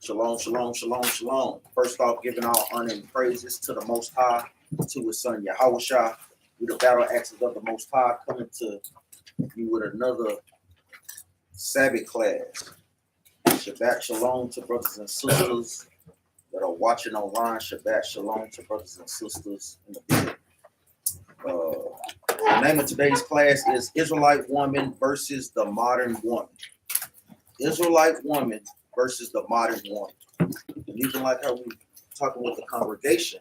Shalom, shalom, shalom, shalom. First off, giving all honor and praises to the Most High, to his son Yahushua. We the Battle Axes of the Most High, coming to you with another Sabbath class. Shabbat shalom to brothers and sisters that are watching online. Shabbat shalom to brothers and sisters in the field. The name of today's class is Israelite Woman versus the Modern Woman. Israelite Woman versus the Modern Woman. And even like how we're talking with the congregation,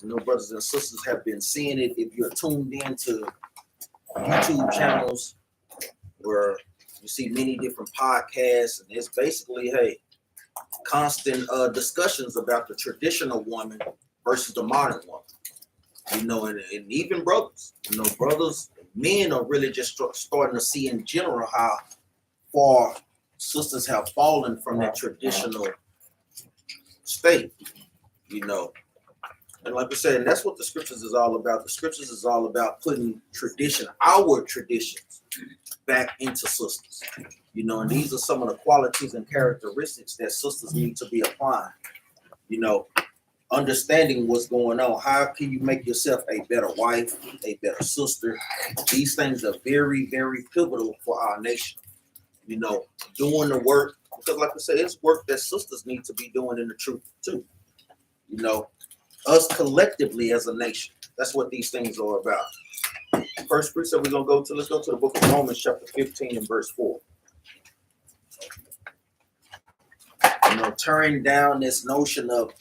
you know, brothers and sisters have been seeing it. If you're tuned into YouTube channels where you see many different podcasts, and it's basically, hey, constant discussions about the traditional woman versus the modern woman. You know, and even brothers, you know, brothers, men are really just starting to see in general how far sisters have fallen from that traditional state, you know. And like I said, and that's what the scriptures is all about. The scriptures is all about putting tradition, our traditions, back into sisters. You know, and these are some of the qualities and characteristics that sisters need to be applying. You know, understanding what's going on. How can you make yourself a better wife, a better sister? These things are very, very pivotal for our nation. You know, doing the work, because like I said, it's work that sisters need to be doing in the truth too. You know, us collectively as a nation. That's what these things are about. First precept we're gonna go to, let's go to the book of Romans, chapter 15 and verse 4. You know, tearing down this notion of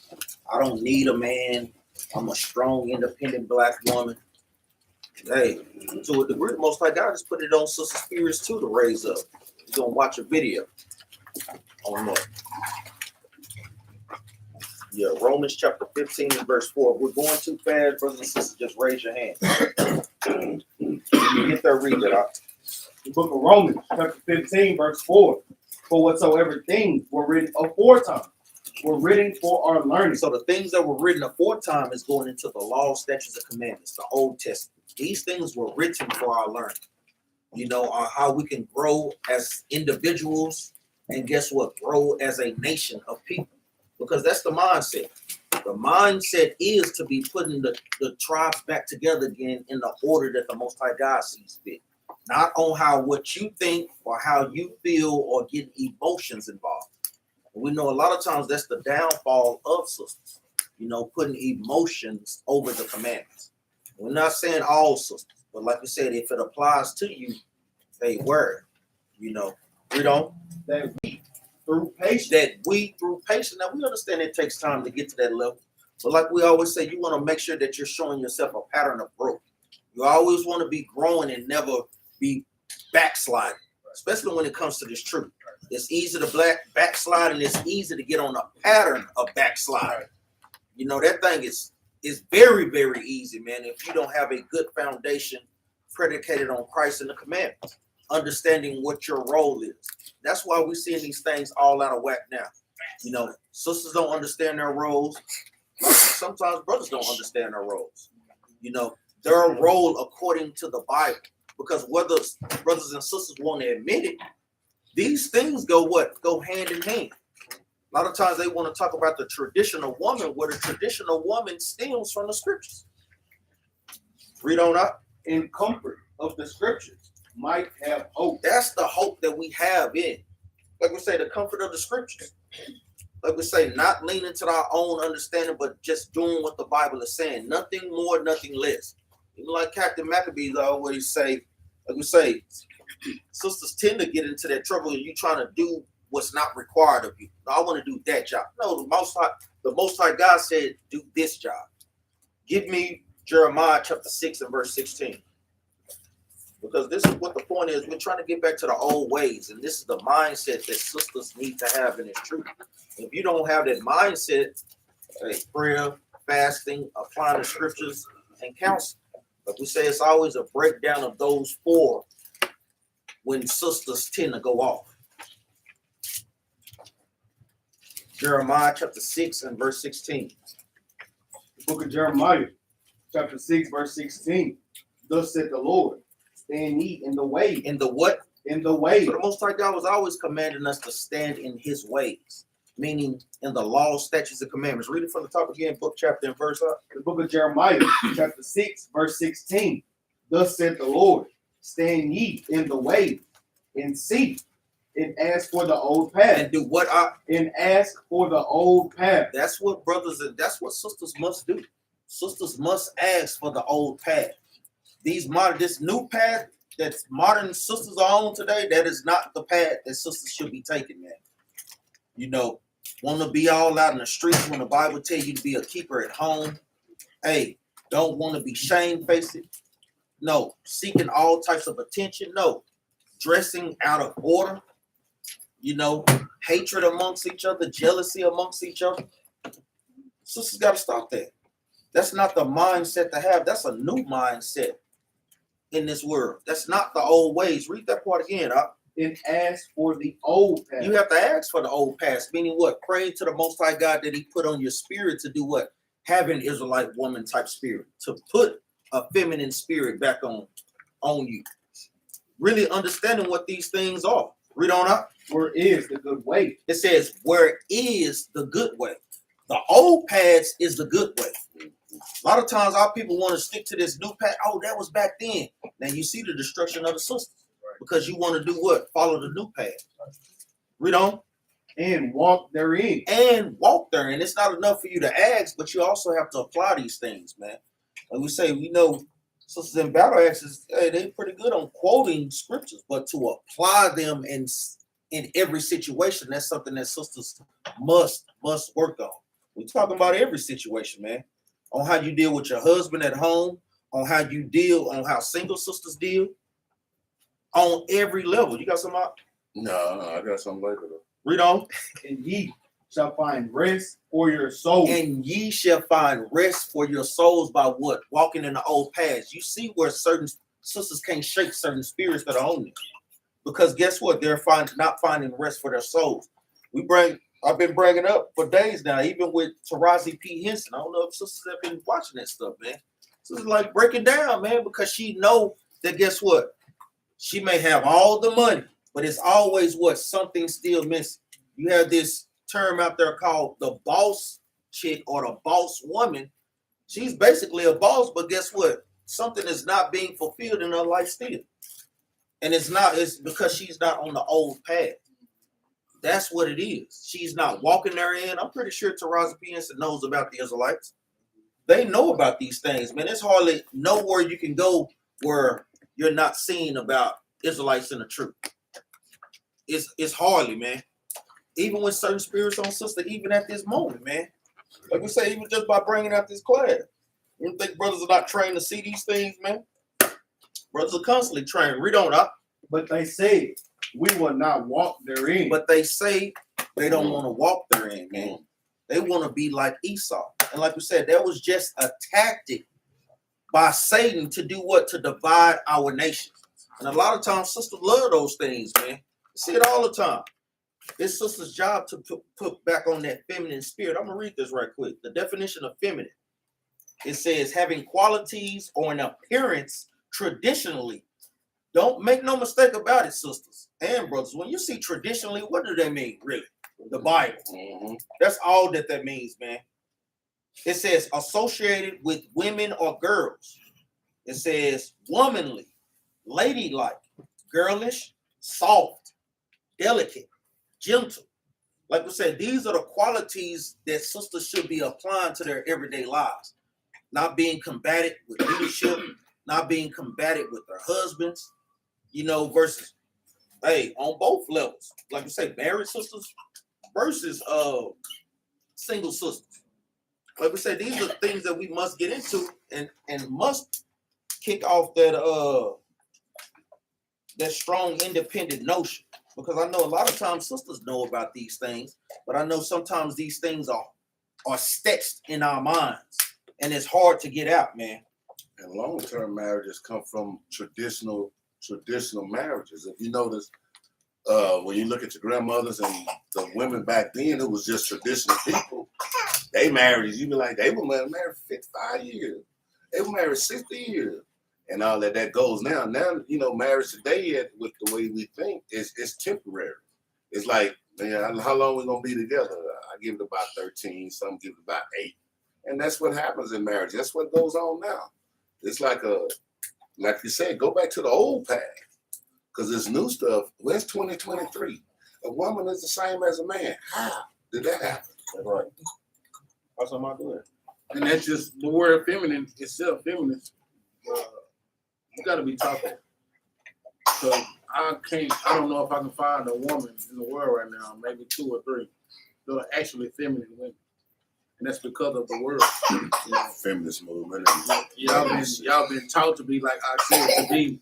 I don't need a man, I'm a strong, independent black woman. Hey, to a degree, most like God just put it on sister spirits too to raise up. You're gonna watch a video on that. Yeah, Romans chapter 15 and verse 4. If we're going too fast, brothers and sisters, just raise your hand. You get there, read it out. The book of Romans, chapter 15, verse 4. For whatsoever things were written aforetime were written for our learning. So the things that were written aforetime is going into the law, statutes, and commandments, the Old Testament. These things were written for our learning. You know, on how we can grow as individuals, and guess what? Grow as a nation of people. Because that's the mindset. The mindset is to be putting the tribes back together again in the order that the Most High God sees fit. Not on how what you think or how you feel or get emotions involved. We know a lot of times that's the downfall of sisters. You know, putting emotions over the commandments. We're not saying all sisters, but like we said, if it applies to you, they were. You know, we don't. That we through patience. Now we understand it takes time to get to that level, but like we always say, you want to make sure that you're showing yourself a pattern of growth. You always want to be growing and never be backsliding, especially when it comes to this truth. It's easy to backslide, and it's easy to get on a pattern of backsliding. You know, that thing is very, very easy, man, if you don't have a good foundation predicated on Christ and the commandments, understanding what your role is. That's why we're seeing these things all out of whack now. You know, sisters don't understand their roles. Sometimes brothers don't understand their roles. You know, their role according to the Bible. Because whether brothers and sisters want to admit it, these things go hand in hand. A lot of times they want to talk about the traditional woman, where the traditional woman stems from the scriptures. Read on up. In comfort of the scriptures might have hope. That's the hope that we have in. Like we say, the comfort of the scriptures. Like we say, not leaning to our own understanding, but just doing what the Bible is saying. Nothing more, nothing less. Even like Captain Maccabee always say, like we say, sisters tend to get into that trouble and you trying to do what's not required of you. No, I want to do that job. No, the Most High God said, do this job. Give me Jeremiah chapter 6 and verse 16. Because this is what the point is. We're trying to get back to the old ways. And this is the mindset that sisters need to have in this truth. If you don't have that mindset, prayer, fasting, applying the scriptures, and counsel. But we say it's always a breakdown of those four when sisters tend to go off. Jeremiah chapter 6 and verse 16. The book of Jeremiah, chapter 6, verse 16. Thus said the Lord, stand ye in the way. In the what? In the way. So the Most High God was always commanding us to stand in his ways. meaning in the law, statutes, and commandments. Read it from the top again, book, chapter, and verse. The book of Jeremiah, chapter 6, verse 16. Thus said the Lord, stand ye in the way and see, and ask for the old path. And do what? And ask for the old path. That's what brothers and that's what sisters must do. Sisters must ask for the old path. This new path that modern sisters are on today, that is not the path that sisters should be taking, man. You know, want to be all out in the streets when the Bible tell you to be a keeper at home. Hey, don't want to be shamefaced. No, seeking all types of attention. No, dressing out of order. You know, hatred amongst each other, jealousy amongst each other. Sisters got to stop that. That's not the mindset to have. That's a new mindset in this world. That's not the old ways. Read that part again. And ask for the old path. You have to ask for the old past, meaning what? Praying to the Most High God that He put on your spirit to do what? Have an Israelite woman type spirit, to put a feminine spirit back on you. Really understanding what these things are. Read on up. Where is the good way? It says, where is the good way? The old paths is the good way. A lot of times our people want to stick to this new path. Oh, that was back then. Now you see the destruction of the sisters. Because you want to do what? Follow the new path. Read on. And walk therein. And walk therein. It's not enough for you to ask, but you also have to apply these things, man. Like we say, we know sisters in battle axes, hey, they're pretty good on quoting scriptures, but to apply them in every situation, that's something that sisters must work on. We're talking about every situation, man. On how you deal with your husband at home, on how single sisters deal. On every level. You got some out? No, I got something later though. Read on. And ye shall find rest for your souls. And ye shall find rest for your souls by what? Walking in the old paths. You see where certain sisters can't shake certain spirits that are on them. Because guess what? They're not finding rest for their souls. I've been bringing up for days now, even with Tarazi P. Henson. I don't know if sisters have been watching that stuff, man. Sisters like breaking down, man, because she know that guess what? She may have all the money, but it's always what? Something still missing. You have this term out there called the boss chick or the boss woman. She's basically a boss, but guess what? Something is not being fulfilled in her life still. And it's because she's not on the old path. That's what it is. She's not walking therein. I'm pretty sure Tarazi P. Henson knows about the Israelites. They know about these things, man. It's hardly nowhere you can go where you're not seeing about Israelites in the truth. It's hardly, man. Even with certain spirits on sister, even at this moment, man. Like we say, even just by bringing out this class. You don't think brothers are not trained to see these things, man? Brothers are constantly trained. Read on up. But they say we will not walk therein. But they say they don't want to walk therein, man. They want to be like Esau. And like we said, that was just a tactic by Satan to do what? To divide our nation. And a lot of times sisters love those things, man. You see it all the time. It's sister's job to put back on that feminine spirit. I'm going to read this right quick. The definition of feminine. It says having qualities or an appearance traditionally. Don't make no mistake about it, sisters and brothers. When you see traditionally, what do they mean, really? The Bible. Mm-hmm. That's all that means, man. It says associated with women or girls. It says womanly, ladylike, girlish, soft, delicate, gentle. Like we said, these are the qualities that sisters should be applying to their everyday lives. Not being combative with leadership, not being combative with their husbands, versus, hey, on both levels. Like we say, married sisters versus single sisters. Like we said, these are things that we must get into and must kick off that strong independent notion. Because I know a lot of times sisters know about these things, but I know sometimes these things are sketched in our minds, and it's hard to get out, man. And long-term marriages come from traditional marriages. If you notice, when you look at your grandmothers and the women back then, it was just traditional people. They married, you be like, they were married 55 years. They were married 60 years. And all that goes now. Now, marriage today, with the way we think, it's temporary. It's like, man, how long we gonna be together? give it about 13, some give it about 8. And that's what happens in marriage. That's what goes on now. It's like you said, go back to the old path. Because this new stuff, where's 2023? A woman is the same as a man. How did that happen? That's right. That's what I'm doing. And that's just the word feminine itself, feminist. You got to be taught that. So I don't know if I can find a woman in the world right now, maybe 2 or 3, that are actually feminine women. And that's because of the word. You know, Feminist movement. y'all been taught to be like I said, to be,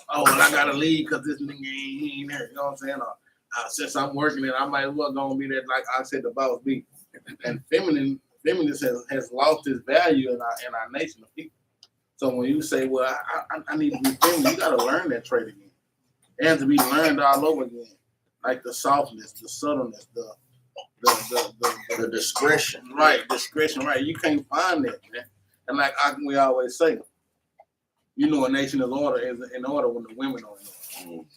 oh, well, I gotta leave because this nigga ain't there. You know what I'm saying? Or, since I'm working it, I might as well go and be that, like I said, the boss be. And feminism has lost its value in our nation of people. So when you say, well, I need to be feminine, you gotta learn that trait again. It has to be learned all over again. Like the softness, the subtleness, the discretion. Right, discretion, right. You can't find that, man. And like we always say, you know, a nation is order is in order when the women are in order.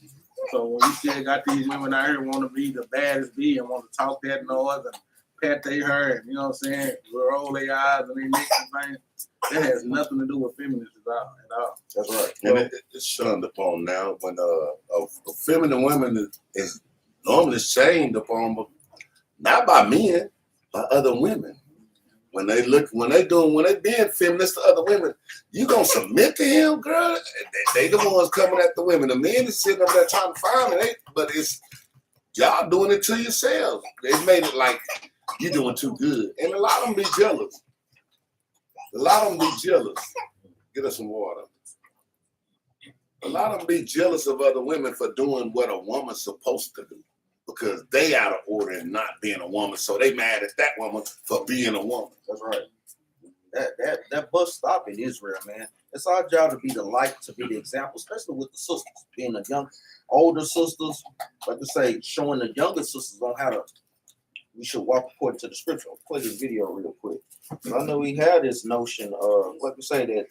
So when you still got these women out here want to be the baddest bee and want to talk that noise and pat their hair and, you know what I'm saying, roll their eyes and they make things, that has nothing to do with feminism at all. That's right. And it's shunned upon now when a feminine woman is normally shamed upon, but not by men, by other women. When they being feminist to other women, you gonna submit to him, girl? They the ones coming at the women. The men is sitting up there trying to find it, but it's y'all doing it to yourselves. They made it like you're doing too good, and a lot of them be jealous. Get us some water. A lot of them be jealous of other women for doing what a woman's supposed to do. Because they out of order and not being a woman, so they mad at that woman for being a woman. That's right. That bus stop in Israel, man. It's our job to be the light, to be the example, especially with the sisters, being the young, older sisters. Like I say, showing the younger sisters on how we should walk according to the scripture. I'll play this video real quick. I know we had this notion of, like we say, that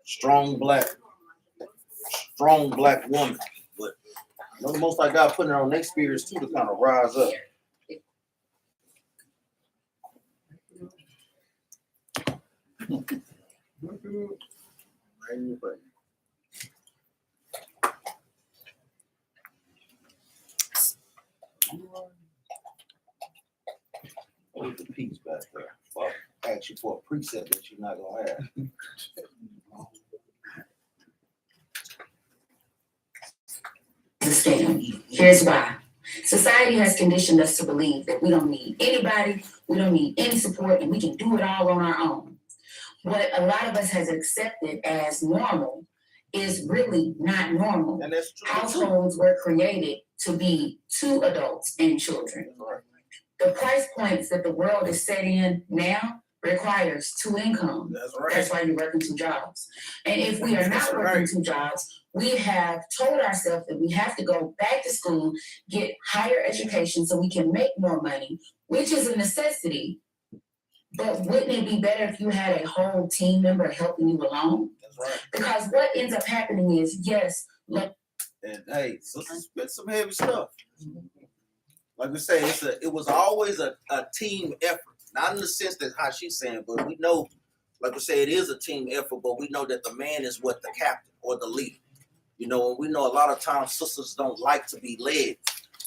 strong black woman. You know, the most I got putting it on their spirits too to kind of rise up. Hold the piece back there. Well, ask you for a precept that you're not gonna have. Understand. Here's why. Society has conditioned us to believe that we don't need anybody, we don't need any support, and we can do it all on our own. What a lot of us has accepted as normal is really not normal. And that's true. Households were created to be 2 adults and children. The price points that the world is set in now requires 2 incomes. That's right. That's why you're working 2 jobs. And if we are not working 2 jobs, we have told ourselves that we have to go back to school, get higher education so we can make more money, which is a necessity. But wouldn't it be better if you had a whole team member helping you along? That's right. Because what ends up happening is, yes, look. And hey, sisters spit some heavy stuff. Like we say, it was always a team effort. Not in the sense that how she's saying, but we know, like we say, it is a team effort, but we know that the man is what the captain or the leader. You know, and we know a lot of times sisters don't like to be led.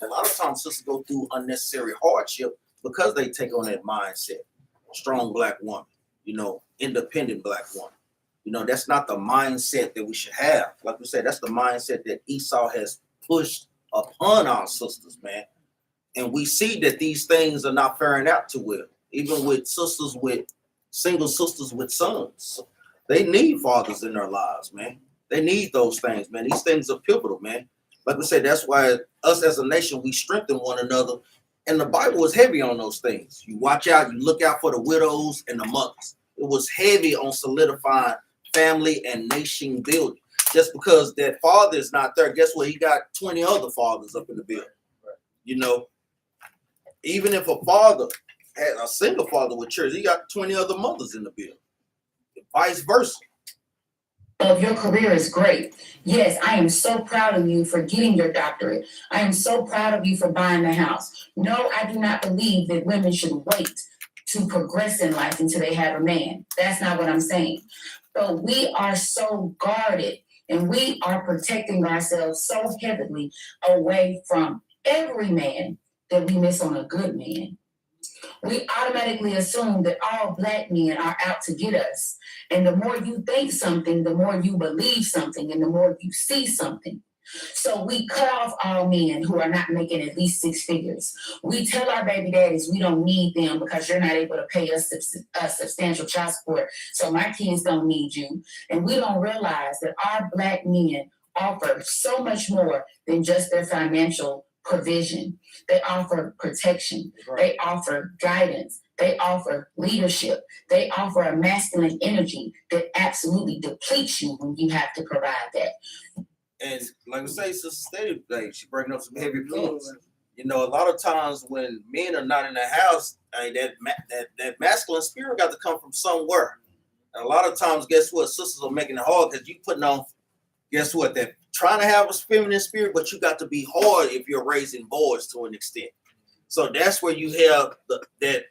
A lot of times sisters go through unnecessary hardship because they take on that mindset. Strong black woman, you know, independent black woman. You know, that's not the mindset that we should have. Like we said, that's the mindset that Esau has pushed upon our sisters, man. And we see that these things are not faring out too well. Even with single sisters with sons. They need fathers in their lives, man. They need those things, man. These things are pivotal, man. Like we said, that's why us as a nation, we strengthen one another. And the Bible is heavy on those things. You watch out, you look out for the widows and the mothers. It was heavy on solidifying family and nation building. Just because that father is not there, guess what? He got 20 other fathers up in the building. You know, even if a father had a single father with church, he got 20 other mothers in the building. Vice versa. of your career is great. Yes, I am so proud of you for getting your doctorate. I am so proud of you for buying the house. No, I do not believe that women should wait to progress in life until they have a man. That's not what I'm saying. But we are so guarded and we are protecting ourselves so heavily away from every man that we miss on a good man. We automatically assume that all Black men are out to get us. And the more you think something, the more you believe something, and the more you see something. So we cut off all men who are not making at least 6 figures. We tell our baby daddies we don't need them because you're not able to pay us substantial child support. So my kids don't need you. And we don't realize that our Black men offer so much more than just their financial provision. They offer protection. They offer guidance. They offer leadership. They offer a masculine energy that absolutely depletes you when you have to provide that. And like we say, Sister Steady, like she bringing up some heavy points. You know, a lot of times when men are not in the house, that masculine spirit got to come from somewhere. And a lot of times, guess what? Sisters are making it hard because you putting on, guess what? That trying to have a feminine spirit, but you got to be hard if you're raising boys to an extent. So that's where you have that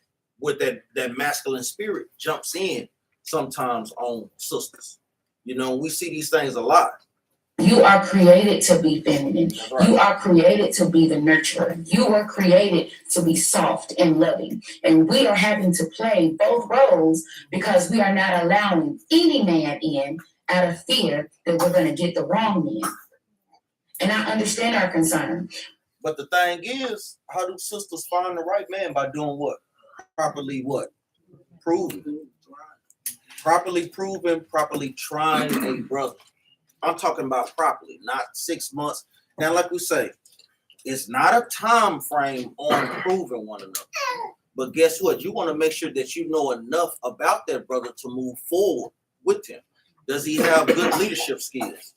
masculine spirit jumps in sometimes on sisters. You know, we see these things a lot. You are created to be feminine. Right. You are created to be the nurturer. You were created to be soft and loving. And we are having to play both roles because we are not allowing any man in out of fear that we're going to get the wrong man. And I understand our concern. But the thing is, how do sisters find the right man? By doing what? Properly what? Proving. Properly proven, properly trying a brother. I'm talking about properly, not 6 months. Now, like we say, it's not a time frame on proving one another. But guess what? You want to make sure that you know enough about that brother to move forward with him. Does he have good leadership skills?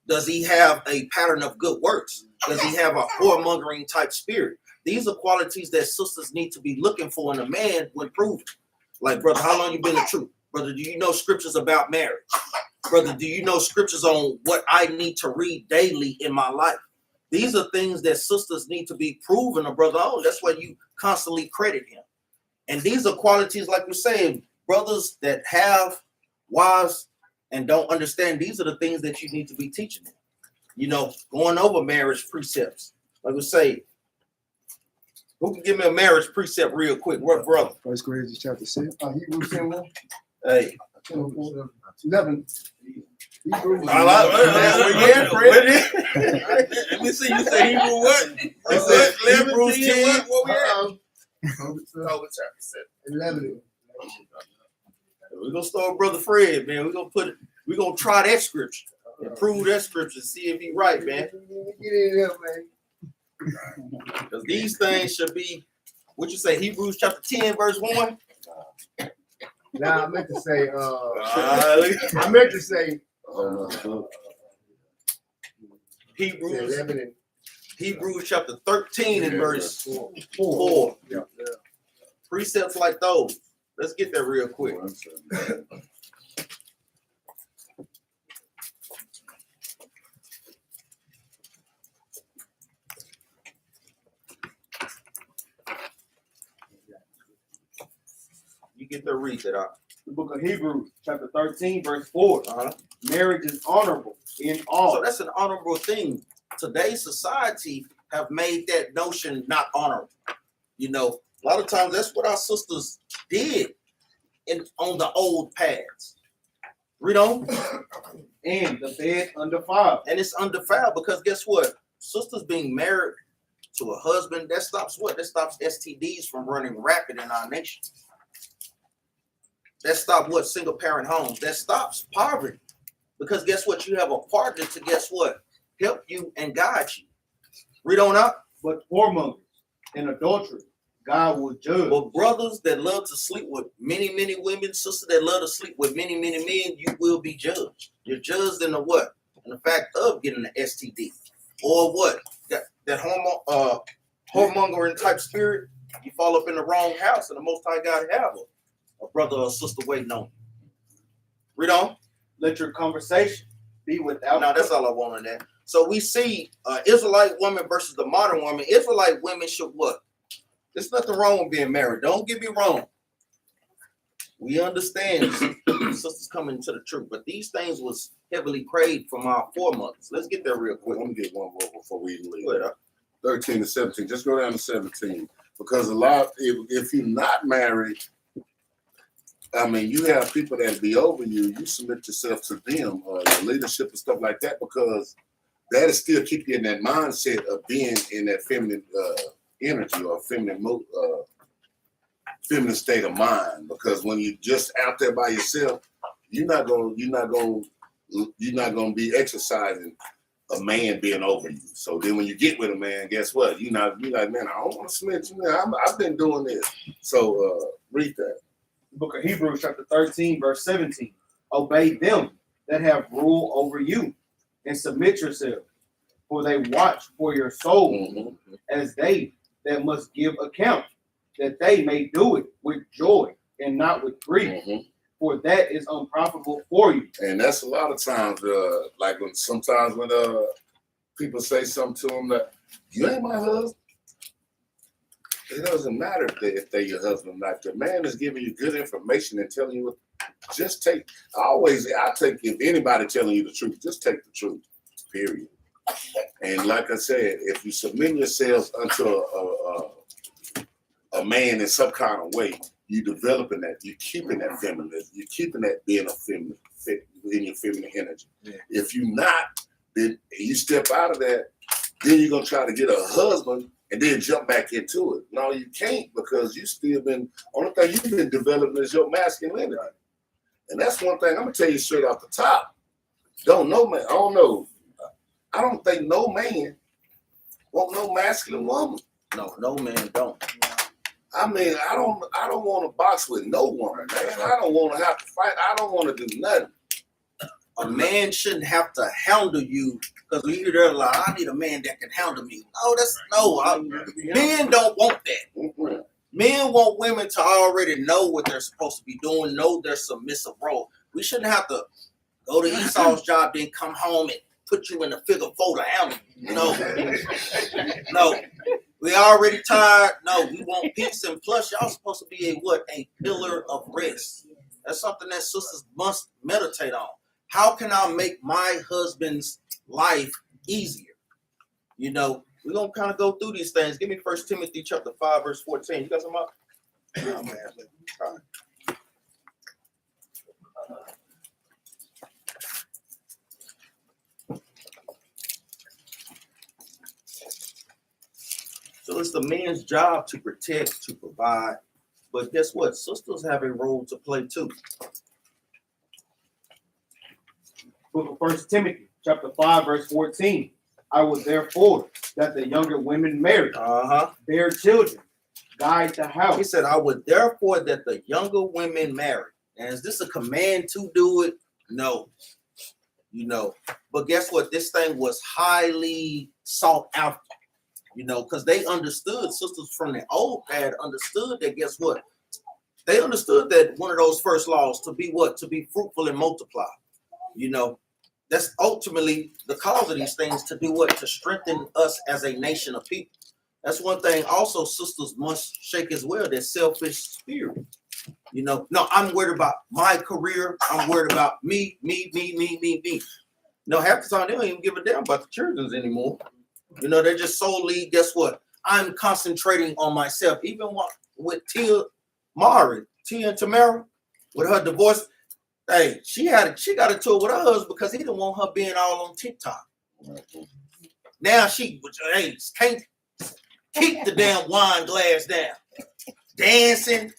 Does he have a pattern of good works? Does he have a whoremongering type spirit? These are qualities that sisters need to be looking for in a man when proven. Like, brother, how long you been in truth? Brother, do you know scriptures about marriage? Brother, do you know scriptures on what I need to read daily in my life? These are things that sisters need to be proven a brother on. That's why you constantly credit him. And these are qualities, like we say, brothers that have wives and don't understand, these are the things that you need to be teaching them. You know, going over marriage precepts. Like we say, who can give me a marriage precept real quick? What brother? 1 Corinthians chapter 6. Hebrews 10:1. Hey. 11. Let me see. You say Hebrew what? I said Hebrews 10. What we at? 11. We're gonna start with Brother Fred, man. We're gonna try that scripture and prove that scripture, see if he's right, man. Get in there, man. Because these things should be, what you say, Hebrews chapter 10, verse 1? Nah, I meant to say, Hebrews chapter 13 and verse 4. Yeah. Precepts like those. Let's get that real quick. You get to read that out. The book of Hebrews, chapter 13, verse 4. Marriage is honorable in all. So that's an honorable thing. Today's society have made that notion not honorable. You know, a lot of times that's what our sisters did on the old paths. Read on. And the bed undefiled. And it's undefiled because guess what? Sisters being married to a husband, that stops what? That stops STDs from running rapid in our nation. That stops what? Single parent homes. That stops poverty. Because guess what? You have a partner to guess what? Help you and guide you. Read on up. But whoremongers and adultery, God will judge. But brothers that love to sleep with many, many women, sisters that love to sleep with many, many men, you will be judged. You're judged in the what? In the fact of getting an STD. Or what? That whoremongering type spirit, you fall up in the wrong house and the Most High God have a brother or sister waiting on you. Read on. Let your conversation be without. Now that's all I want on that. So we see Israelite woman versus the modern woman. Israelite women should what? There's nothing wrong with being married. Don't get me wrong. We understand sisters coming to the truth, but these things was heavily craved from our foremothers. Let's get there real quick. Let me get one more before we leave. Go ahead, 13 to 17. Just go down to 17. Because a lot, if you're not married, I mean, you have people that be over you. You submit yourself to them, your leadership and stuff like that, because that is still keep you in that mindset of being in that feminine energy or feminine state of mind. Because when you're just out there by yourself, you're not gonna be exercising a man being over you. So then when you get with a man, guess what? You like, man, I don't want to submit to you. I've been doing this. So read that. Book of Hebrews, chapter 13, verse 17. Obey them that have rule over you, and submit yourself, for they watch for your soul, as they that must give account, that they may do it with joy and not with grief, for that is unprofitable for you. And that's a lot of times, like when people say something to them that you ain't my husband. It doesn't matter if they're your husband or not. The man is giving you good information and telling you what. Just take. I take if anybody telling you the truth, just take the truth. Period. And like I said, if you submit yourselves unto a man in some kind of way, you developing that. You keeping that feminism. You keeping that being a feminine in your feminine energy. Yeah. If you not, then you step out of that. Then you're gonna try to get a husband and then jump back into it. No, you can't, because you still been, only thing you've been developing is your masculinity. And that's one thing I'm gonna tell you straight off the top. Don't know, man. I don't know. I don't think no man want no masculine woman. No man don't. I mean, I don't want to box with no woman, man. I don't want to have to fight. I don't want to do nothing. A man shouldn't have to handle you, because when you hear that, like, I need a man that can handle me. Men don't want that. Men want women to already know what they're supposed to be doing, know their submissive role. We shouldn't have to go to Esau's job, then come home and put you in the figure four to handle you. No. We already tired. No, we want peace, and plus y'all supposed to be a pillar of rest. That's something that sisters must meditate on. How can I make my husband's life easier? We're gonna kind of go through these things. Give me 1 Timothy chapter 5, verse 14. You got some up? Oh, man. All right. So it's the man's job to protect, to provide. But guess what? Sisters have a role to play too. Book of 1 Timothy, chapter 5, verse 14. I will therefore that the younger women marry, bear children, guide the house. He said, I would therefore that the younger women marry. And is this a command to do it? No. But guess what? This thing was highly sought after, because they understood, sisters from the old pad understood that, guess what? They understood that one of those first laws to be what? To be fruitful and multiply. That's ultimately the cause of these things, to do what? To strengthen us as a nation of people. That's one thing also sisters must shake as well, their selfish spirit. No, I'm worried about my career. I'm worried about me. No, half the time they don't even give a damn about the children anymore. They're just solely, guess what? I'm concentrating on myself. Even with Tia and Tamara, with her divorce, hey, she got into it with her husband because he didn't want her being all on TikTok. Now she can't keep the damn wine glass down. Dancing,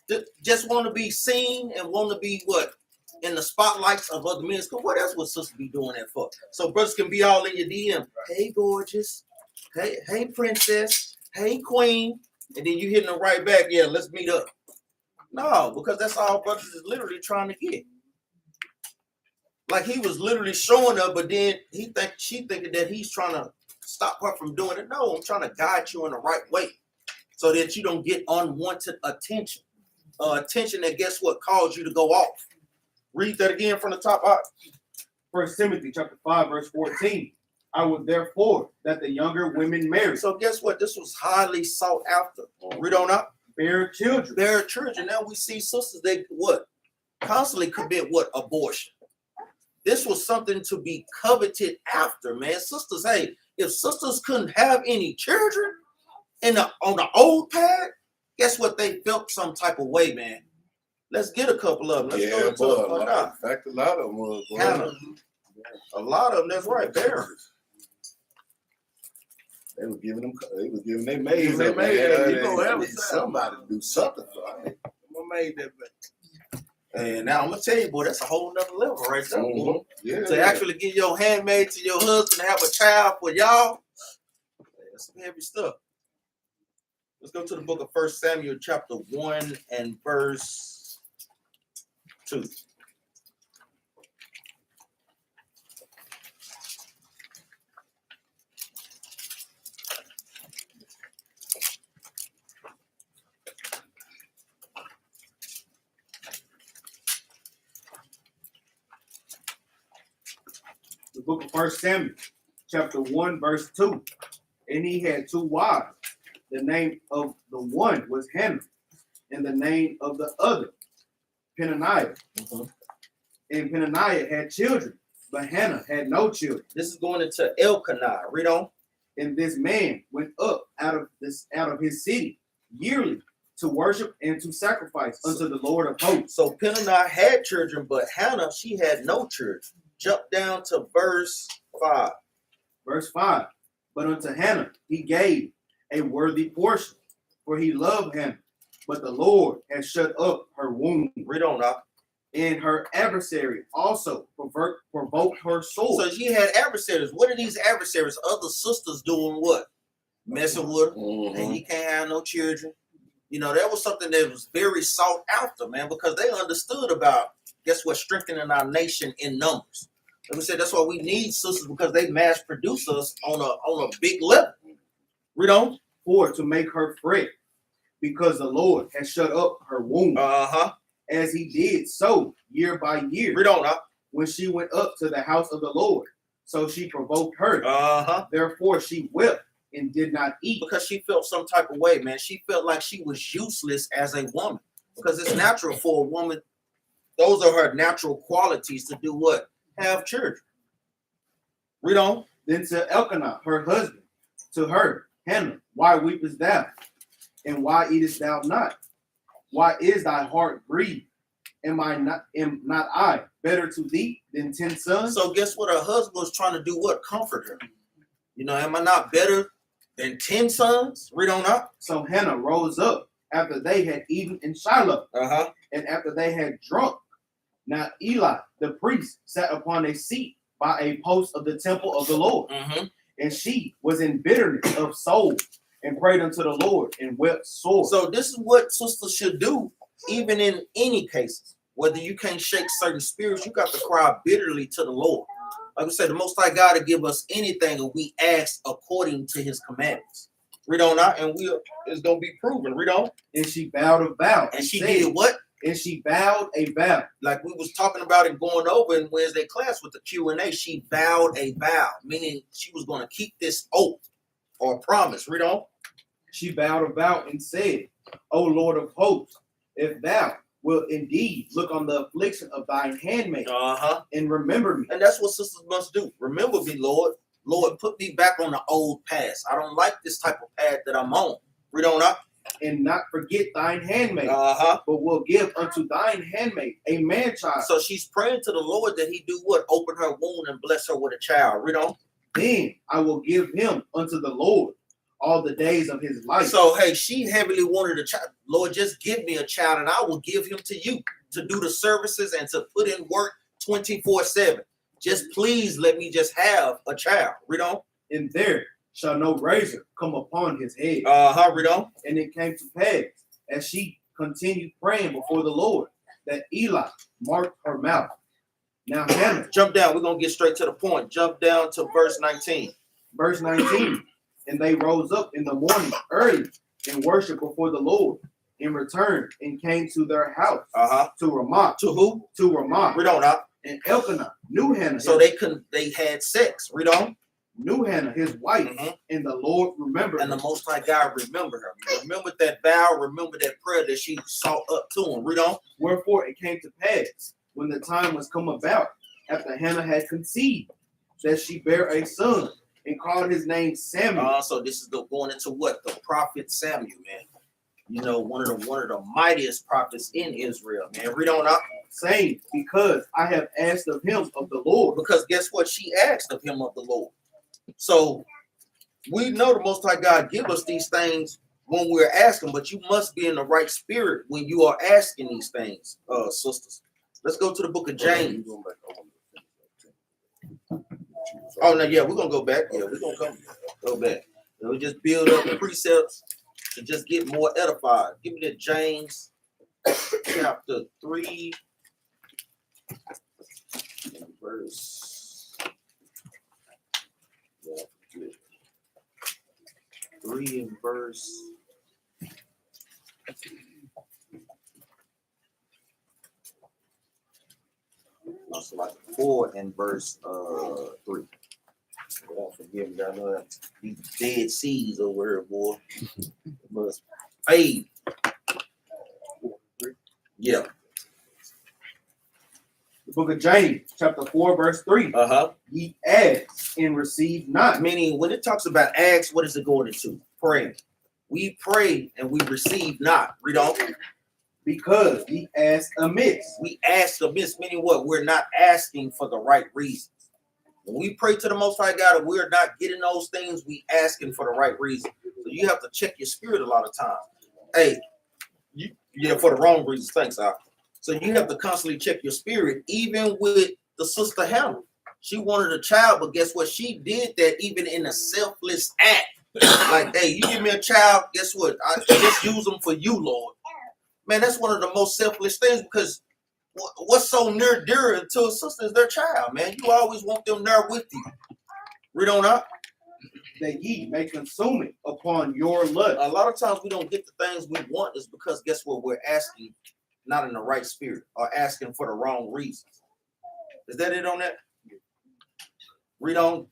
just want to be seen and want to be what? In the spotlights of other men. Because what else would sisters be doing that for? So brothers can be all in your DM. Hey, gorgeous. Hey, princess. Hey, queen. And then you hitting them right back. Yeah, let's meet up. No, because that's all brothers is literally trying to get. Like he was literally showing her, but then she thinking that he's trying to stop her from doing it. No, I'm trying to guide you in the right way so that you don't get unwanted attention. Attention that, guess what, caused you to go off. Read that again from the top. 1 Timothy chapter 5, verse 14. I would therefore that the younger women marry. So guess what? This was highly sought after. Read on up. Bear children. Bear children. Now we see sisters, they what? Constantly commit what? Abortion. This was something to be coveted after, man. Sisters, hey, if sisters couldn't have any children on the old pad, guess what? They felt some type of way, man. Let's get a couple of them. Let's go to boy, in fact, a lot of them was. Hannah. A lot of them, that's right, barren. They were giving their maids. They made that. You gonna have somebody to do something for it. I made that back. And now I'm gonna tell you, boy, that's a whole nother level right there, boy. Yeah. To actually give your handmaid to your husband and have a child for y'all, that's some heavy stuff. Let's go to the book of 1 Samuel chapter 1 and verse 2. The book of 1 Samuel, chapter 1, verse 2. And he had 2 wives. The name of the one was Hannah, and the name of the other, Benaniyah. And Benaniyah had children, but Hannah had no children. This is going into Elkanah. Read on. And this man went up out of his city yearly to worship and to sacrifice unto the Lord of hosts. So Benaniyah had children, but Hannah, she had no children. Jump down to verse 5. Verse 5. But unto Hannah he gave a worthy portion, for he loved Hannah. But the Lord has shut up her womb. Read on now. And her adversary also provoked her soul. So she had adversaries. What are these adversaries? Other sisters doing what? Messing with her. And he can't have no children. You know, that was something that was very sought after, man, because they understood about, guess what, strengthening our nation in numbers. Like we said, that's why we need sisters, because they mass produce us on a big level. Read on. For to make her fret, because the Lord has shut up her womb. As he did so year by year. Read on now. When she went up to the house of the Lord. So she provoked her. Therefore she wept and did not eat. Because she felt some type of way, man. She felt like she was useless as a woman. Because it's natural for a woman. Those are her natural qualities to do what? Have children. Read on. Then to Elkanah, her husband, to her, Hannah, why weepest thou? And why eatest thou not? Why is thy heart grieved? Am not I better to thee than 10 sons? So guess what? Her husband was trying to do what? Comfort her. You know, am I not better than 10 sons? Read on up. So Hannah rose up after they had eaten in Shiloh, and after they had drunk. Now Eli, the priest, sat upon a seat by a post of the temple of the Lord. And she was in bitterness of soul and prayed unto the Lord and wept sore. So this is what sisters should do, even in any cases. Whether you can't shake certain spirits, you got to cry bitterly to the Lord. Like I said, the Most High God to give us anything and we ask according to His commandments. Read on out, and it's gonna be proven. Read on. And she vowed a vow. And she did what? And she vowed a vow. Like we was talking about and going over in Wednesday class with the Q&A. She vowed a vow, meaning she was going to keep this oath or promise. Read on. She vowed a vow and said, O Lord of hosts, if thou wilt indeed look on the affliction of thine handmaid and remember me. And that's what sisters must do. Remember me, Lord. Lord, put me back on the old path. I don't like this type of path that I'm on. Read on up. And not forget thine handmaid, but will give unto thine handmaid a man child. So she's praying to the Lord that He do what? Open her womb and bless her with a child. Read on. Then I will give him unto the Lord all the days of his life. So, hey, she heavily wanted a child. Lord, just give me a child and I will give him to you to do the services and to put in work 24/7. Just please let me just have a child. Read on. And there shall no razor come upon his head. Read on. And it came to pass, as she continued praying before the Lord, that Eli marked her mouth. Now Hannah. Jump down. We're going to get straight to the point. Jump down to verse 19. Verse 19. And they rose up in the morning early and worshiped before the Lord, and returned and came to their house to Ramah. To who? To Ramah. Read on up. And Elkanah knew Hannah. So they had sex. Read on. Knew Hannah, his wife, and the Lord remembered. And the her. Most High God remembered her. Remember that vow. Remember that prayer that she sought up to him. Read on. Wherefore it came to pass, when the time was come about, after Hannah had conceived, that she bare a son, and called his name Samuel. So this is going into what? The prophet Samuel, man. You know, one of the mightiest prophets in Israel, man. Read on up. Saying, because I have asked of him of the Lord. Because guess what? She asked of him of the Lord. So we know the Most High God give us these things when we're asking, but you must be in the right spirit when you are asking these things, sisters. Let's go to the book of James. Oh no, yeah, we're gonna go back. Yeah, we're gonna go back. We just build up the precepts to just get more edified. Give me that James chapter 3, verse 3 and verse. It's like 4 and verse 3. Don't forgive me, I know that these dead seas over here, boy. Must fade. Yeah. The book of James, chapter 4, verse 3. Ye ask and receive not. Meaning, when it talks about ask, what is it going into? Praying. We pray and we receive not. Read on. Because ye ask amiss. We ask amiss, meaning what? We're not asking for the right reasons. When we pray to the Most High God and we're not getting those things, we asking for the right reason. So you have to check your spirit a lot of times. Hey, for the wrong reasons. Thanks, Al. So you have to constantly check your spirit, even with the sister Hannah. She wanted a child, but guess what? She did that even in a selfless act. Like, hey, you give me a child, guess what? I just use them for you, Lord. Man, that's one of the most selfless things, because what's so near dear to a sister is their child, man. You always want them there with you. Read on up. That ye may consume it upon your lust. A lot of times we don't get the things we want is because guess what? We're asking not in the right spirit or asking for the wrong reasons. Is that it on that? Read on.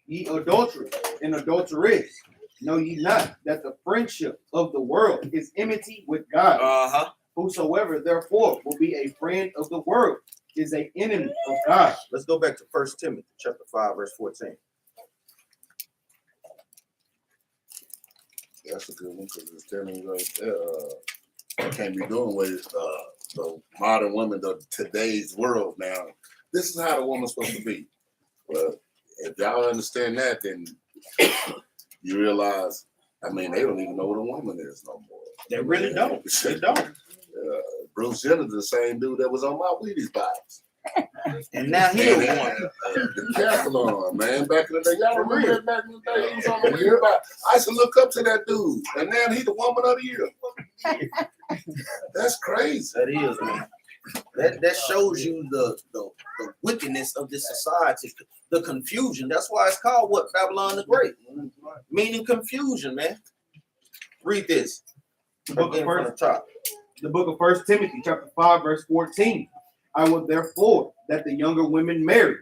Ye adulterers and adulteress, know ye not that the friendship of the world is enmity with God? Whosoever therefore will be a friend of the world is an enemy of God. Let's go back to 1 Timothy chapter 5, verse 14. That's a good one, because it's telling you right there, I can't be doing with the modern women of today's world now. This is how the woman's supposed to be. Well, if y'all understand that, then you realize, I mean, they don't even know what a woman is no more. They really don't. They don't. Bruce Jenner's the same dude that was on my Wheaties box. And now he's one. The Captain, man, back in the day. Y'all remember that back in the day? He was on the year back. I used to look up to that dude, and now he's the woman of the year. That's crazy. That is, man. That shows you the wickedness of this society, the confusion. That's why it's called what? Babylon the Great. Meaning confusion, man. Read this. The book of 1 Timothy, chapter 5, verse 14. I will therefore that the younger women marry,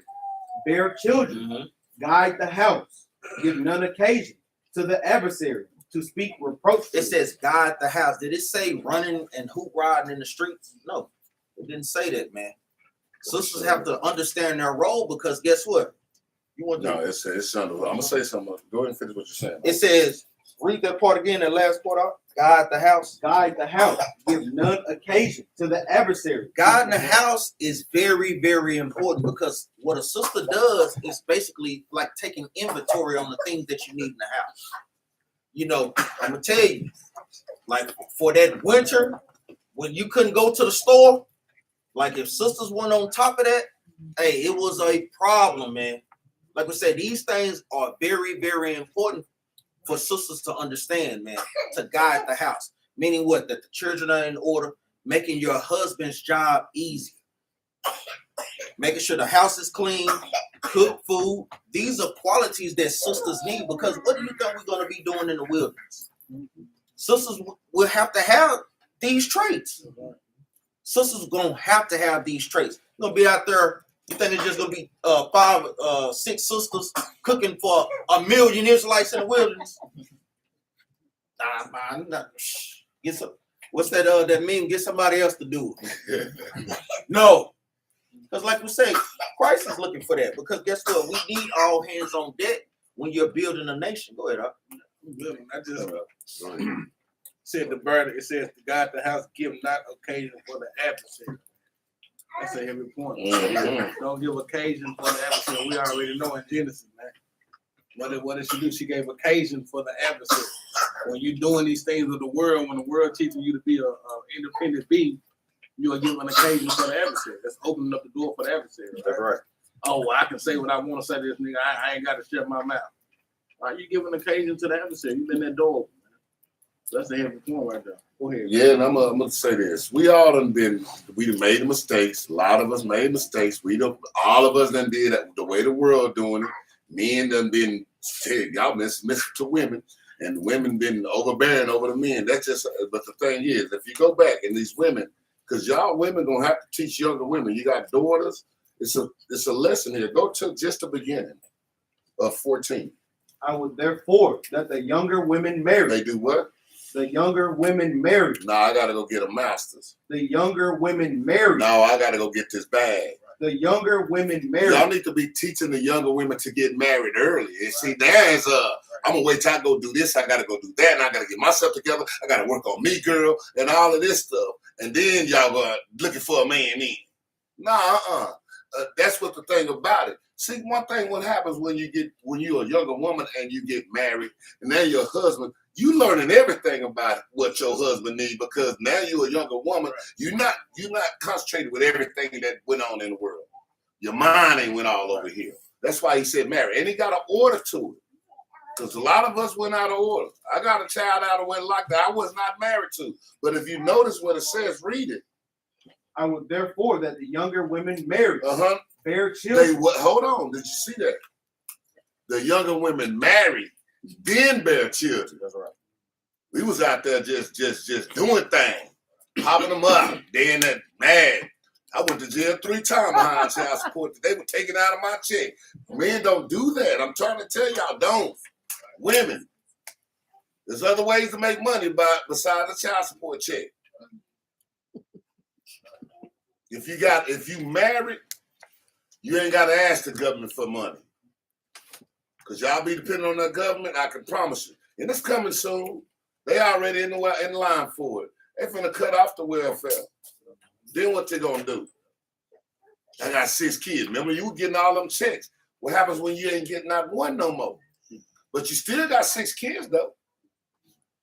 bear children, guide the house, give none occasion to the adversary to speak reproach. It says guide the house. Did it say running and hoop riding in the streets? No, it didn't say that, man. Sisters have to understand their role, because guess what? You want to it's something. I'm gonna say something. Go ahead and finish what you're saying. It says, read that part again, that last part out. Guide the house. Guide the house. Give none occasion to the adversary. Guiding the house is very, very important, because what a sister does is basically like taking inventory on the things that you need in the house. You know, I'm gonna tell you, like for that winter, when you couldn't go to the store, like if sisters weren't on top of that, hey, it was a problem, man. Like we said, these things are very, very important for sisters to understand, man, to guide the house. Meaning what? That the children are in order, making your husband's job easy. Making sure the house is clean, cook food. These are qualities that sisters need, because what do you think we're going to be doing in the wilderness? Sisters will have to have these traits. Sisters are going to have these traits. You're going to be out there You think it's just gonna be 6 sisters cooking for 1,000,000 Israelites in the wilderness? Nah, man, nah. Get some. What's that? That meme? Get somebody else to do it. No, because like we say, Christ is looking for that. Because guess what? We need all hands on deck when you're building a nation. Go ahead. I just said the burden. It says the God the house give not occasion for the adversary. That's a heavy point. Don't give occasion for the adversary. We already know in Genesis, man. What did she do? She gave occasion for the adversary. When you're doing these things of the world, when the world teaching you to be a independent being, you are giving occasion for the adversary. That's opening up the door for the adversary. Right? That's right. Oh, well, I can say what I want to say to this nigga. I ain't got to shut my mouth. You giving occasion to the adversary. You've been that door open, man. That's the heavy point right there. Go ahead. Yeah, and I'm gonna say this. We all done made mistakes. A lot of us made mistakes. All of us done did it the way the world doing it. Men done been, y'all miss to women, and women been overbearing over the men. That's just, but the thing is, if you go back and these women, because y'all women gonna have to teach younger women. You got daughters. It's a lesson here. Go to just the beginning of 14. I would therefore that the younger women marry. They do what? The younger women marry. No, I gotta go get a master's. The younger women marry. No, I gotta go get this bag. The younger women marry. Y'all need to be teaching the younger women to get married early. And see, there's I'm gonna wait till I go do this. I gotta go do that, and I gotta get myself together. I gotta work on me, girl, and all of this stuff. And then y'all looking for a man in. Nah, that's what the thing about it. See, one thing what happens when you're a younger woman and you get married, and then your husband, you learning everything about what your husband needs, because now you're a younger woman. You're not concentrated with everything that went on in the world. Your mind ain't went all over here. That's why he said marry, and he got an order to it. Because a lot of us went out of order. I got a child out of wedlock that I was not married to. But if you notice what it says, read it. I would therefore that the younger women marry. Bear They children. hold on. Did you see that? The younger women marry, then bear children. That's right. We was out there just doing things, popping them up. Then that mad. I went to jail 3 times behind child support. They were taking out of my check. Men don't do that. I'm trying to tell y'all, don't. Women, there's other ways to make money besides the child support check. If you married, you ain't got to ask the government for money. Because y'all be depending on the government, I can promise you. And it's coming soon. They already in line for it. They finna cut off the welfare. Then what they gonna do? I got 6 kids. Remember, you were getting all them checks. What happens when you ain't getting not one no more? But you still got 6 kids, though.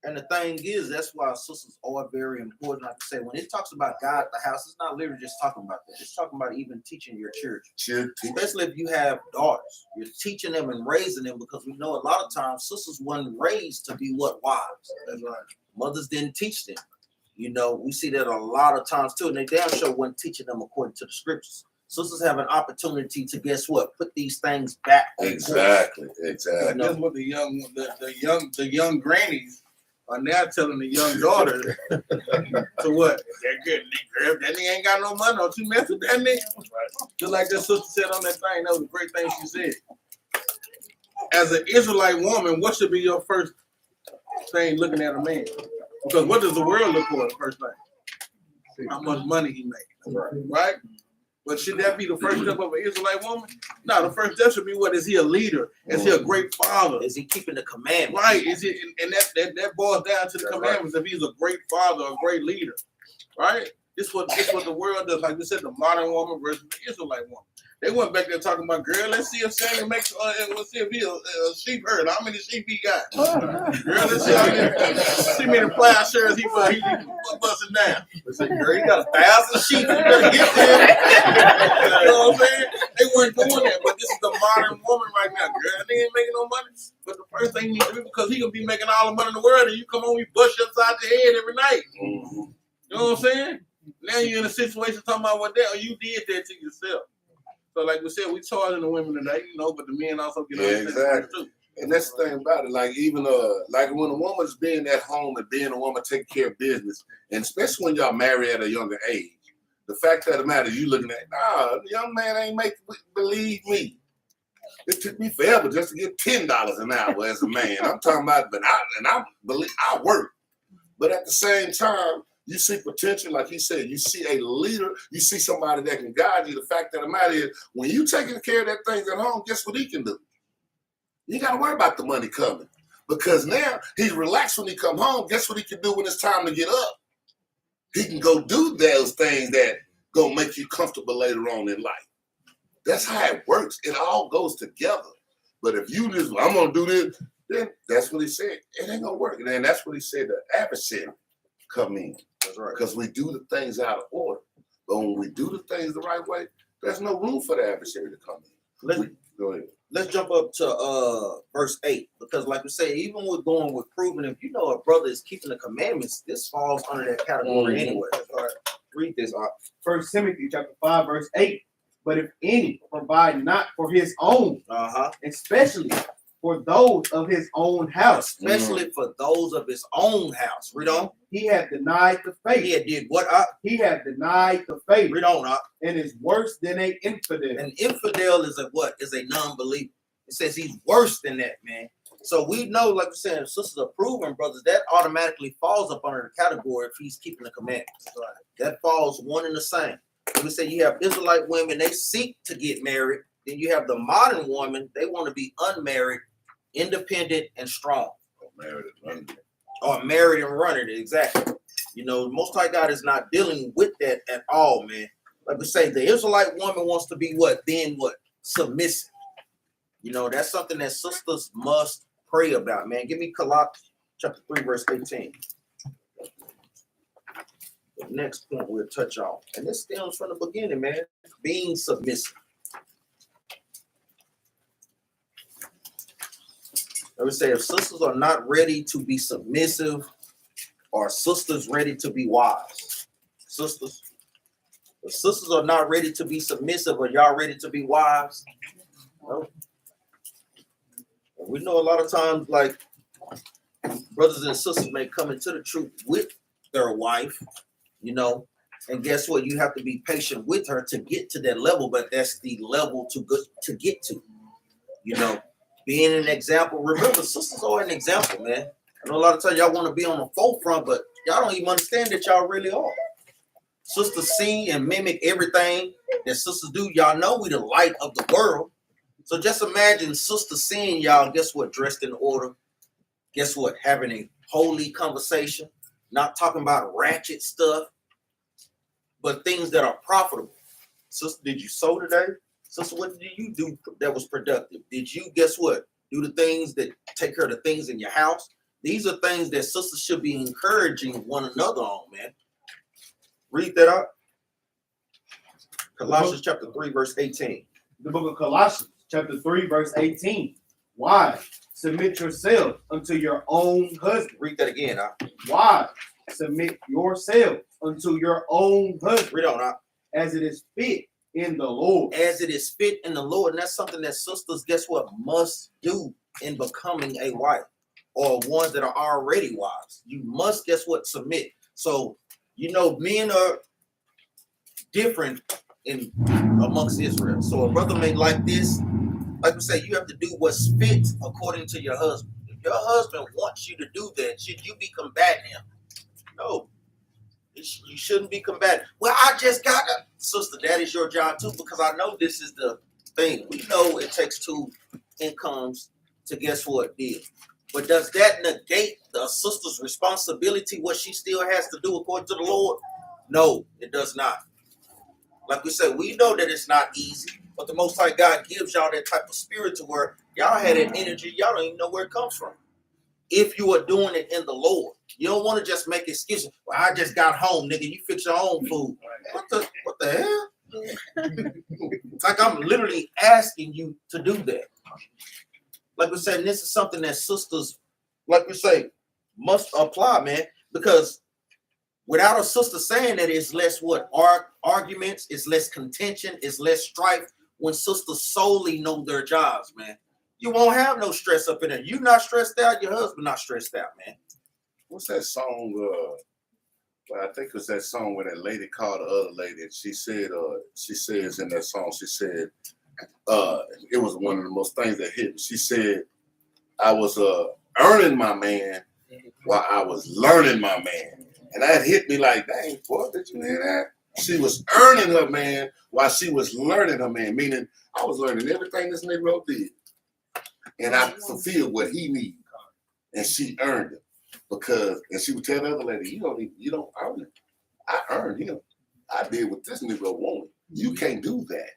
And the thing is, that's why sisters are very important. Like I say, when it talks about God, the house, it's not literally just talking about that. It's talking about even teaching your children. Especially if you have daughters. You're teaching them and raising them, because we know a lot of times sisters weren't raised to be what? Wives. That's right. Mothers didn't teach them. You know, we see that a lot of times too, and they damn sure weren't teaching them according to the scriptures. Sisters have an opportunity to, guess what? Put these things back on Exactly. That's what the young grannies are now telling the young daughters to what? That nigga ain't got no money. Don't you mess with that nigga? Just like that sister said on that thing. That was a great thing she said. As an Israelite woman, what should be your first thing looking at a man? Because what does the world look for the first thing? How much money he makes, right? But should that be the first step of an Israelite woman? No, the first step should be, what is he a leader? Is he a great father? Is he keeping the commandments? Right. Is it? And that boils down to the commandments. If he's a great father, a great leader, right? This what the world does. Like we said, the modern woman versus the Israelite woman. They went back there talking about, girl, let's see if Samuel makes, let's see if he a sheep herd. How many sheep he got? Girl, let's see how many plowshares he busting down. They said, girl, he got 1,000 sheep. You better get there. You know what I'm saying? They weren't doing that, but this is the modern woman right now. Girl, they ain't making no money. But the first thing you need to do, because he gonna be making all the money in the world, and you come home, we bust you upside your head every night. You know what I'm saying? Now you're in a situation talking about what that, or you did that to yourself. So like we said, we charging the women today, you know, but the men also get on exactly. Too. And that's the thing about it. Like even like when a woman's being at home and being a woman taking care of business, and especially when y'all marry at a younger age, The fact of the matter, you looking at, nah, the young man ain't believe me. It took me forever just to get $10 an hour as a man. I'm talking about, but I work. But at the same time, you see potential, like he said, you see a leader, you see somebody that can guide you. The fact of the matter is, when you taking care of that things at home, guess what he can do? You got to worry about the money coming. Because now he's relaxed when he come home. Guess what he can do when it's time to get up? He can go do those things that gonna make you comfortable later on in life. That's how it works. It all goes together. But if you just, I'm gonna do this, then that's what he said. It ain't gonna work. And then that's what he said, the adversary come in. That's right. Because we do the things out of order. But when we do the things the right way, there's no room for the adversary to come in. Go ahead. Let's jump up to verse 8, because like we say, even with going with proving, if you know a brother is keeping the commandments, this falls under that category anyway. All right. Read this. 1 Timothy chapter 5, verse 8. But if any provide not for his own, especially for those of his own house, especially for those of his own house. Read on. He had denied the faith. He had did what? He had denied the faith. Read on. And is worse than an infidel. An infidel is a what? Is a non-believer. It says he's worse than that, man. So we know, like we said, sisters are proven, brothers, that automatically falls up under the category if he's keeping the commandments. Right. That falls one and the same. We say you have Israelite women, they seek to get married. Then you have the modern woman, they want to be unmarried, independent, and strong. Or married and running it, exactly. You know, Most High God is not dealing with that at all, man. Like we say, the Israelite woman wants to be what? Then what? Submissive. You know, that's something that sisters must pray about, man. Give me Colossians chapter 3, verse 18. The next point we'll touch on. And this stems from the beginning, man. Being submissive. I would say if sisters are not ready to be submissive, are sisters ready to be wise? Sisters, if sisters are not ready to be submissive, are y'all ready to be wise? No. And we know a lot of times, like, brothers and sisters may come into the truth with their wife, you know, and guess what? You have to be patient with her to get to that level, but that's the level to get to, you know. Being an example. Remember, sisters are an example, man. I know a lot of times y'all want to be on the forefront, but y'all don't even understand that y'all really are. Sisters see and mimic everything that sisters do. Y'all know we the light of the world. So just imagine sisters seeing y'all, guess what, dressed in order. Guess what, having a holy conversation, not talking about ratchet stuff, but things that are profitable. Sister, did you sew today? Sister, what did you do that was productive? Did you, guess what, do the things that take care of the things in your house? These are things that sisters should be encouraging one another on, man. Read that out. Colossians chapter 3, verse 18. The book of Colossians chapter 3, verse 18. Wives, submit yourselves unto your own husband. Read that again. Wives, submit yourselves unto your own husband. Read on. As it is fit in the Lord. As it is fit in the Lord. And that's something that sisters, guess what, must do in becoming a wife, or ones that are already wives. You must, guess what, submit. So, you know, men are different in amongst Israel. So a brother may like this. Like we say, you have to do what's fit according to your husband. If your husband wants you to do that, should you be combating him? No. You shouldn't be combating. Well, I just got a sister. That is your job too, because I know this is the thing. We know it takes two incomes to guess what deal. But does that negate the sister's responsibility? What she still has to do according to the Lord? No, it does not. Like we said, we know that it's not easy, but the Most High God gives y'all that type of spirit to where y'all had that energy. Y'all don't even know where it comes from. If you are doing it in the Lord, you don't want to just make excuses. Well, I just got home, nigga. You fix your own food. What the hell? It's like I'm literally asking you to do that. Like we said, this is something that sisters, like we say, must apply, man. Because without a sister saying that, it's less what? Arguments, it's less contention, it's less strife when sisters solely know their jobs, man. You won't have no stress up in there. You not stressed out, your husband not stressed out, man. What's that song? Well, I think it was that song where that lady called the other lady, and she says in that song, she said, it was one of the most things that hit me. She said, I was earning my man while I was learning my man. And that hit me like, dang, boy, did you hear that? She was earning her man while she was learning her man, meaning I was learning everything this Negro did. And I fulfilled what he needed. And she earned it. And she would tell the other lady, you don't earn it. I earned him. I did what this Negro wanted. You can't do that.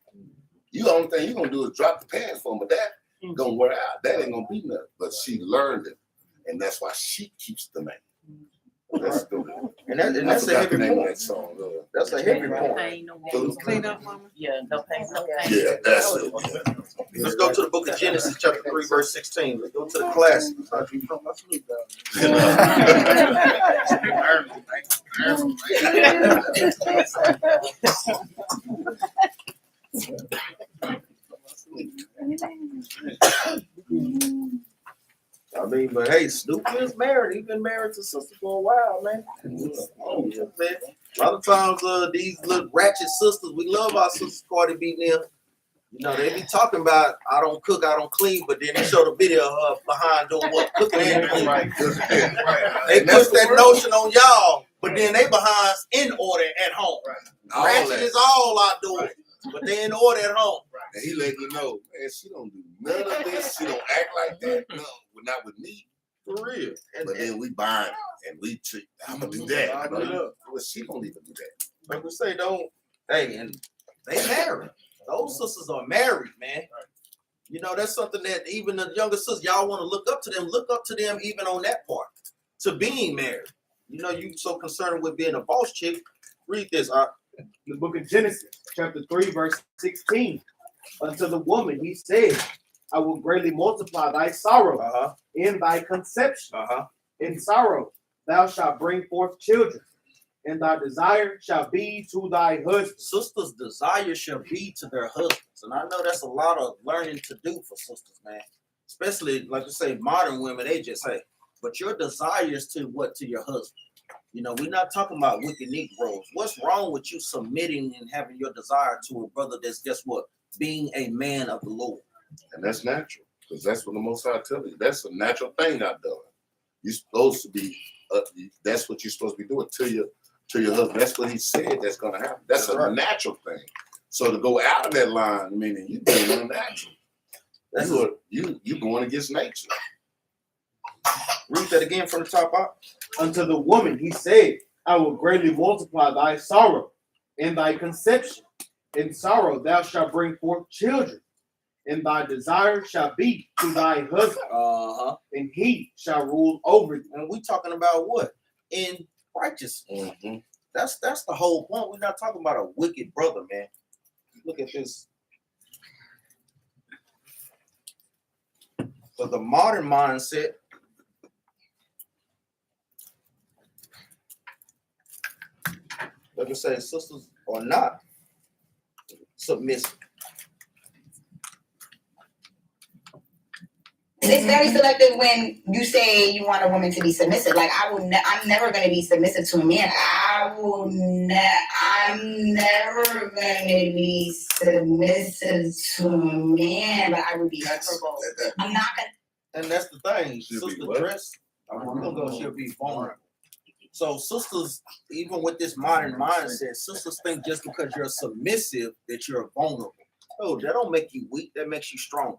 The only thing you're gonna do is drop the pants for him, but that gonna wear out. That ain't gonna be nothing. But she learned it. And that's why she keeps the man. That's good. And that's a heavy point. That song, that's a heavy point. Clean up, mama. Yeah, no pain, no pain. yeah, that's it. Yeah. Let's go to the book of Genesis, chapter 3, verse 16. Let's go to the classics. I mean, but hey, Snoop is married. He's been married to sister for a while, man. Oh, yeah, man. A lot of times, these little ratchet sisters, we love our sisters, Cardi B, them. You know, they be talking about, I don't cook, I don't clean, but then they show the video of her behind doing what? Cooking and cleaning. They push that notion on y'all, but then they behind in order at home. Ratchet is all outdoors, but they in order at home. And he letting you know, man, she don't do none of this. She don't act like that. No, not with me. For real. But then we bind and we treat. I'm gonna do that. Well, she don't even do that. Like we say, don't. Hey, and they married. Those sisters are married, man. You know, that's something that even the younger sisters, y'all want to look up to them. Look up to them even on that part. To being married. You know, you so concerned with being a boss chick. Read this. The book of Genesis, chapter 3, verse 16. Unto the woman he said, I will greatly multiply thy sorrow in thy conception. In sorrow thou shalt bring forth children, and thy desire shall be to thy husband. Sisters' desire shall be to their husbands. And I know that's a lot of learning to do for sisters, man. Especially, like you say, modern women, they just say, but your desires to what? To your husband. You know, we're not talking about wicked Negroes. What's wrong with you submitting and having your desire to a brother that's, guess what? Being a man of the Lord. And that's natural, because that's what the Most High tells you. That's a natural thing I've done. You're supposed to be, that's what you're supposed to be doing to your husband. That's what he said that's going to happen. That's a natural thing. So to go out of that line, meaning you're being unnatural. That's what you going against nature. Read that again from the top up. Unto the woman he said, I will greatly multiply thy sorrow in thy conception. In sorrow thou shalt bring forth children, and thy desire shall be to thy husband, and he shall rule over thee. And we talking about what? In righteousness. That's the whole point. We're not talking about a wicked brother, man. Look at this. So the modern mindset, like I say, sisters are not submissive. It's very selective when you say you want a woman to be submissive. Like I'm never going to be submissive to a man. I'm never going to be submissive to a man, but I would be vulnerable. I'm not going to. And that's the thing. Sister dress, we're gonna go, she'll be vulnerable. So sisters, even with this modern mindset, sisters think just because you're submissive that you're vulnerable. Oh, that don't make you weak. That makes you strong.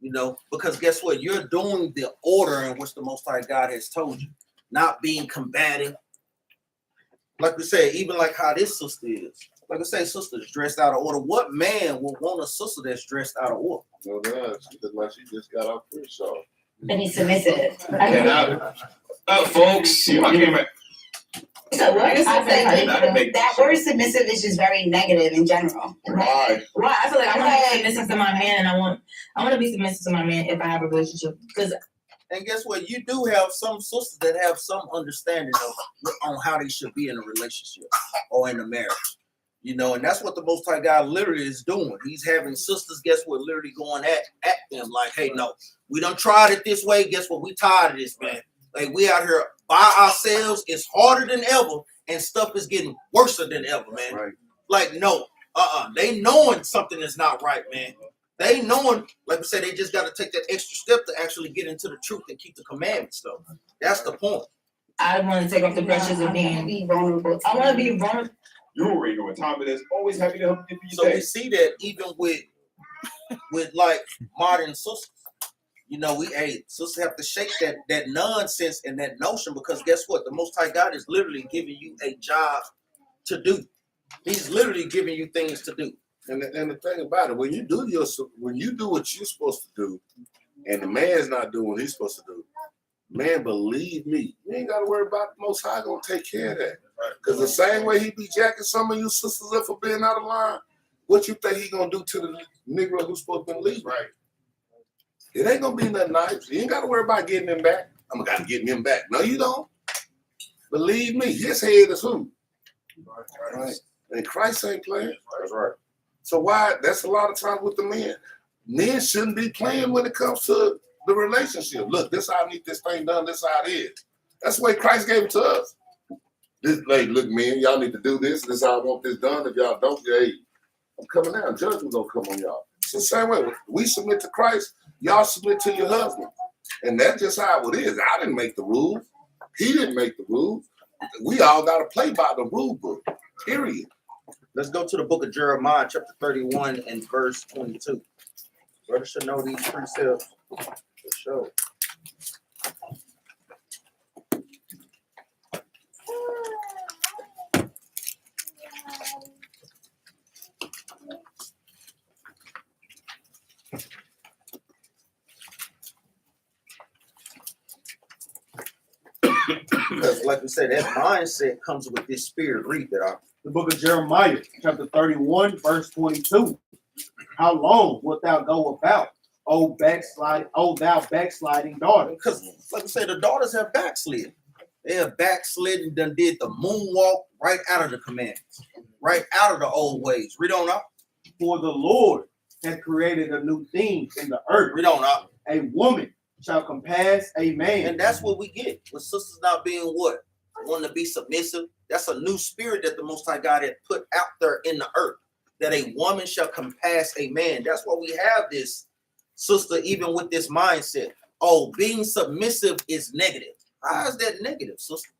You know, because guess what? You're doing the order in which the Most High God has told you, not being combative. Like we said, even like how this sister is. Like I say, sister's dressed out of order. What man would want a sister that's dressed out of order? No, she look like she just got off pretty soft. And he's submissive. Folks, you came back. So what is that word submissive is just very negative in general. Right. Right. I feel like I want to be submissive to my man, and I want to be submissive to my man if I have a relationship. And guess what? You do have some sisters that have some understanding on how they should be in a relationship or in a marriage. You know, and that's what the Most High God literally is doing. He's having sisters, guess what, literally going at them like, hey, no, we done tried it this way. Guess what? We tired of this, man. Like, we out here by ourselves. It's harder than ever. and stuff is getting worse than ever, man. Right. Like, no, they knowing something is not right, man. They knowing, like I said, they just got to take that extra step to actually get into the truth and keep the commandments, though. That's the point. I want to take off the brushes of being vulnerable. I want to be vulnerable. You already know what time it is. Always happy to help you get So through your we day. see that even with like modern sisters. You know, sisters have to shake that nonsense and that notion, because guess what? The Most High God is literally giving you a job to do. He's literally giving you things to do. And the thing about it, when you do what you're supposed to do, and the man's not doing what he's supposed to do, man, believe me, you ain't got to worry about the Most High gonna take care of that. Because the same way he be jacking some of you sisters up for being out of line, what you think he gonna do to the Negro who's supposed to be leaving? Right. It ain't gonna be nothing nice. You ain't got to worry about getting him back. I'm gonna get him back. No, you don't. Believe me, his head is who? Right. And Christ ain't playing. That's right. So why? That's a lot of times with the men. Men shouldn't be playing when it comes to the relationship. Look, this how I need this thing done. This how it is. That's the way Christ gave it to us. This, like, look, men, y'all need to do this. This how I want this done. If y'all don't, hey, I'm coming down. Judgment gonna come on y'all. It's the same way. We submit to Christ. Y'all submit to your husband. And that's just how it is. I didn't make the rules. He didn't make the rules. We all got to play by the rule book, period. Let's go to the book of Jeremiah, chapter 31 and verse 22. Brother should know these precepts for sure. Because like we said, that mindset comes with this spirit. Read that out. The book of Jeremiah, chapter 31, verse 22. How long wilt thou go about, O thou backsliding daughter? Because like I said, the daughters have backslid. They have backslidden, done did the moonwalk right out of the commandments, right out of the old ways. Read on up. For the Lord hath created a new thing in the earth. Read on up. A woman shall compass a man. And that's what we get with sisters not being what? Wanting to be submissive. That's a new spirit that the Most High God had put out there in the earth, that a woman shall compass a man. That's why we have this, sister, even with this mindset. Oh, being submissive is negative. How is that negative, sister?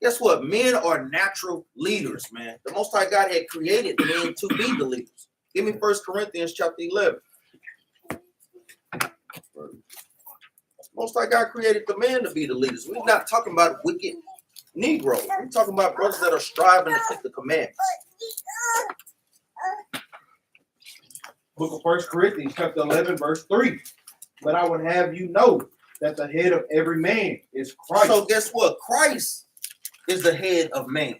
Guess what? Men are natural leaders, man. The Most High God had created men to be the leaders. Give me 1 Corinthians chapter 11. Most High God created the man to be the leaders. We're not talking about wicked Negroes. We're talking about brothers that are striving to keep the commandments. Book of 1 Corinthians, chapter 11, verse 3. But I would have you know that the head of every man is Christ. So guess what? Christ is the head of man.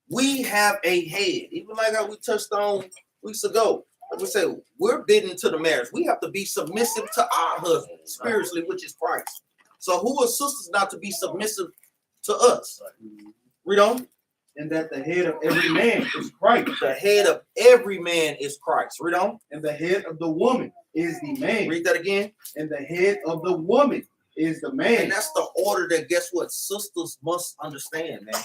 We have a head. Even like how we touched on weeks ago. Like we said, we're bidden to the marriage. We have to be submissive to our husband spiritually, which is Christ. So who are sisters not to be submissive to us? Read on. And that the head of every man is Christ. The head of every man is Christ. Read on. And the head of the woman is the man. Read that again. And the head of the woman is the man. And that's the order that, guess what, sisters must understand, man.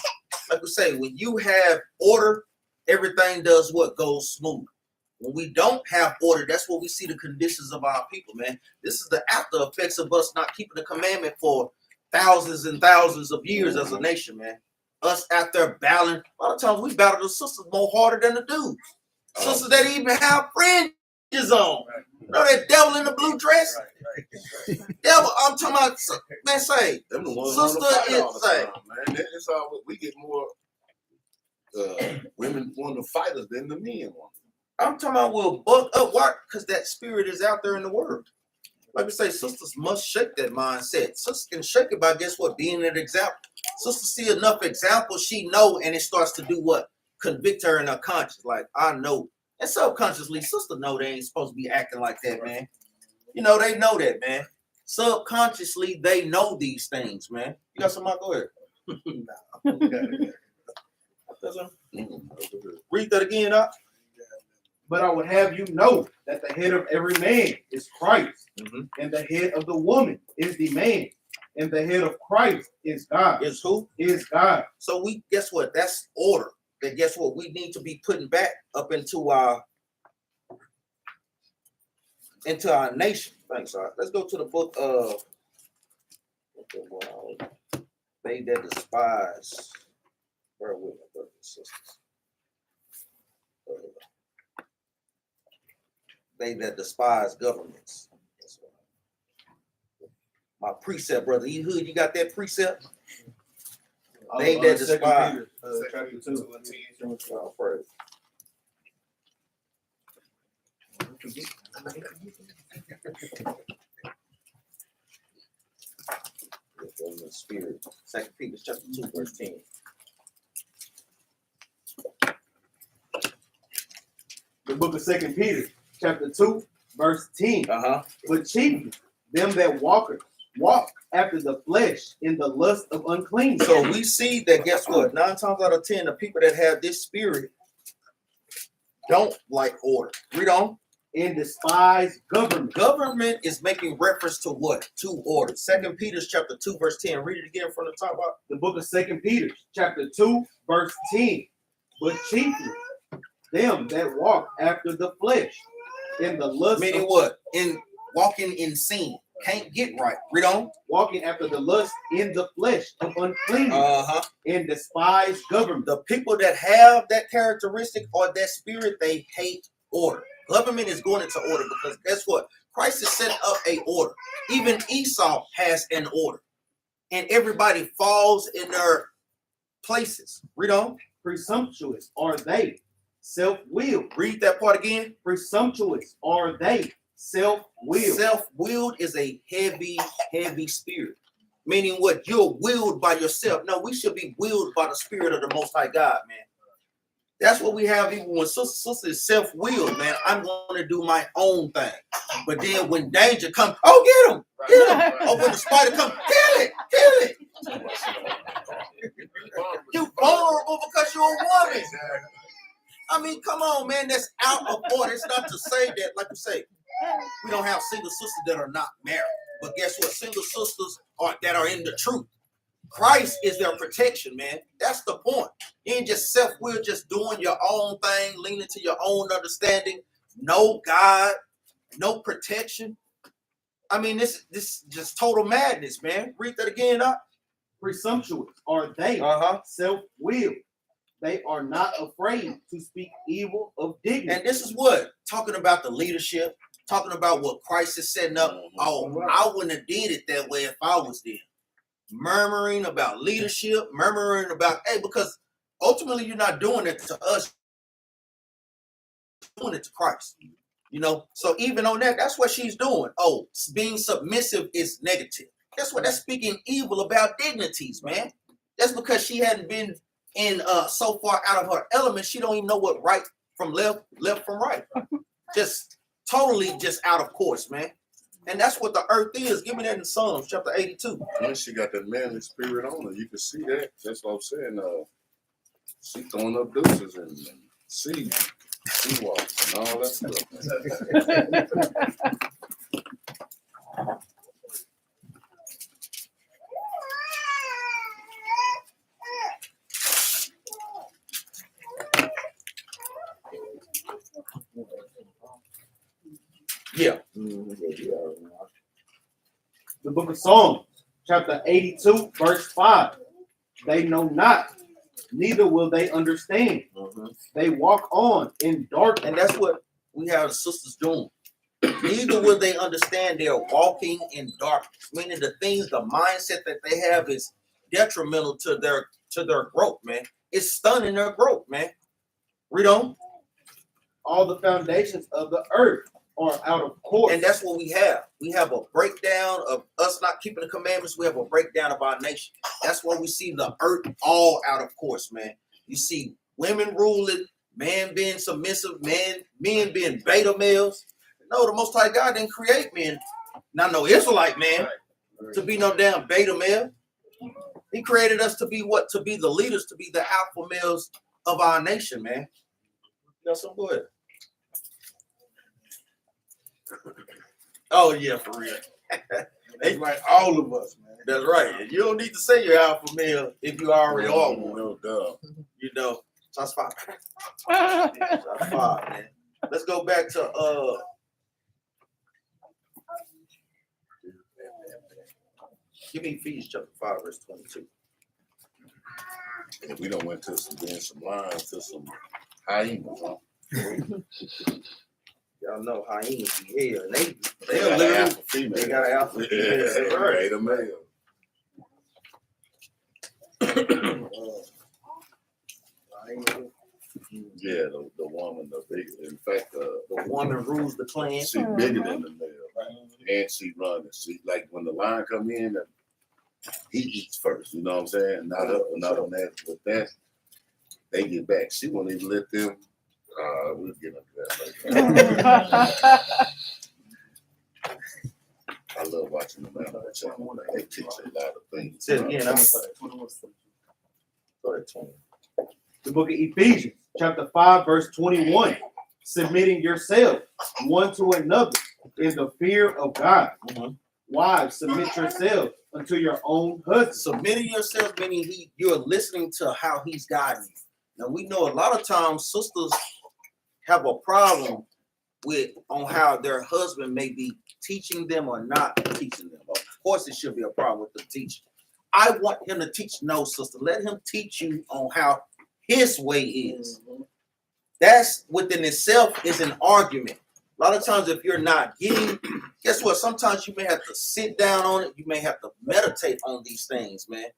Like we say, when you have order, everything does what? Goes smooth. When we don't have order, that's what we see the conditions of our people, man. This is the after effects of us not keeping the commandment for thousands and thousands of years as a nation, man. Us out there battling. A lot of times we battle the sisters more harder than the dudes. Sisters that even have fringes on. You know that devil in the blue dress? Devil, I'm talking about, man, say, Them the ones sister on the fight is all the say. time, man. It's all, we get more women want the fighters than the men want. I'm talking about we'll buck up. Why? Because that spirit is out there in the world. Like we say, sisters must shake that mindset. Sisters can shake it by, guess what, being an example. Sisters see enough examples, she know, and it starts to do what? Convict her in her conscience. Like, I know. And subconsciously, sister know they ain't supposed to be acting like that, man. You know, they know that, man. Subconsciously, they know these things, man. You got something? Go ahead. Read that again, up. But I would have you know that the head of every man is Christ, and the head of the woman is the man, And the head of Christ is God. Is who? Is God. So we guess what? That's order. That guess what? We need to be putting back up into our nation. Thanks, sir. Let's go to the book of they that despise. Where are we, my brothers and sisters? They that despise governments. My precept, brother. Ehud, you got that precept? They that despise. Chapter 2. Oh, praise. In the spirit. 2 Peter chapter 2, verse 10. The book of 2 Peter, chapter 2, verse 10. But chiefly them that walk after the flesh in the lust of uncleanness. So we see that, guess what? 9 times out of 10, the people that have this spirit don't like order. Read on. And despise government. Government is making reference to what? To order. 2 Peter chapter 2, verse 10. Read it again from the top up. The book of 2 Peter, chapter 2, verse 10. But chiefly them that walk after the flesh in the lust. Meaning what? In walking in sin. Can't get right. Read on. Walking after the lust in the flesh of uncleanness. And despise government. The people that have that characteristic or that spirit, they hate order. Government is going into order because guess what? Christ has set up a order. Even Esau has an order. And everybody falls in their places. Read on. Presumptuous are they, self-willed. Read that part again. Presumptuous are they, self-willed. Self-willed is a heavy, heavy spirit. Meaning what? You're willed by yourself. No, we should be willed by the spirit of the Most High God, man. That's what we have even when sister is self-willed, man. I'm going to do my own thing. But then when danger comes, oh, get him. Get him. Oh, when the spider comes, kill it. Kill it. You're vulnerable because you're a woman. I mean, come on, man. That's out of order. It's not to say that, like you say, we don't have single sisters that are not married. But guess what? Single sisters that are in the truth. Christ is their protection, man. That's the point. You ain't just self-will, just doing your own thing, leaning to your own understanding. No God, no protection. I mean, this is just total madness, man. Read that again, up. Presumptuous are they, self-willed. They are not afraid to speak evil of dignity. And this is what? Talking about the leadership, talking about what Christ is setting up. Oh, I wouldn't have did it that way if I was there. Murmuring about leadership, murmuring about, hey, because ultimately you're not doing it to us, you're doing it to Christ. You know, so even on that, that's what she's doing. Oh, being submissive is negative. Guess what? That's speaking evil about dignities, man. That's because she hadn't been in so far out of her element, she don't even know what right from left from right. Just totally just out of course, man. And that's what the earth is. Give me that in Psalms chapter 82. When she got that manly spirit on her, you can see that. That's what I'm saying. She throwing up deuces and sea walks and all that stuff. Yeah. The book of Psalms, chapter 82, verse 5. They know not, neither will they understand. They walk on in darkness. And that's what we have the sisters doing. Neither will they understand they're walking in darkness. Meaning the things, the mindset that they have is detrimental to their growth, man. It's stunning their growth, man. Read on. All the foundations of the earth are out of course. And that's what we have. We have a breakdown of us not keeping the commandments. We have a breakdown of our nation. That's why we see the earth all out of course, man. You see women ruling, man being submissive, men being beta males. No, the Most High God didn't create men, not no Israelite man, to be no damn beta male. He created us to be what? To be the leaders, to be the alpha males of our nation, man. You got some good. Oh yeah, for real. It's like all of us, man. That's right. And you don't need to say you're alpha male if you already are one. No doubt. You know, shots fired. Shots fired, man. Let's go back to give me Ephesians chapter 5, verse 22. We don't went to some lines to some hyenas. Huh? Y'all know hyenas be hell. And they got an literally alpha female. they got an alpha female. Yeah, Right. right, a male. Yeah, the woman, the big. In fact, The woman rules the clan. she bigger than the male, and she running. She like when the line come in, he eats first. You know what I'm saying? Not on that. With that, they get back. She won't even let them. We'll get into that later. I love watching the man. They teach a lot of things. Say it again. I'm go ahead, 20. The book of Ephesians, chapter 5, verse 21. Submitting yourselves one to another in the fear of God. Mhm. Wives, submit yourselves unto your own husbands. Submitting yourself, meaning you're listening to how he's guiding you. Now we know a lot of times sisters have a problem with on how their husband may be teaching them or not teaching them. Of course, it should be a problem with the teaching. I want him to teach. No, sister, let him teach you on how his way is. That's within itself is an argument. A lot of times, if you're not getting, guess what? Sometimes you may have to sit down on it. You may have to meditate on these things, man.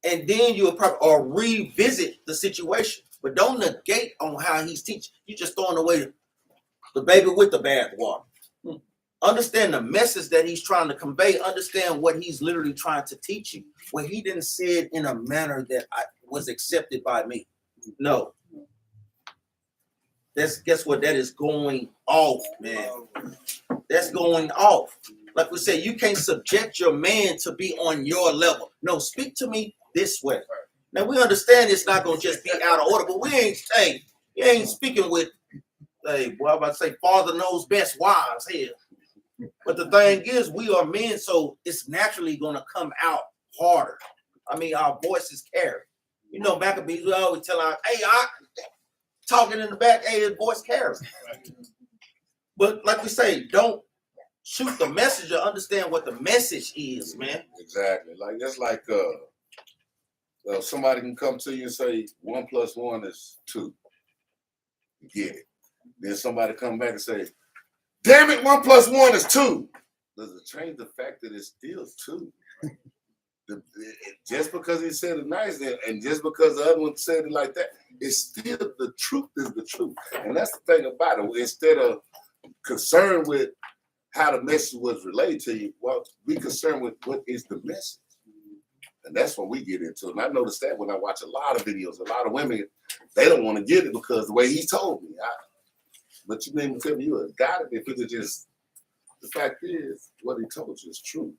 And then you'll probably or revisit the situation. But don't negate on how he's teaching. You're just throwing away the baby with the bathwater. Understand the message that he's trying to convey. Understand what he's literally trying to teach you. Well, he didn't say it in a manner that was accepted by me. No. Guess what? That is going off, man. That's going off. Like we said, you can't subject your man to be on your level. No, speak to me this way. Now we understand it's not gonna just be out of order, but we ain't you ain't speaking with I'm about to say father knows best wives here. But the thing is, we are men, so it's naturally gonna come out harder. I mean, our voices carry. You know, Maccabees, we always tell our, hey, I talking in the back, hey, his voice carries. But like we say, don't shoot the messenger, understand what the message is, man. Exactly. Like that's like somebody can come to you and say 1 + 1 is 2. You get it. Then somebody come back and say, damn it, 1 + 1 is 2. Does it change the fact that it's still 2? Just because he said it nice and just because the other one said it like that, it's still the truth is the truth. And that's the thing about it. Instead of concerned with how the message was relayed to you, well, be concerned with what is the message. And that's what we get into. And I noticed that when I watch a lot of videos, a lot of women, they don't want to get it because the way he told me. But you didn't tell me you would have got it if it was just, the fact is, what he told you is true.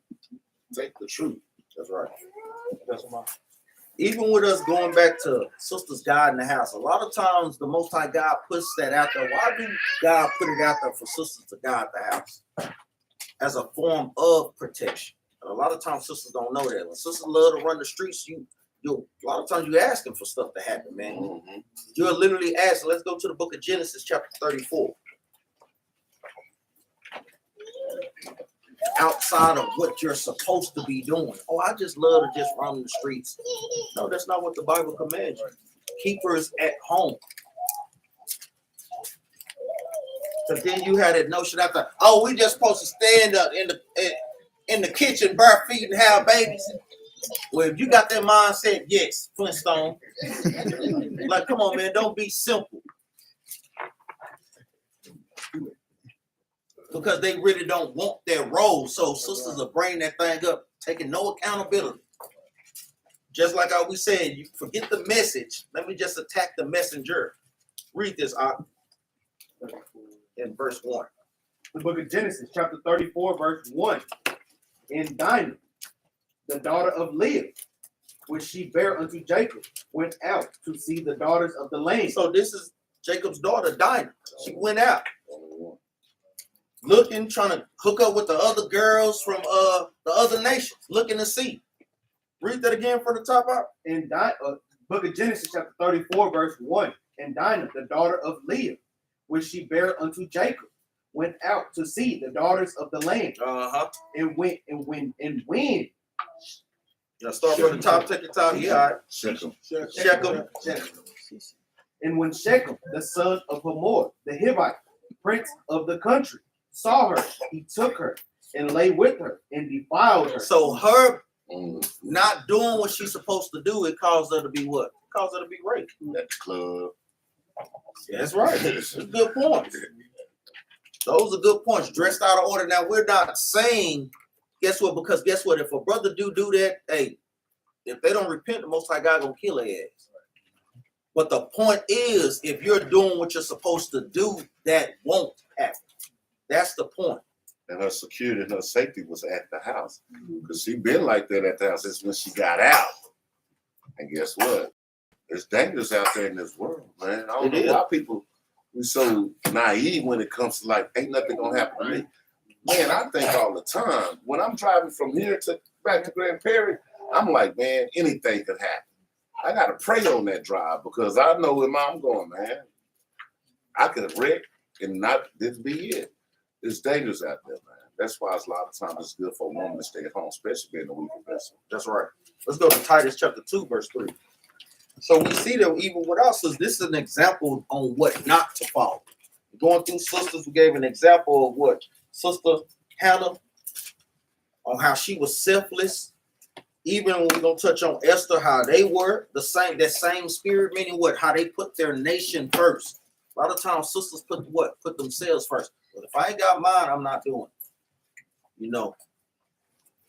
Take the truth. That's right. That's my. Even with us going back to sisters God in the house, a lot of times the Most High God puts that out there. Why do God put it out there for sisters to guard the house? As a form of protection. And a lot of times sisters don't know that. When sisters love to run the streets, a lot of times you're asking for stuff to happen, man. Mm-hmm. You're literally asking. Let's go to the book of Genesis, chapter 34. Outside of what you're supposed to be doing. Oh, I just love to just run the streets. No, that's not what the Bible commands you. Keepers at home. But then you had that notion after, oh, we just supposed to stand up in the kitchen, bare feet, and have babies. Well, if you got that mindset, yes, Flintstone. Like, come on, man, don't be simple. Because they really don't want their role. So sisters will bring that thing up, taking no accountability. Just like I always said, you forget the message. Let me just attack the messenger. Read this in verse 1. The book of Genesis, chapter 34, verse 1. And Dine-In, the daughter of Leah, which she bare unto Jacob, went out to see the daughters of the land. So this is Jacob's daughter, Dine-In. She went out. looking, trying to hook up with the other girls from the other nations, looking to see. Read that again from the top out. In Book of Genesis, chapter 34, verse 1. And Dinah, the daughter of Leah, which she bare unto Jacob, went out to see the daughters of the land. And when Now start from the top, take your time. Yeah, all right. Shechem. Shechem. And when Shechem, the son of Hamor, the Hivite, prince of the country, saw her, he took her and lay with her and defiled her. So her not doing what she's supposed to do, it caused her to be what? It caused her to be raped. At the club. Yeah, that's right. That's a good point. Those are good points. Dressed out of order. Now we're not saying, guess what? Because guess what? If a brother do that, hey, if they don't repent, the Most High God gonna kill their ass. But the point is, if you're doing what you're supposed to do, that won't happen. That's the point. And her security and her safety was at the house. Because she been like that at the house since when she got out. And guess what? It's dangerous out there in this world, man. I don't know why people we so naive when it comes to like, ain't nothing gonna happen to me. Man, I think all the time, when I'm driving from here to back to Grand Prairie, I'm like, man, anything could happen. I gotta pray on that drive because I know where I'm going, man. I could wreck and not this be it. It's dangerous out there, man. That's why it's a lot of times it's good for a woman to stay at home, especially being a weaker vessel. That's right. Let's go to Titus chapter 2, verse 3. So we see that even with our sisters, this is an example on what not to follow. Going through sisters, we gave an example of what Sister Hannah, on how she was selfless. Even when we're gonna touch on Esther, how they were that same spirit, meaning what? How they put their nation first. A lot of times sisters put themselves first. But if I ain't got mine, I'm not doing it. You know,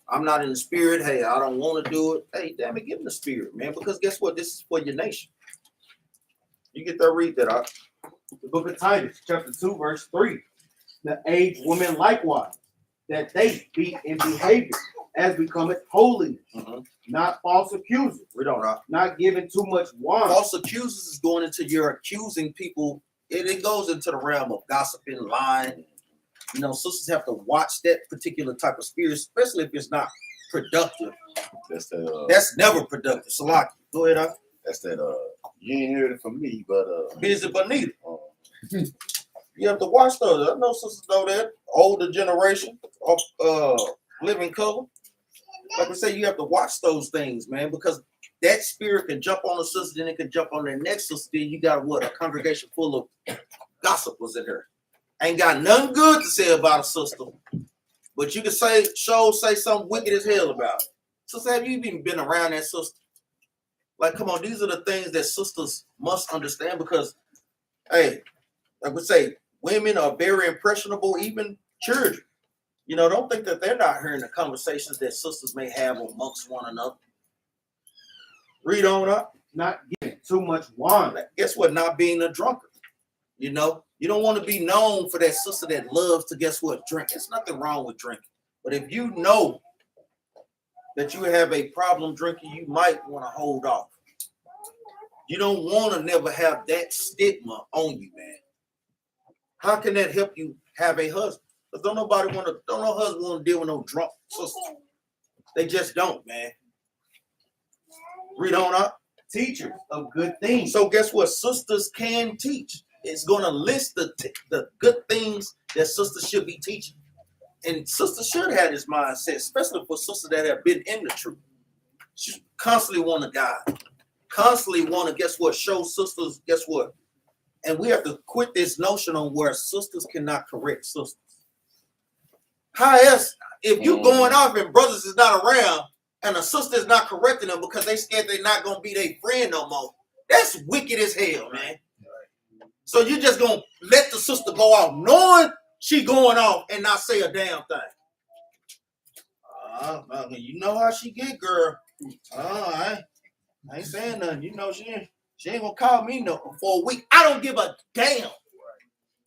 I'm not in the spirit. Hey, I don't want to do it. Hey, damn it, give them the spirit, man. Because guess what? This is for your nation. You get that, read that out. The book of Titus, chapter 2, verse 3. The aged women likewise, that they be in behavior as becometh holiness, not false accusers. We don't know. Not giving too much wine. False accusers is going into your accusing people. It goes into the realm of gossiping, lying. You know, sisters have to watch that particular type of spirit, especially if it's not productive. That's never productive. Salaki, go ahead. That's that. You ain't heard it from me, but Busy Benaniyah. You have to watch those. I know sisters know that. Older generation of living color. Like I say, you have to watch those things, man, because that spirit can jump on a sister, then it can jump on the next sister. Then you got what? A congregation full of gossipers in there. Ain't got nothing good to say about a sister, but you can say something wicked as hell about it. Sister, have you even been around that sister? Like, come on, these are the things that sisters must understand because, hey, like we say, women are very impressionable, even children. You know, don't think that they're not hearing the conversations that sisters may have amongst one another. Read on up. Not giving too much wine. Guess what? Not being a drunkard. You know, you don't want to be known for that sister that loves to, guess what, drink. There's nothing wrong with drinking. But if you know that you have a problem drinking, you might want to hold off. You don't want to never have that stigma on you, man. How can that help you have a husband? Because don't no husband want to deal with no drunk sister. They just don't, man. Read on up. Teachers of good things. So guess what? Sisters can teach. It's going to list the good things that sisters should be teaching. And sisters should have this mindset, especially for sisters that have been in the truth. She constantly want to guide. Constantly want to, guess what, show sisters, guess what? And we have to quit this notion on where sisters cannot correct sisters. How else, if you going off and brothers is not around and a sister is not correcting them because they scared they're not going to be their friend no more, that's wicked as hell, man. So you just going to let the sister go off knowing she going off and not say a damn thing. You know how she get, girl. I ain't saying nothing. You know she ain't gonna call me no for a week. I don't give a damn.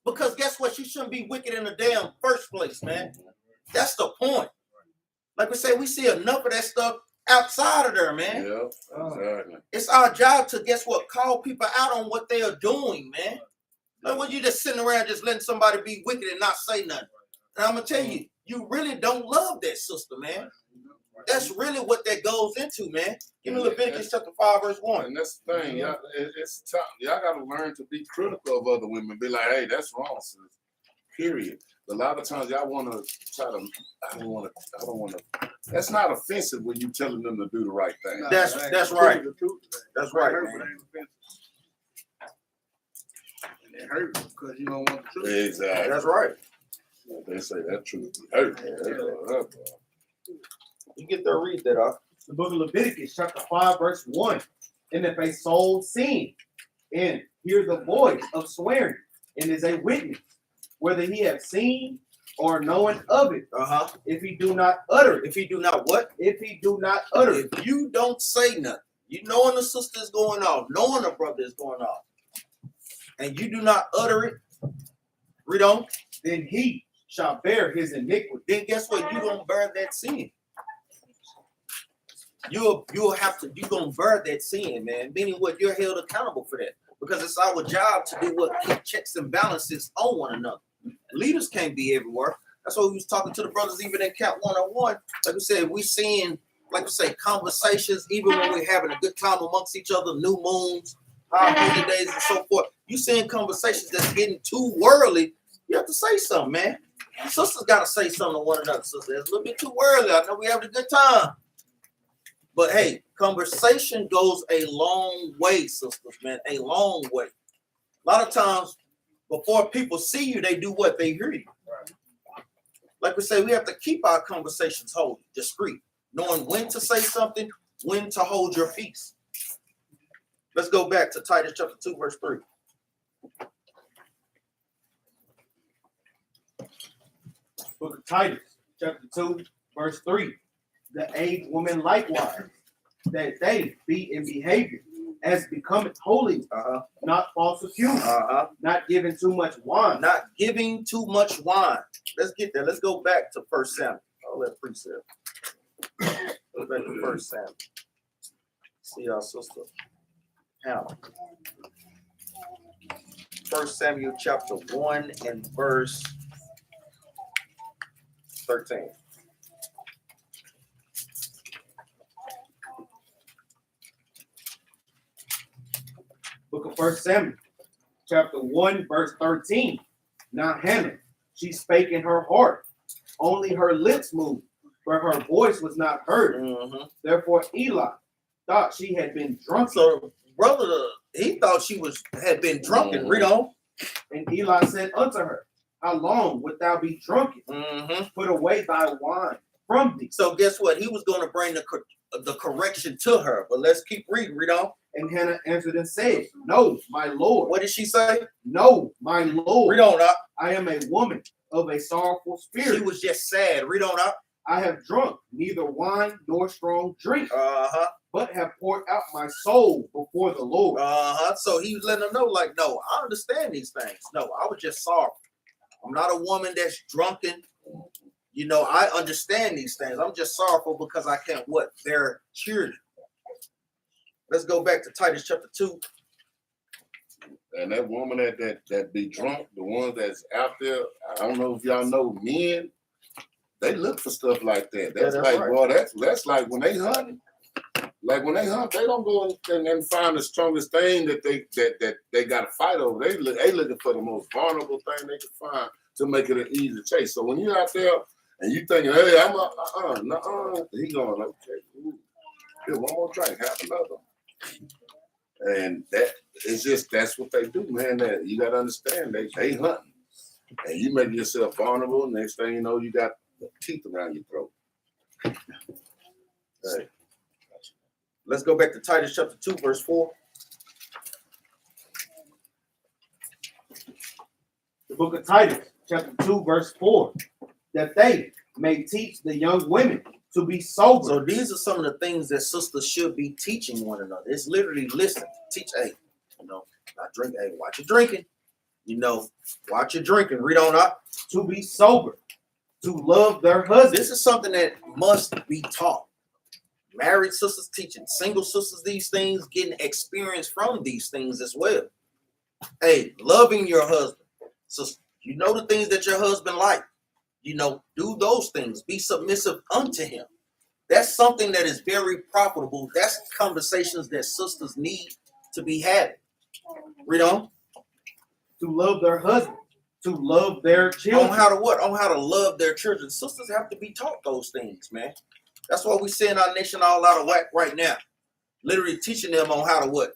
Because guess what? She shouldn't be wicked in the damn first place, man. That's the point. Like we say, we see enough of that stuff outside of there, man. Yeah, exactly. It's our job to, guess what, call people out on what they are doing, man. Like when you just sitting around just letting somebody be wicked and not say nothing. And I'm gonna tell you, you really don't love that sister, man. That's really what that goes into, man. Give me Leviticus chapter 5, verse 1. And that's the thing, y'all. It's tough. Y'all got to learn to be critical of other women. Be like, hey, that's wrong, sis. Period. A lot of times y'all want to try to. I don't want to. That's not offensive when you telling them to do the right thing. That's right. That's right, man. And it hurts because you don't want the truth. Exactly. That's right. They say that truth hurt. You get there, read that off. The book of Leviticus, chapter 5, verse 1. And if a soul sin and hear the voice of swearing and is a witness, whether he have seen or known of it, if he do not utter it. If he do not what? If he do not utter it. If you don't say nothing, you knowing the sister is going off, knowing the brother is going off, and you do not utter it, read on, then he shall bear his iniquity. then guess what? You're gonna bear that sin. You're gonna bear that sin, man. Meaning what? You're held accountable for that. Because it's our job to do what? Keep checks and balances on one another. Leaders can't be everywhere. That's why we was talking to the brothers even in Capt 101. Like we said, we seeing, like we say, conversations, even when we're having a good time amongst each other, new moons, holiday days, and so forth. You seeing conversations that's getting too worldly, you have to say something, man. Sisters gotta say something to one another, sister. It's a little bit too early. I know we having a good time. But hey, conversation goes a long way, sisters, man. A long way. A lot of times, before people see you, they do what? They hear you. Like we say, we have to keep our conversations holy, discreet, knowing when to say something, when to hold your peace. Let's go back to Titus chapter 2, verse 3. Book of Titus, chapter 2, verse 3. The aged woman likewise, that they be in behavior as becometh holy, not false accused, not giving too much wine. Not giving too much wine. Let's get there. Let's go back to 1 Samuel. I'll let precept. Go back to 1 Samuel. See our sister Hannah. 1 Samuel chapter 1 and verse 13. Book of 1 Samuel, chapter 1, verse 13. Now Hannah, she spake in her heart, only her lips moved, but her voice was not heard. Therefore Eli thought she had been drunk. So brother, he thought she had been drunken. Read on. And Eli said unto her, how long wilt thou be drunken? Put away thy wine from thee. So guess what? He was going to bring the correction to her. But let's keep reading. Read on. And Hannah answered and said, no, my Lord. What did she say? No, my Lord. Read on up. I am a woman of a sorrowful spirit. She was just sad. Read on up. I have drunk neither wine nor strong drink, but have poured out my soul before the Lord. So he was letting her know, like, no, I understand these things. No, I was just sorrowful. I'm not a woman that's drunken. You know, I understand these things. I'm just sorrowful because I can't what? Bear cheering. Let's go back to Titus chapter 2. And that woman that be drunk, the ones that's out there, I don't know if y'all know men, they look for stuff like that. That's like, right. Boy, that's like when they hunt. Like when they hunt, they don't go and find the strongest thing that they got to fight over. They looking for the most vulnerable thing they can find to make it an easy chase. So when you're out there and you thinking, hey, I'm he going, okay, ooh, here, one more drink, have another. And that it's just that's what they do, man. That you gotta understand, they hunting, and you make yourself vulnerable. Next thing you know, you got the teeth around your throat. Hey. Let's go back to Titus chapter 2, verse 4. The book of Titus, chapter 2, verse 4. That they may teach the young women to be sober. So these are some of the things that sisters should be teaching one another. It's literally listen, teach, hey, you know, not drink, hey, watch your drinking. You know, watch your drinking. Read on up. To be sober, to love their husbands. This is something that must be taught. Married sisters teaching single sisters these things, getting experience from these things as well. Hey, loving your husband. So you know the things that your husband like. do those things. Be submissive unto him. That's something that is very profitable. That's conversations that sisters need to be having. Read on. To love their husband, to love their children. On how to what? On how to love their children. Sisters have to be taught those things, man. That's why we seeing our nation all out of whack right now. Literally teaching them on how to what?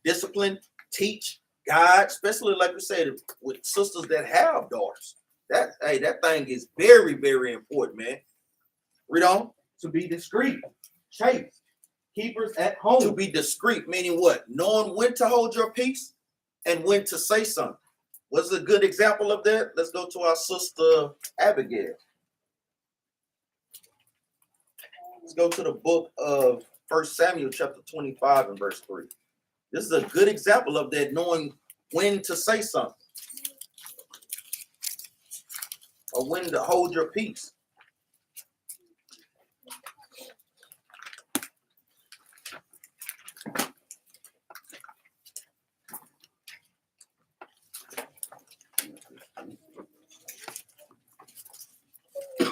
Discipline, teach, guide, especially like we said, with sisters that have daughters. That thing is very, very important, man. Read on. To be discreet, chaste, keepers at home. To be discreet, meaning what? Knowing when to hold your peace and when to say something. What's a good example of that? Let's go to our sister Abigail. Let's go to the book of 1 Samuel chapter 25 and verse 3. This is a good example of that, knowing when to say something or when to hold your peace.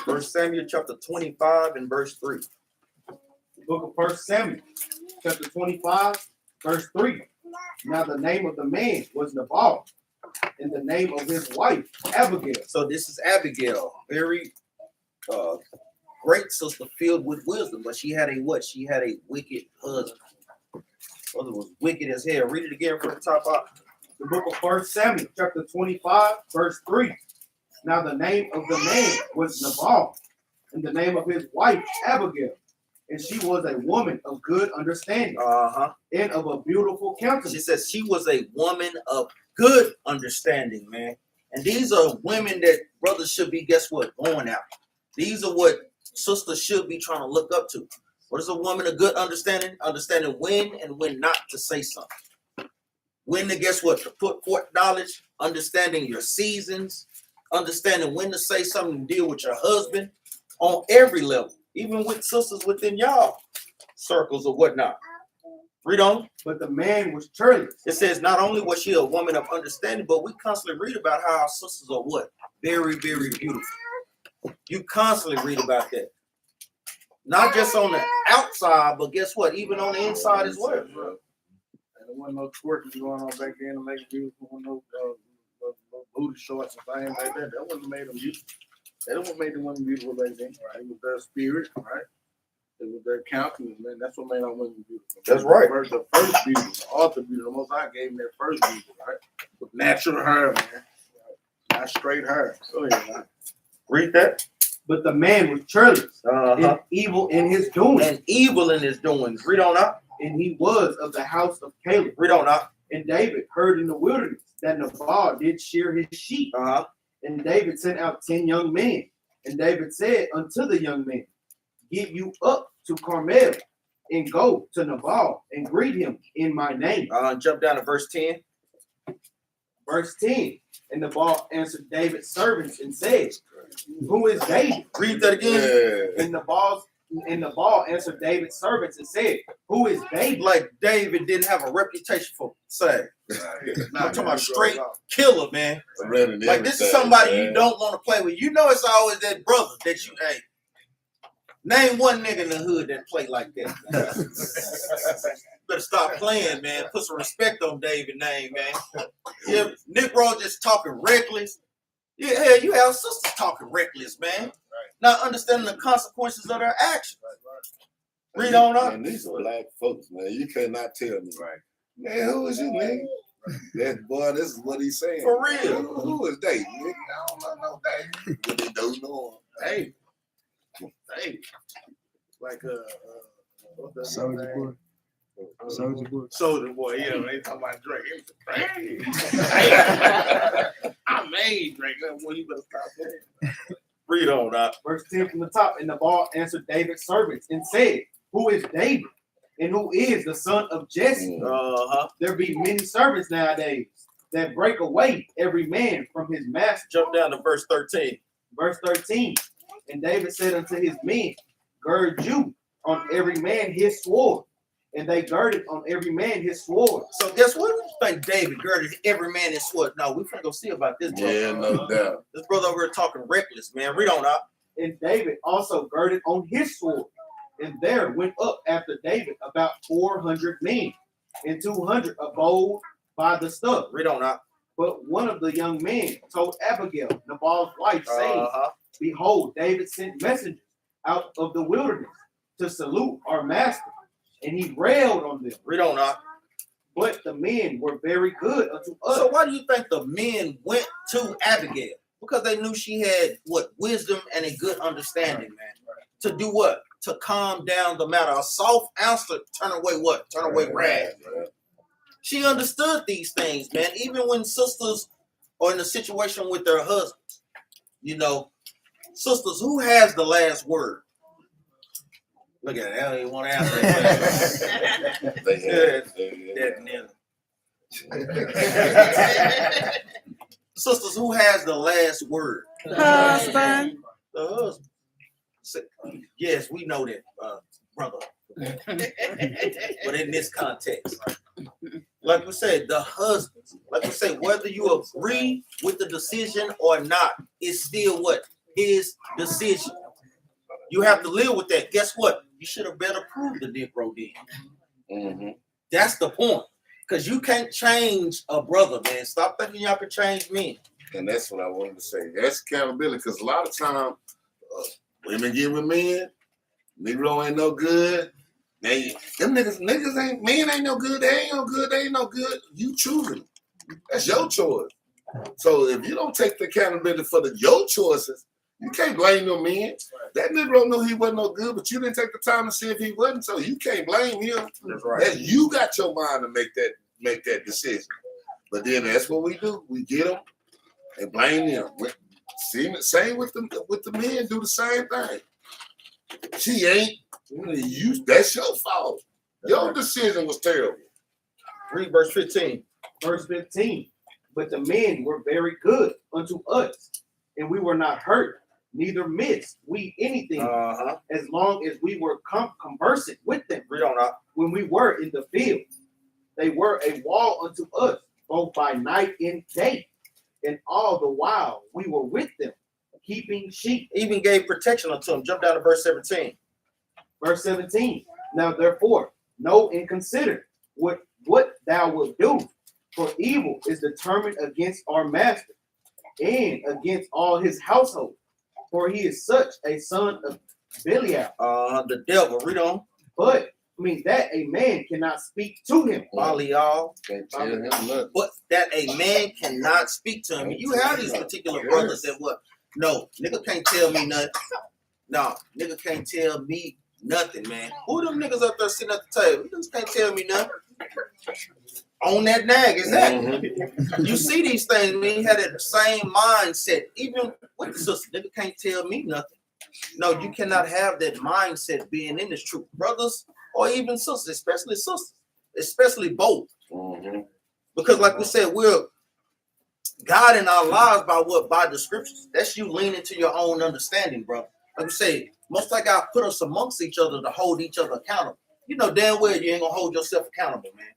First Samuel chapter 25 and verse 3. The book of 1 Samuel, chapter 25, verse 3. Now the name of the man was Nabal, and the name of his wife, Abigail. So this is Abigail, very great sister filled with wisdom, but she had a what? She had a wicked husband. Husband was wicked as hell. Read it again from the top up. The book of 1 Samuel, chapter 25, verse 3. Now the name of the man was Nabal, and the name of his wife, Abigail. And she was a woman of good understanding and of a beautiful countenance. She says she was a woman of good understanding, man. And these are women that brothers should be, guess what, going out. These are what sisters should be trying to look up to. What is a woman of good understanding? Understanding when and when not to say something. When to, guess what, to put forth knowledge, understanding your seasons, understanding when to say something and deal with your husband on every level, even with sisters within y'all circles or whatnot. Read on. But the man was churlish. It says not only was she a woman of understanding, but we constantly read about how our sisters are what? Very, very beautiful. You constantly read about that. Not just on the outside, but guess what? Even on the inside as well. And there wasn't no twerking going on back then to make it beautiful. No booty shorts and things like that. That wouldn't have made them beautiful. That what made the women beautiful back then. Right? It was their spirit, right? It was their countenance, man. That's what made our women beautiful. That's right. The first beauty, the author beauty, the Most High gave them their first beauty, right? With natural hair, man. Not straight hair. Go ahead, man. Read that. But the man was churlish and evil in his doings. And evil in his doings. Read on up. And he was of the house of Caleb. Read on up. And David heard in the wilderness that Nabal did shear his sheep. And David sent out 10 young men. And David said unto the young men, get you up to Carmel and go to Nabal and greet him in my name. Jump down to verse 10. Verse 10. And Nabal answered David's servants and said, who is David? Read that again. And Nabal answered David's servants and said, who is David? Like David didn't have a reputation for saying. I'm talking about straight killer, man. Like this is somebody you don't want to play with. You know it's always that brother that you ain't. Name one nigga in the hood that play like that. Better stop playing, man. Put some respect on David's name, man. Yeah, Nick Rowe just talking reckless. Yeah, you have sisters talking reckless, man. Not understanding the consequences of their actions. Read on up. And these are black folks, man. You cannot tell me, right? Man, who is you, nigga? That boy, this is what he's saying. For real. Who is David? Nigga? I don't know David. But they don't know him. Hey. Like what's that Soldier name? Boy. Soldier Boy. Soldier Boy, yeah, they talking about Drake. I made Drake. Well, you better stop that. Read on up. Verse 10 from the top. And Nabal answered David's servants and said, who is David? And who is the son of Jesse? There be many servants nowadays that break away every man from his master. Jump down to verse 13. Verse 13. And David said unto his men, gird you on every man his sword, and they girded on every man his sword. So guess what? You think David girded every man his sword? No, we finna go see about this brother. Yeah, no doubt. This brother over here talking reckless, man. Read on up. And David also girded on his sword. And there went up after David about 400 men, and 200 abode by the stuff. Read on up. But one of the young men told Abigail, Nabal's wife, saying, Behold, David sent messengers out of the wilderness to salute our master. And he railed on them. Read on up. But the men were very good unto us. So why do you think the men went to Abigail? Because they knew she had what? Wisdom and a good understanding, man. To do what? To calm down the matter. A soft answer, turn away what? Turn away wrath. She understood these things, man. Even when sisters are in a situation with their husbands, you know, sisters, who has the last word? Look at it. I don't even want to answer that. Sisters, who has the last word? Husband. The husband. Yes, we know that, brother. But in this context, like we said, the husband, like we say, whether you agree with the decision or not, it's still what? His decision. You have to live with that. Guess what? You should have better proved the Negro then. That's the point. Because you can't change a brother, man. Stop thinking y'all can change men. And that's what I wanted to say. That's accountability. Because a lot of times, women get with men. Negro ain't no good. Them niggas ain't, men ain't no good. They ain't no good. They ain't no good. You choosing. That's your choice. So if you don't take the accountability for your choices, you can't blame them men. That Negro knew he wasn't no good, but you didn't take the time to see if he wasn't, so you can't blame him. That's right. You got your mind to make that decision. But then that's what we do. We get them and blame them. Same with the men, do the same thing. She ain't. That's your fault. Your decision was terrible. Read verse 15. Verse 15. But the men were very good unto us, and we were not hurt, neither missed we anything, as long as we were conversant with them. Read on up. When we were in the field, they were a wall unto us, both by night and day. And all the while we were with them, keeping sheep. Even gave protection unto them. Jump down to verse 17. Verse 17. Now therefore, know and consider what thou wilt do, for evil is determined against our master and against all his household, for he is such a son of Belial. The devil. Read on. But that a man cannot speak to him. Belial. Can't tell him nothing. But that a man cannot speak to him. You have these particular brothers that what? No, nigga can't tell me nothing. No, nigga can't tell me nothing, man. Who them niggas up there sitting at the table? Niggas can't tell me nothing. On that nag, exactly. You see these things, man. You had that same mindset. Even with the sister, nigga can't tell me nothing. No, you cannot have that mindset being in this truth. Brothers or even sisters, especially both. Because like we said, we're guiding our lives by what? By the scriptures. That's you leaning to your own understanding, bro. Like we say, most like God put us amongst each other to hold each other accountable. You know damn well you ain't gonna hold yourself accountable, man.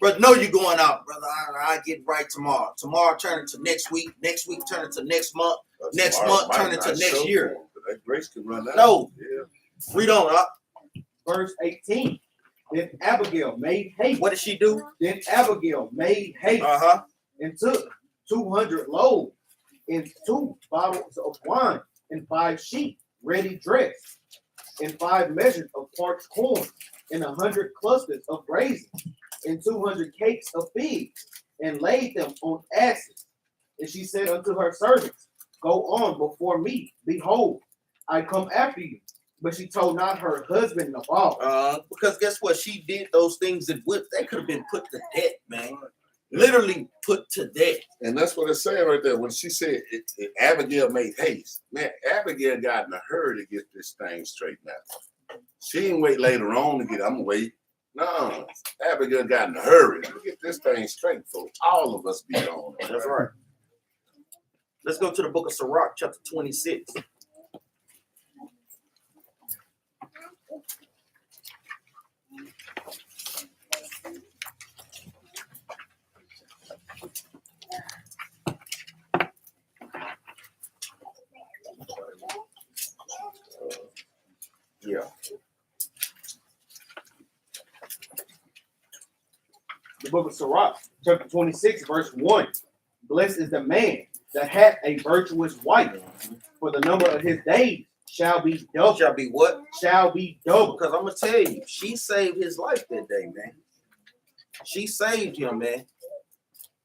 But no, you're going out, brother. I get right tomorrow. Tomorrow turn into next week. Next week turn into next month. Next month turn into next year. That grace can run out. No. Yeah. Read on up. Verse 18. Then Abigail made haste. What did she do? Then Abigail made haste and took 200 loaves and 2 bottles of wine and 5 sheep ready dressed and 5 measures of parched corn and 100 clusters of raisins and 200 cakes of figs and laid them on asses. And she said unto her servants, Go on before me. Behold, I come after you. But she told not her husband Nabal. Because guess what? She did those things that they could have been put to death, man. Literally put to death. And that's what it's saying right there. When she said Abigail made haste, man, Abigail got in a hurry to get this thing straightened out. She didn't wait later on to get, I'm going to wait. No, Abigail got in a hurry to get this thing straight for all of us be on. That's right. Let's go to the book of Sirach, chapter 26. The book of Sirach, chapter 26, verse 1. Blessed is the man that hath a virtuous wife, for the number of his days shall be double. Shall be what? Shall be double. Because I'm gonna tell you, she saved his life that day, man. She saved him, man.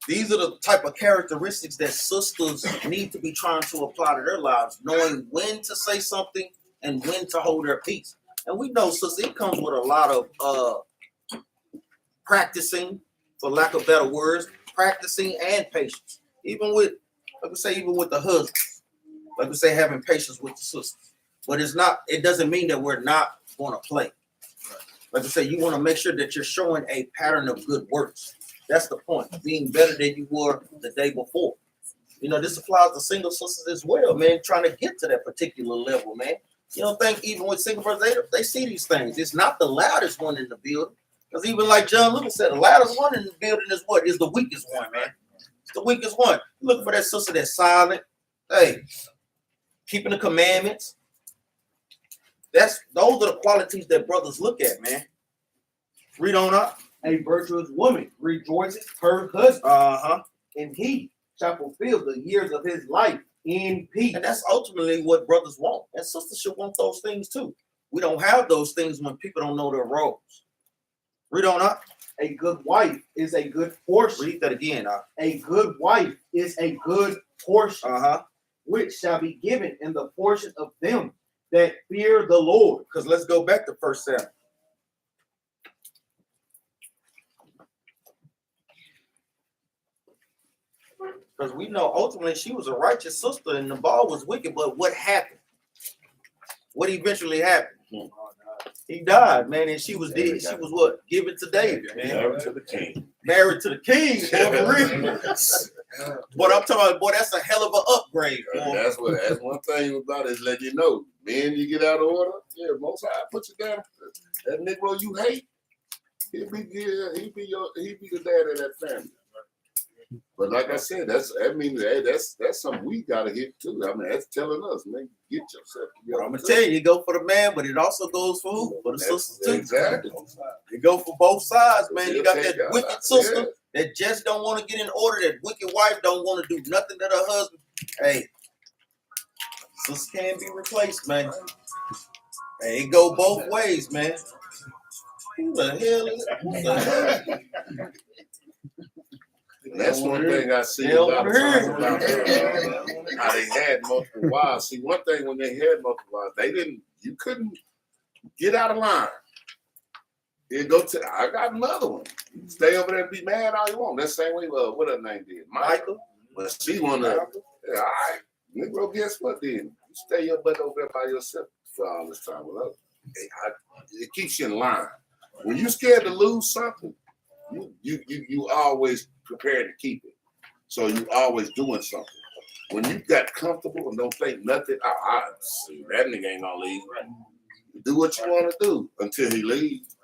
These are the type of characteristics that sisters need to be trying to apply to their lives, knowing when to say something and when to hold their peace. And we know, sister, it comes with a lot of practicing, for lack of better words, practicing and patience. Even with, like we say, even with the husbands, like we say, having patience with the sisters. But it doesn't mean that we're not going to play. Like I say, you want to make sure that you're showing a pattern of good works. That's the point, being better than you were the day before. You know, this applies to single sisters as well, man, trying to get to that particular level, man. You don't think even with single brothers, they see these things. It's not the loudest one in the building. Because even like John Lucas said, the loudest one in the building is what? Is the weakest one, man. It's the weakest one. You're looking for that sister that's silent. Hey, keeping the commandments. Those are the qualities that brothers look at, man. Read on up. A virtuous woman rejoices her husband, and he shall fulfill the years of his life in peace. And that's ultimately what brothers want. And sisters should want those things too. We don't have those things when people don't know their roles. Read on up. A good wife is a good portion. Read that again. A good wife is a good portion, which shall be given in the portion of them that fear the Lord. Because let's go back to 1 Samuel. Because we know ultimately she was a righteous sister and Nabal was wicked, but what happened? What eventually happened? He died, man, and she was dead. She was what? Given to David, man. Married to the king. Married to the king, boy, But I'm talking about, boy, that's a hell of an upgrade, boy. That's one thing about it is let you know, man, you get out of order, yeah, most high put you down. That Negro you hate, he'll be the dad of that family. But like I said, that's something we gotta hit too. I mean, that's telling us, man, get yourself together. I'm gonna tell you, it go for the man, but it also goes for who? For the sisters too. Exactly. It go for both sides, man. You got that Take wicked sister that just don't want to get in order. That wicked wife don't want to do nothing that her husband. Hey, sister can't be replaced, man. Hey, it go both ways, man. Who the hell is it? Who the hell? That's one thing I see a lot of times about how they had multiple wives. See, one thing when they had multiple wives, you couldn't get out of line. You go to, I got another one. You stay over there and be mad all you want. That same way, what her name did? Michael. But she wanna, all right, Negro, guess what then? You stay your butt over there by yourself for all this time. Well, it keeps you in line. When you're scared to lose something, you always prepared to keep it. So you always doing something. When you got comfortable and don't think nothing, I see that nigga ain't gonna leave. Do what you want to do until he leaves.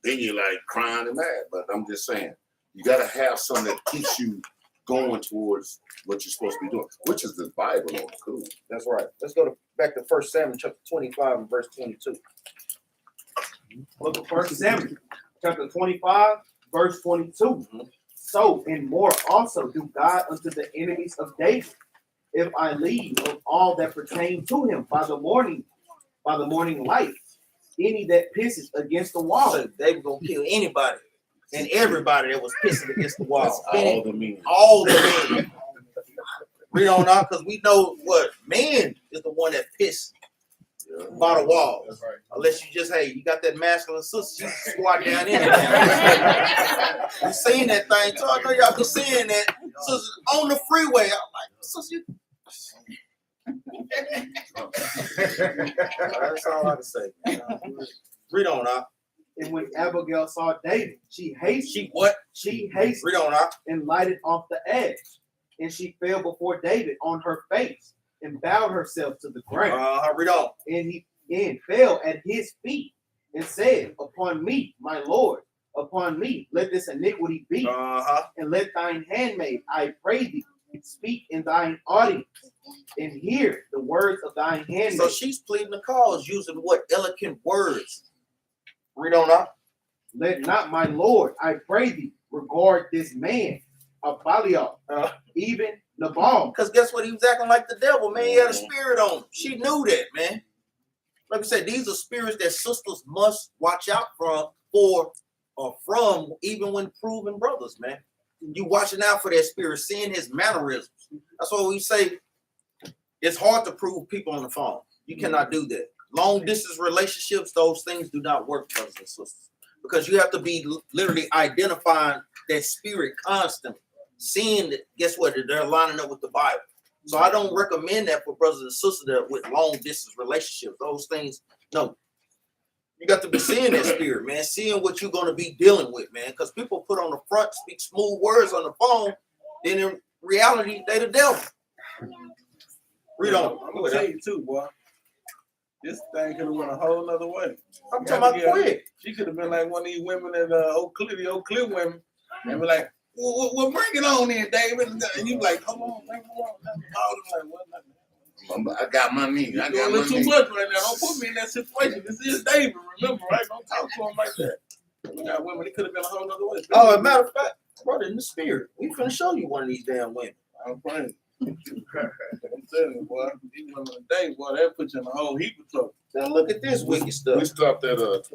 Then you're like crying and mad. But I'm just saying, you gotta have something that keeps you going towards what you're supposed to be doing, which is the Bible. Cool. That's right. Let's go back to 1 Samuel chapter 25 and verse 22. Look at 1 Samuel chapter 25, verse 22. So and more also do God unto the enemies of David, if I leave of all that pertain to him by the morning light, any that pisses against the wall. So David gonna kill anybody and everybody that was pissing against the wall. All the men. All the men. Read on out, because we know what man is the one that pissed by the wall. That's right. Unless you just, hey, you got that masculine sister, she squat down in there. You seen that thing too. I know y'all been seeing that. Sister on the freeway. I'm like, sister. That's all I can say. Read on out. And when Abigail saw David, she hastened. She what? She hastened Read on out. and lighted off the edge. And she fell before David on her face and bowed herself to the ground. Read on. And he fell at his feet and said, upon me, my Lord, upon me, let this iniquity be. And let thine handmaid, I pray thee, and speak in thine audience, and hear the words of thine handmaid. So she's pleading the cause using what? Eloquent words. Read on up. Let not my Lord, I pray thee, regard this man of Belial, even Nabal. Because guess what? He was acting like the devil, man. He had a spirit on him. She knew that, man. Like I said, these are spirits that sisters must watch out from, even when proven brothers, man. You watching out for that spirit, seeing his mannerisms. That's why we say it's hard to prove people on the phone. You cannot do that. Long distance relationships, those things do not work, brothers and sisters. Because you have to be literally identifying that spirit constantly. Seeing that, guess what? They're lining up with the Bible. So I don't recommend that for brothers and sisters that with long distance relationships. Those things, no. You got to be seeing that spirit, man. Seeing what you're going to be dealing with, man. Because people put on the front, speak smooth words on the phone. Then in reality, they the devil. Read on. I'm going to tell you too, boy. This thing could have went a whole nother way. I'm talking about quick. She could have been like one of these women in Oak Cliff women. And be like, well, bring it on in, David. And you like, come on, bring it on. I got my knee. I got a little too much right now. Don't put me in that situation. This is David, remember, right? Don't talk to him like that. We got women, it could have been a whole nother way. Oh, as a matter of fact, brother, in the spirit, we finna show you one of these damn women. I'm praying. I'm telling you, boy, these women today, boy, they'll put you in a whole heap of trouble. Now look at this wicked stuff. We stopped at 25.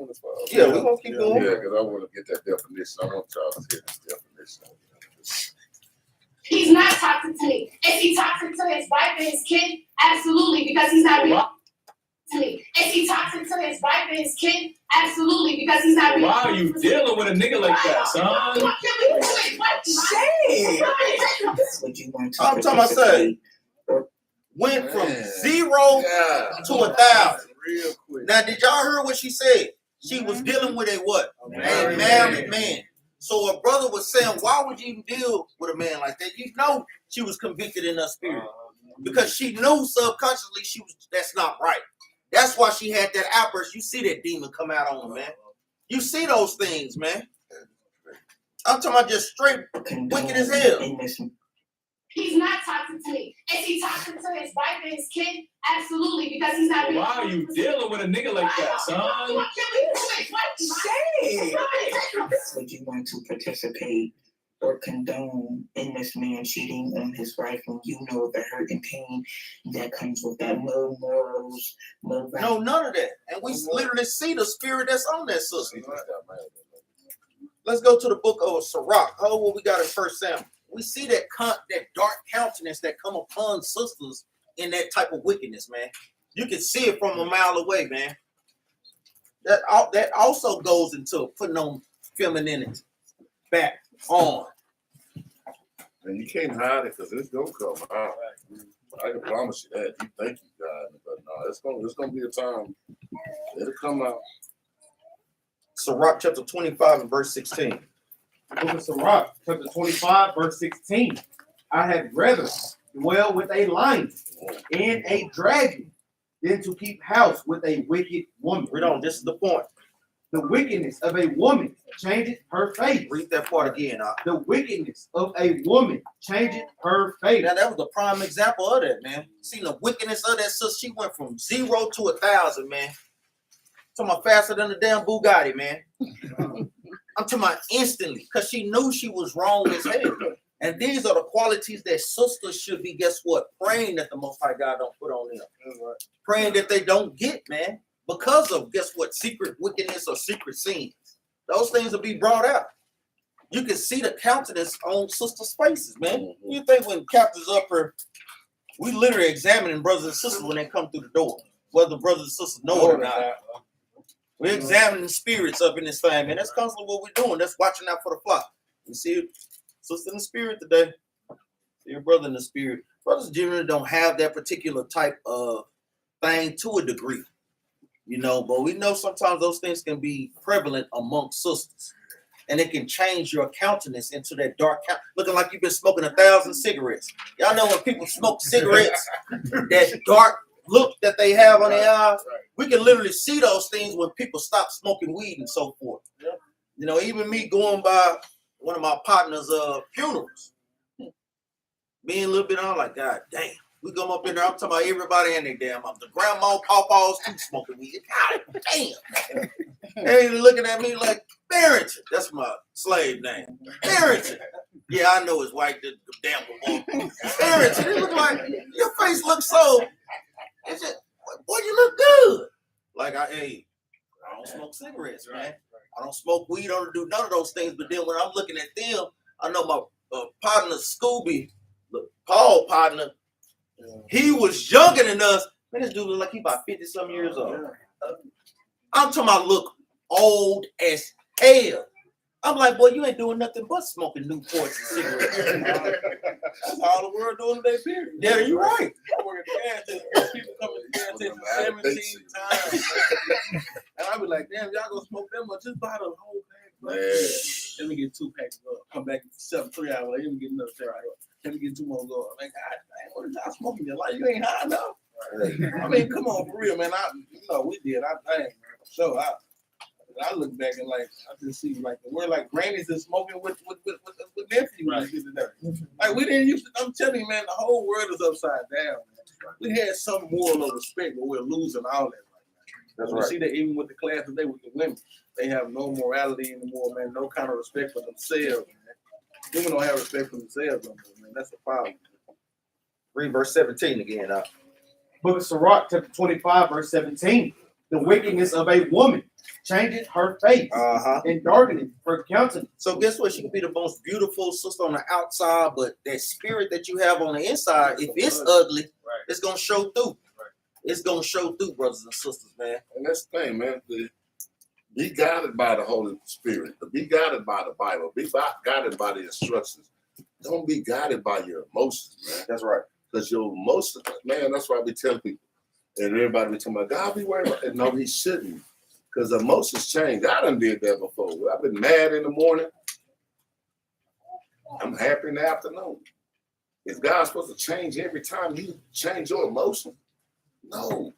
Yeah, we're gonna keep going. Yeah, because I want to get that definition. I want y'all to hear this definition. He's not toxic to me. Is he toxic to his wife and his kid? Absolutely, because he's not being to me. Is he toxic to his wife and his kid? Absolutely, because he's not being. Why are you dealing with a nigga like that, son? Would you want to I'm talking about say went from 0 to 1,000. Real quick. Now, did y'all hear what she said? She was dealing with a what? A married man. So a brother was saying, why would you even deal with a man like that? You know she was convicted in her spirit. Because she knew subconsciously that's not right. That's why she had that outburst. You see that demon come out on her, man. You see those things, man. I'm talking about just straight wicked as hell. He's not toxic to me. Is he toxic to his wife and his kid? Absolutely, because he's not being. Why are you dealing with a nigga like that, son? Would you want to participate or condone in this man cheating on his wife when you know the hurt and pain that comes with that? No morals, no. No, none of that. And we literally see the spirit that's on that sister. Let's go to the book of Sirach. Oh, what we got in 1 Samuel. We see that dark countenance that come upon sisters in that type of wickedness, man. You can see it from a mile away, man. That also goes into putting on femininity back on. And you can't hide it because it's gonna come out. I can promise you that. You think you got it, but no, it's gonna be a time. It'll come out. Sirach chapter 25 and verse 16. Book of Sirach, chapter 25, verse 16. I had rather dwell with a lion and a dragon than to keep house with a wicked woman. Read on. This is the point. The wickedness of a woman changes her face. Read that part again. The wickedness of a woman changes her face. Now that was the prime example of that, man. See the wickedness of that sister. She went from 0 to 1,000, man. Talking about faster than a damn Bugatti, man. I'm talking about instantly, because she knew she was wrong as hell. And these are the qualities that sisters should be, guess what? Praying that the Most High God don't put on them. Praying that they don't get, man. Because of, guess what? Secret wickedness or secret sins. Those things will be brought out. You can see the countenance on sisters' faces, man. You think when Capt is up here, we literally examining brothers and sisters when they come through the door. Whether brothers and sisters know it or not. We're examining spirits up in this thing, man. That's constantly what we're doing. That's watching out for the flock. You see sister in the spirit today. See your brother in the spirit. Brothers generally don't have that particular type of thing to a degree. You know, but we know sometimes those things can be prevalent amongst sisters. And it can change your countenance into that dark looking like you've been smoking 1,000 cigarettes. Y'all know when people smoke cigarettes, that dark look that they have on their eyes, we can literally see those things when people stop smoking weed and so forth. You know, even me going by one of my partner's funerals, Me and a little bit on like, God damn. We come up in there, I'm talking about everybody in there, damn. The grandma, papaws, too smoking weed. God damn. They looking at me like, Barrington. That's my slave name. Barrington. Yeah, I know it's white, the damn boy. Barrington, they look like, your face looks so, it's just, boy, you look good. Like, I don't smoke cigarettes, man. I don't smoke weed, I don't do none of those things. But then when I'm looking at them, I know my partner, Scooby, Paul partner, he was younger than us. Man, this dude look like he about 50-some years old. I'm talking about look old as hell. I'm like, boy, you ain't doing nothing but smoking Newports and cigarettes. That's all the world doing today, period. Yeah, you right. I work at the gas station. People come to the gas station 17 times. And I be like, damn, y'all gonna smoke that much? Just buy the whole bag. Let me get 2 packs of come back 3 hours later. Let me get another pack. Let me get 2 more go. Like, God damn, what is y'all smoking your life? You ain't high enough. I mean, come on, for real, man. We did. I ain't, so I look back and like I just see like the word like grannies is smoking with nephew when they get together. Like we didn't used to. I'm telling you, man, the whole world is upside down. Man. We had some moral of respect, but we're losing all that. That's You right. see that even with the class today with the women, they have no morality anymore, man. No kind of respect for themselves. Man. Women don't have respect for themselves anymore, man. That's a problem. Read verse 17 again. Book of Sirach, chapter 25, verse 17. The wickedness of a woman changes her face and darkening her countenance. So guess what? She can be the most beautiful sister on the outside, but that spirit that you have on the inside, if it's ugly, it's gonna show through. It's gonna show through, brothers and sisters, man. And that's the thing, man. Be guided by the Holy Spirit. Be guided by the Bible. Be guided by the instructions. Don't be guided by your emotions, man. That's right. Because your emotions, man, that's why we tell people. And everybody be talking about, God be worried about that. No, he shouldn't. Because emotions change. I done did that before. I've been mad in the morning. I'm happy in the afternoon. Is God supposed to change every time you change your emotion? No.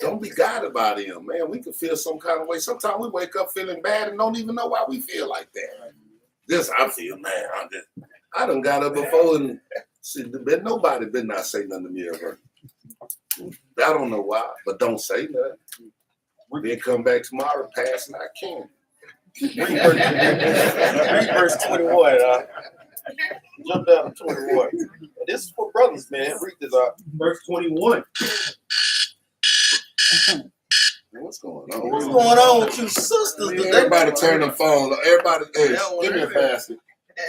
Don't be guided by them, man. We can feel some kind of way. Sometimes we wake up feeling bad and don't even know why we feel like that. This I feel, man. I done got up before and nobody better not say nothing to me ever. I don't know why, but don't say nothing. Then come back tomorrow, pass and I can. Read verse 21. Jump down to 21. This is for brothers, man. Read this out. Verse 21. What's going on? What's going on with you sisters? Everybody turn the phone. Everybody, hey, give me a basket.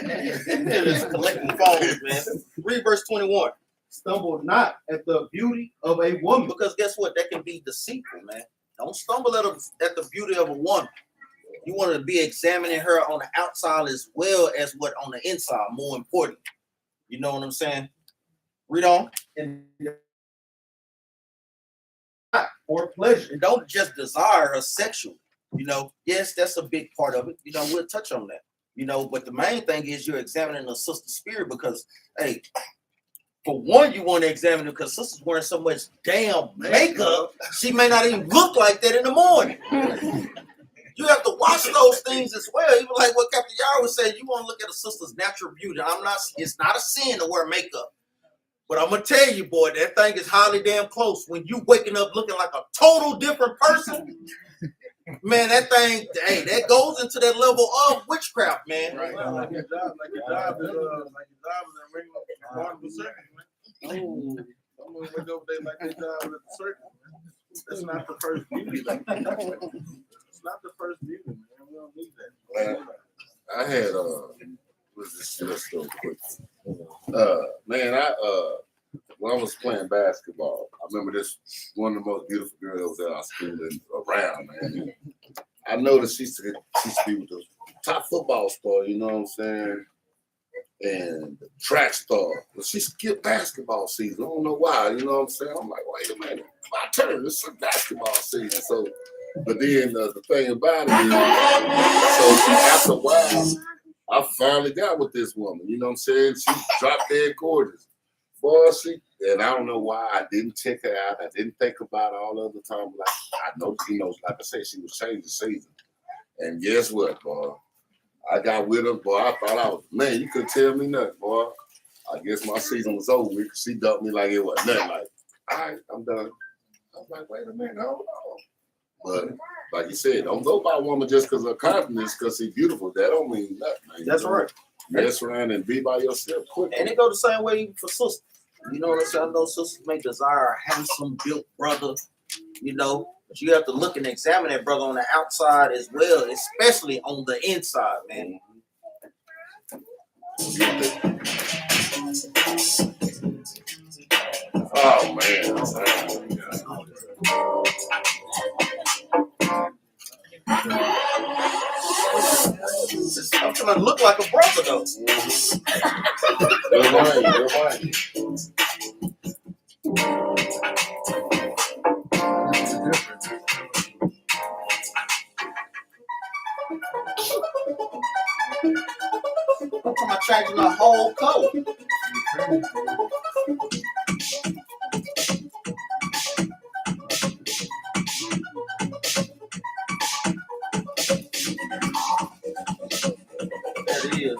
Just collecting phones, man. Read verse 21. Stumble not at the beauty of a woman. Because guess what? That can be deceitful, man. Don't stumble at the beauty of a woman. You want to be examining her on the outside as well as what on the inside, more important. You know what I'm saying? Read on. And for pleasure. And don't just desire her sexually. You know, yes, that's a big part of it. You know, we'll touch on that. You know, but the main thing is you're examining a sister's spirit because, hey, for one, you want to examine her because sister's wearing so much damn makeup, she may not even look like that in the morning. You have to watch those things as well. Even like what Captain Yar was saying, you want to look at a sister's natural beauty. It's not a sin to wear makeup. But I'm going to tell you, boy, that thing is highly damn close. When you waking up looking like a total different person, man, that thing, hey, that goes into that level of witchcraft, man. Right. Like your job is in regular the circus, man. Oh, someone wake up there like their job is at the circus, man. That's not the first beauty. Like, it's not the first beauty, man. We don't need that. I had let's go quick. Man, when I was playing basketball, I remember this one of the most beautiful girls at our school and around, man. I noticed she used to be with the top football star, you know what I'm saying? And the track star. But she skipped basketball season. I don't know why, you know what I'm saying? I'm like, wait a minute, my turn. It's a basketball season. So, but then the thing about it is, so after a while, I finally got with this woman, you know what I'm saying? She dropped dead gorgeous. Boy, and I don't know why I didn't check her out. I didn't think about it all the other time. Like I know she knows, like I said, she was changing season. And guess what, boy? I got with her, boy. I thought I was, man, you couldn't tell me nothing, boy. I guess my season was over. She dumped me like it was nothing. Like, all right, I'm done. I was like, wait a minute, hold on. But like you said, don't go by a woman just because of her confidence, because she's beautiful. That don't mean nothing. Man. That's right. Mess around and be by yourself quick. And it go the same way even for sisters. You know what I'm saying? I know sisters may desire a handsome built brother, you know, but you have to look and examine that brother on the outside as well, especially on the inside, man. Oh man. I'm trying to look like a brother though. You're right. I'm talking about changing the whole code. That is.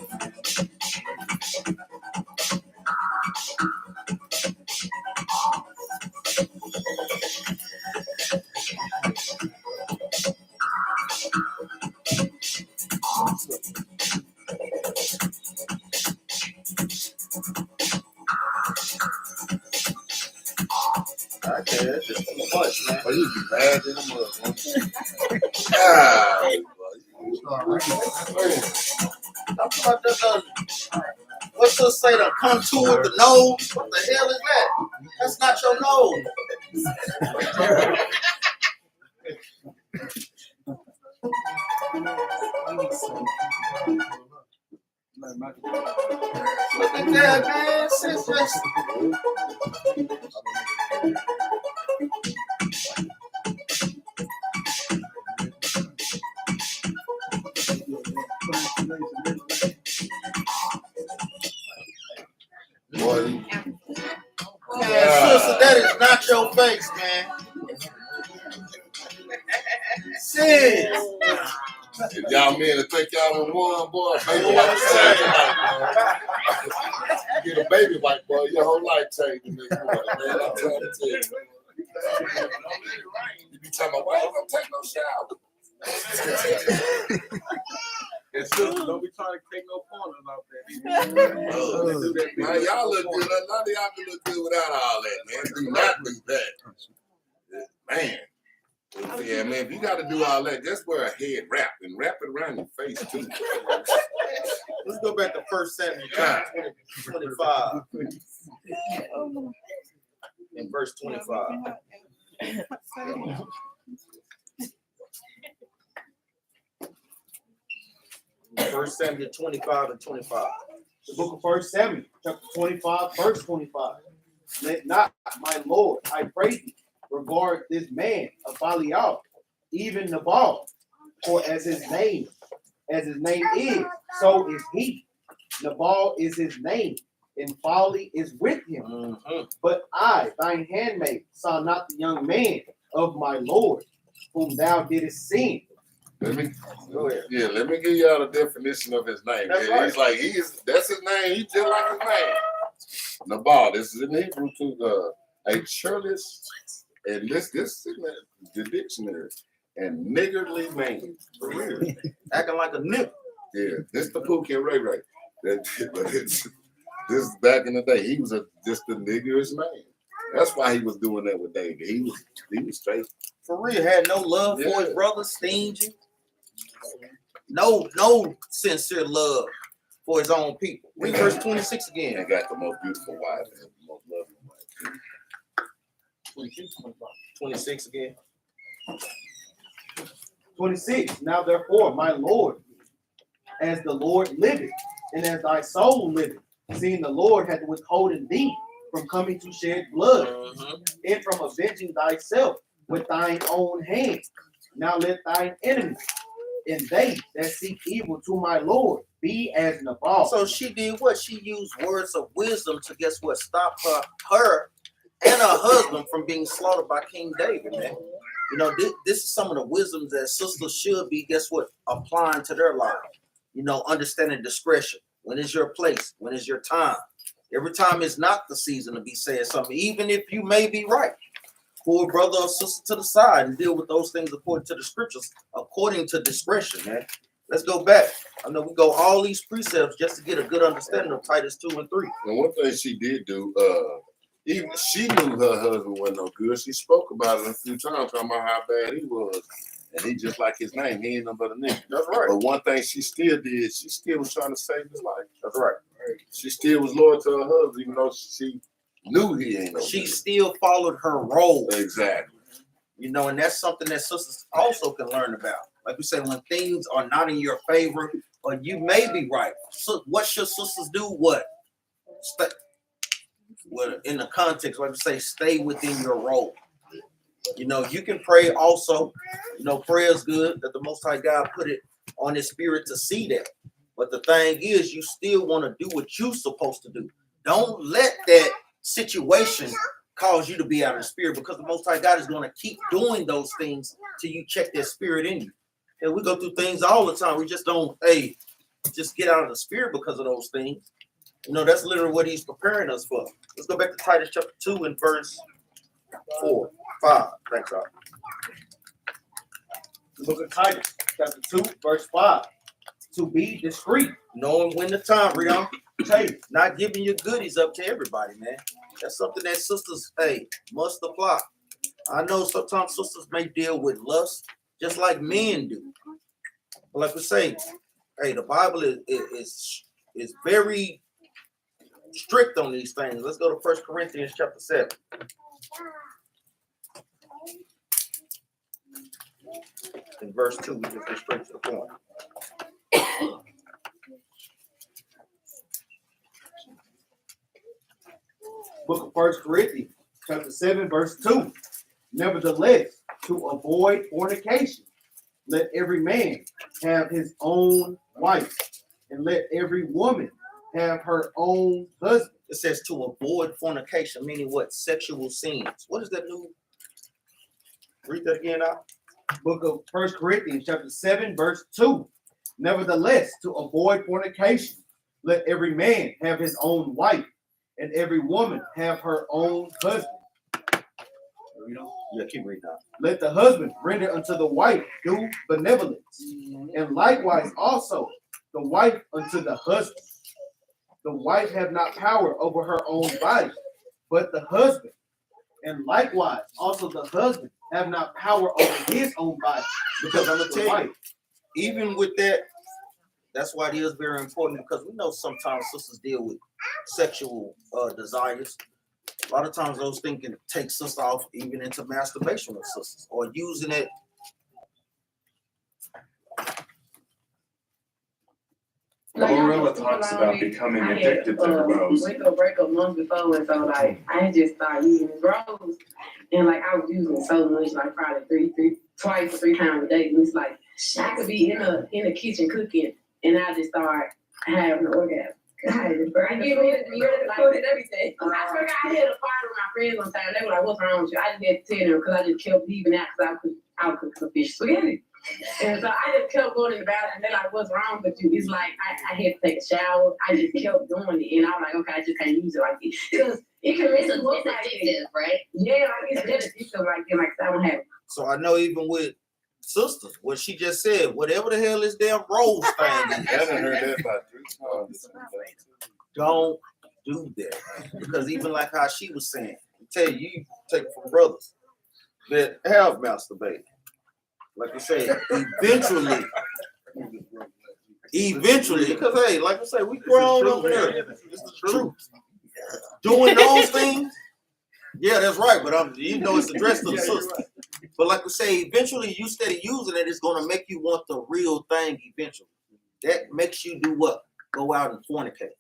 Okay, that's just too much, man. But you be mad in the mud. God. I'm talking about the what's this say, the contour of the nose? What the hell is that? That's not your nose. Look at that, man. Since just Boy, man, sister, that is not your face, man. Sis. if y'all men to think y'all in one, boy, baby wipe change your life, man. You get a baby wipe, boy, your whole life change in this morning, man. I'm trying to tell you. You be talking about, why you don't take no shower? And sisters, don't be trying to take no corners out there. Man, y'all look good. None of y'all can look good without all that, man. Do not do that. Man. Yeah, man, if you got to do all that, just wear a head wrap and wrap it around your face, too. Let's go back to 1 Samuel 25. In verse 25. 1 Samuel 25 and 25. The book of 1 Samuel, chapter 25, verse 25. Let not my Lord, I pray thee, regard this man of Belial, even Nabal, for as his name is, so is he. Nabal is his name, and folly is with him. Mm-hmm. But I, thine handmaid, saw not the young man of my Lord, whom thou didst sin. Let me Go ahead. Yeah, let me give y'all the definition of his name. That's He's like that's his name. He's just like his name. Nabal. This is in Hebrew too. A churlish, and this is in the dictionary. And niggardly man. For real. Acting like a nigga. Yeah, this the Pookie and Ray Ray. This is back in the day. He was just a niggerish man. That's why he was doing that with David. He was straight. For real, had no love for his brother, stingy. No sincere love for his own people. Read verse 26 again. And got the most beautiful wife and the most loving wife. 26 again. 26. Now therefore, my Lord, as the Lord liveth, and as thy soul liveth, seeing the Lord hath withholden thee from coming to shed blood, and from avenging thyself with thine own hand. Now let thine enemies and they that seek evil to my Lord be as Nabal. So she did what? She used words of wisdom to guess what? Stop her and her husband from being slaughtered by King David, man. You know, this is some of the wisdoms that sisters should be, guess what, applying to their life. You know, understanding discretion. When is your place? When is your time? Every time it's not the season to be saying something, even if you may be right. Pull a brother or sister to the side and deal with those things according to the scriptures, according to discretion, man. Let's go back. I know we go all these precepts just to get a good understanding of Titus 2 and 3. And one thing she did do, even she knew her husband wasn't no good. She spoke about it a few times, talking about how bad he was. And he just like his name, he ain't no but a nigga. That's right. But one thing she still did, she still was trying to save his life. That's right. She still was loyal to her husband, even though she knew he ain't no She good. still followed her role. Exactly. You know, and that's something that sisters also can learn about. Like we say, when things are not in your favor, or you may be right. So what should sisters do? What? Stay. Well, in the context, like we say, stay within your role. You know, you can pray also. You know, prayer is good that the Most High God put it on His spirit to see that. But the thing is, you still want to do what you're supposed to do. Don't let that situation cause you to be out of the spirit, because the Most High God is going to keep doing those things till you check that spirit in you. And we go through things all the time. We just don't, just get out of the spirit because of those things. You know, that's literally what He's preparing us for. Let's go back to Titus chapter 2 and verse 4, 5. Thanks, God. The book of Titus, chapter 2, verse 5. To be discreet. Knowing when the time, Miriam. Hey, not giving your goodies up to everybody, man. That's something that sisters, must apply. I know sometimes sisters may deal with lust just like men do. But like we say, the Bible is very strict on these things. Let's go to 1 Corinthians chapter 7. In verse 2, we just get straight to the point. Book of 1 Corinthians, chapter 7, verse 2. Nevertheless, to avoid fornication, let every man have his own wife, and let every woman have her own husband. It says to avoid fornication, meaning what? Sexual sins. What is that new? Read that again out. Book of 1 Corinthians, chapter 7, verse 2. Nevertheless, to avoid fornication, let every man have his own wife, and every woman have her own husband. Yeah, keep reading out. Let the husband render unto the wife due benevolence, and likewise also the wife unto the husband. The wife have not power over her own body, but the husband. And likewise also the husband have not power over his own body, Because I'm gonna the tell you, even with that, that's why it is very important, because we know sometimes sisters deal with sexual desires. A lot of times those things can take sisters off even into masturbation with sisters, or using it. Glorilla talks about becoming addicted to the rose. Went through a breakup months before, and so like I just started using this rose, and like I was using it so much, like probably twice or three times a day. And it's like I could be in the kitchen cooking, and I just start having an orgasm. I give me the food and everything. I forgot I had a party with my friends one time. They were like, "What's wrong with you?" I just had to tell them because I just kept leaving out because I would cook some fish spaghetti. And so I just kept going in the bathroom, and they're like, "What's wrong with you?" It's like I had to take a shower. I just kept doing it, and I'm like, "Okay, I just can't use it like this because it can really look like this, right?" Yeah, like it's just addictive like that. Like I don't have it. So I know even with sisters, what she just said, whatever the hell this damn rose thing is, I done heard that about 3 times. don't do that. Because even like how she was saying, I tell you, you take it from brothers that have masturbated. Like I say, eventually, because hey, like I say, we grown up here. This is the truth. Doing those things, yeah, that's right. But you know, it's addressed to the sister. But like we say, eventually, you steady using it, it's gonna make you want the real thing. Eventually, that makes you do what? Go out and fornicate.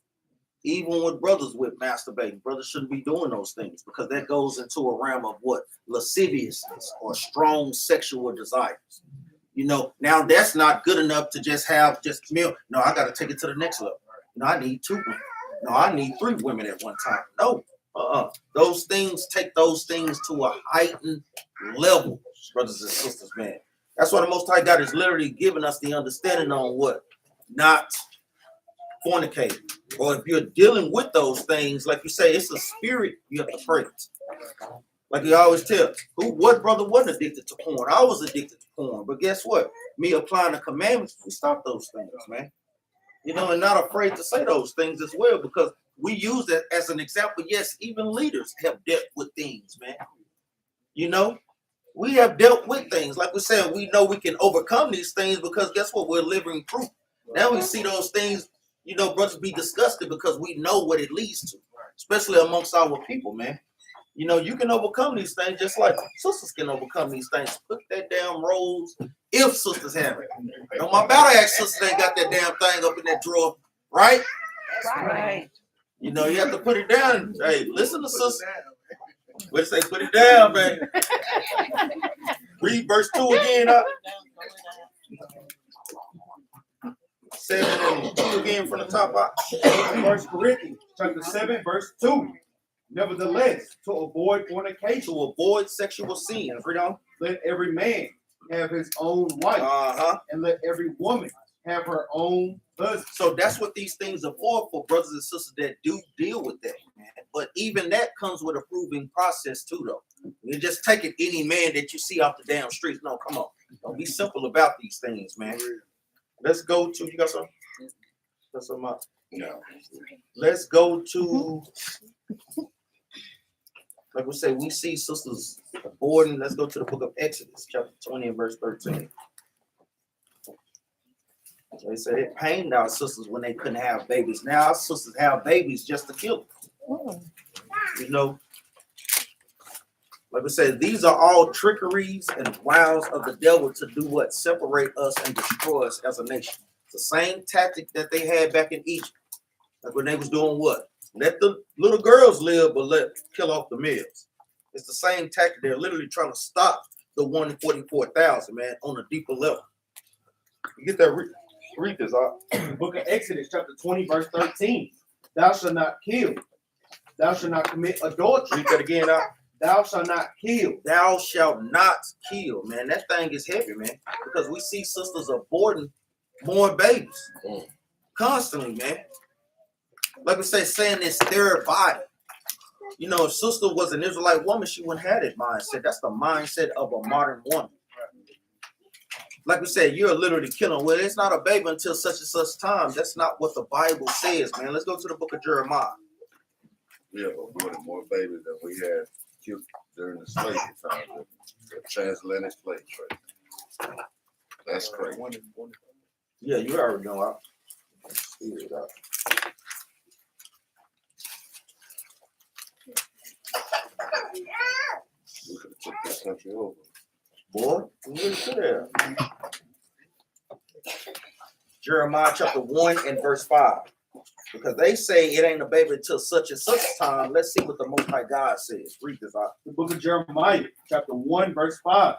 Even with brothers with masturbating, brothers shouldn't be doing those things because that goes into a realm of what? Lasciviousness or strong sexual desires. You know, now that's not good enough to just have just milk. No, I got to take it to the next level. No, I need 2 women. No, I need 3 women at one time. No, those things take those things to a heightened level, brothers and sisters, man. That's why the Most High God is literally giving us the understanding on what? Not fornicate or if you're dealing with those things, like you say, it's a spirit you have to pray. Like you always tell, what brother wasn't addicted to porn? I was addicted to porn, but guess what? Me applying the commandments, we stop those things, man. You know, and not afraid to say those things as well, because we use that as an example. Yes, even leaders have dealt with things, man. You know, we have dealt with things. Like we said, we know we can overcome these things because guess what? We're living proof. Now we see those things, you know, brothers be disgusted because we know what it leads to, especially amongst our people, man. You know, you can overcome these things just like sisters can overcome these things. Put that damn rose if sisters have it. You know, my Battle Axe sisters ain't got that damn thing up in that drawer, right? Right. You know, you have to put it down. Hey, listen to sister. Let's say put it down, baby. Read verse 2 again, up. 7 and 2 again from the top up. 1 Corinthians chapter 7, verse 2. Nevertheless, to avoid fornication, to avoid sexual sin, let every man have his own wife, and let every woman have her own husband. So that's what these things are for brothers and sisters that do deal with that, man. But even that comes with a proving process too, though. You just take it any man that you see off the damn streets. No, come on. Don't be simple about these things, man. Let's go to, you got something? Got something up? No. Let's go to, like we say, we see sisters aborting. Let's go to the book of Exodus, chapter 20 and verse 13. They said it pained our sisters when they couldn't have babies. Now our sisters have babies just to kill them. You know, like we said, these are all trickeries and wiles of the devil to do what? Separate us and destroy us as a nation. It's the same tactic that they had back in Egypt. Like when they was doing what? Let the little girls live, but kill off the males. It's the same tactic. They're literally trying to stop the 144,000, man, on a deeper level. You get that? Read this out. The book of Exodus, chapter 20, verse 13. Thou shalt not kill. Thou shalt not commit adultery. Read that again out. Thou shalt not kill. Thou shalt not kill, man. That thing is heavy, man. Because we see sisters aborting more babies constantly, man. Like we say, saying it's their body. You know, if sister was an Israelite woman, she wouldn't have that mindset. That's the mindset of a modern woman. Like we said, you're literally killing. Well, it's not a baby until such and such time. That's not what the Bible says, man. Let's go to the book of Jeremiah. Yeah, but we had more babies than we had killed during the slavery time, the transatlantic slave trade. That's crazy. Yeah, you already know. Out. We could have took this country over. Boy, we really could have. Jeremiah chapter 1 and verse 5. Because they say it ain't a baby until such and such time. Let's see what the Most High God says. Read this out. The book of Jeremiah, chapter 1, verse 5.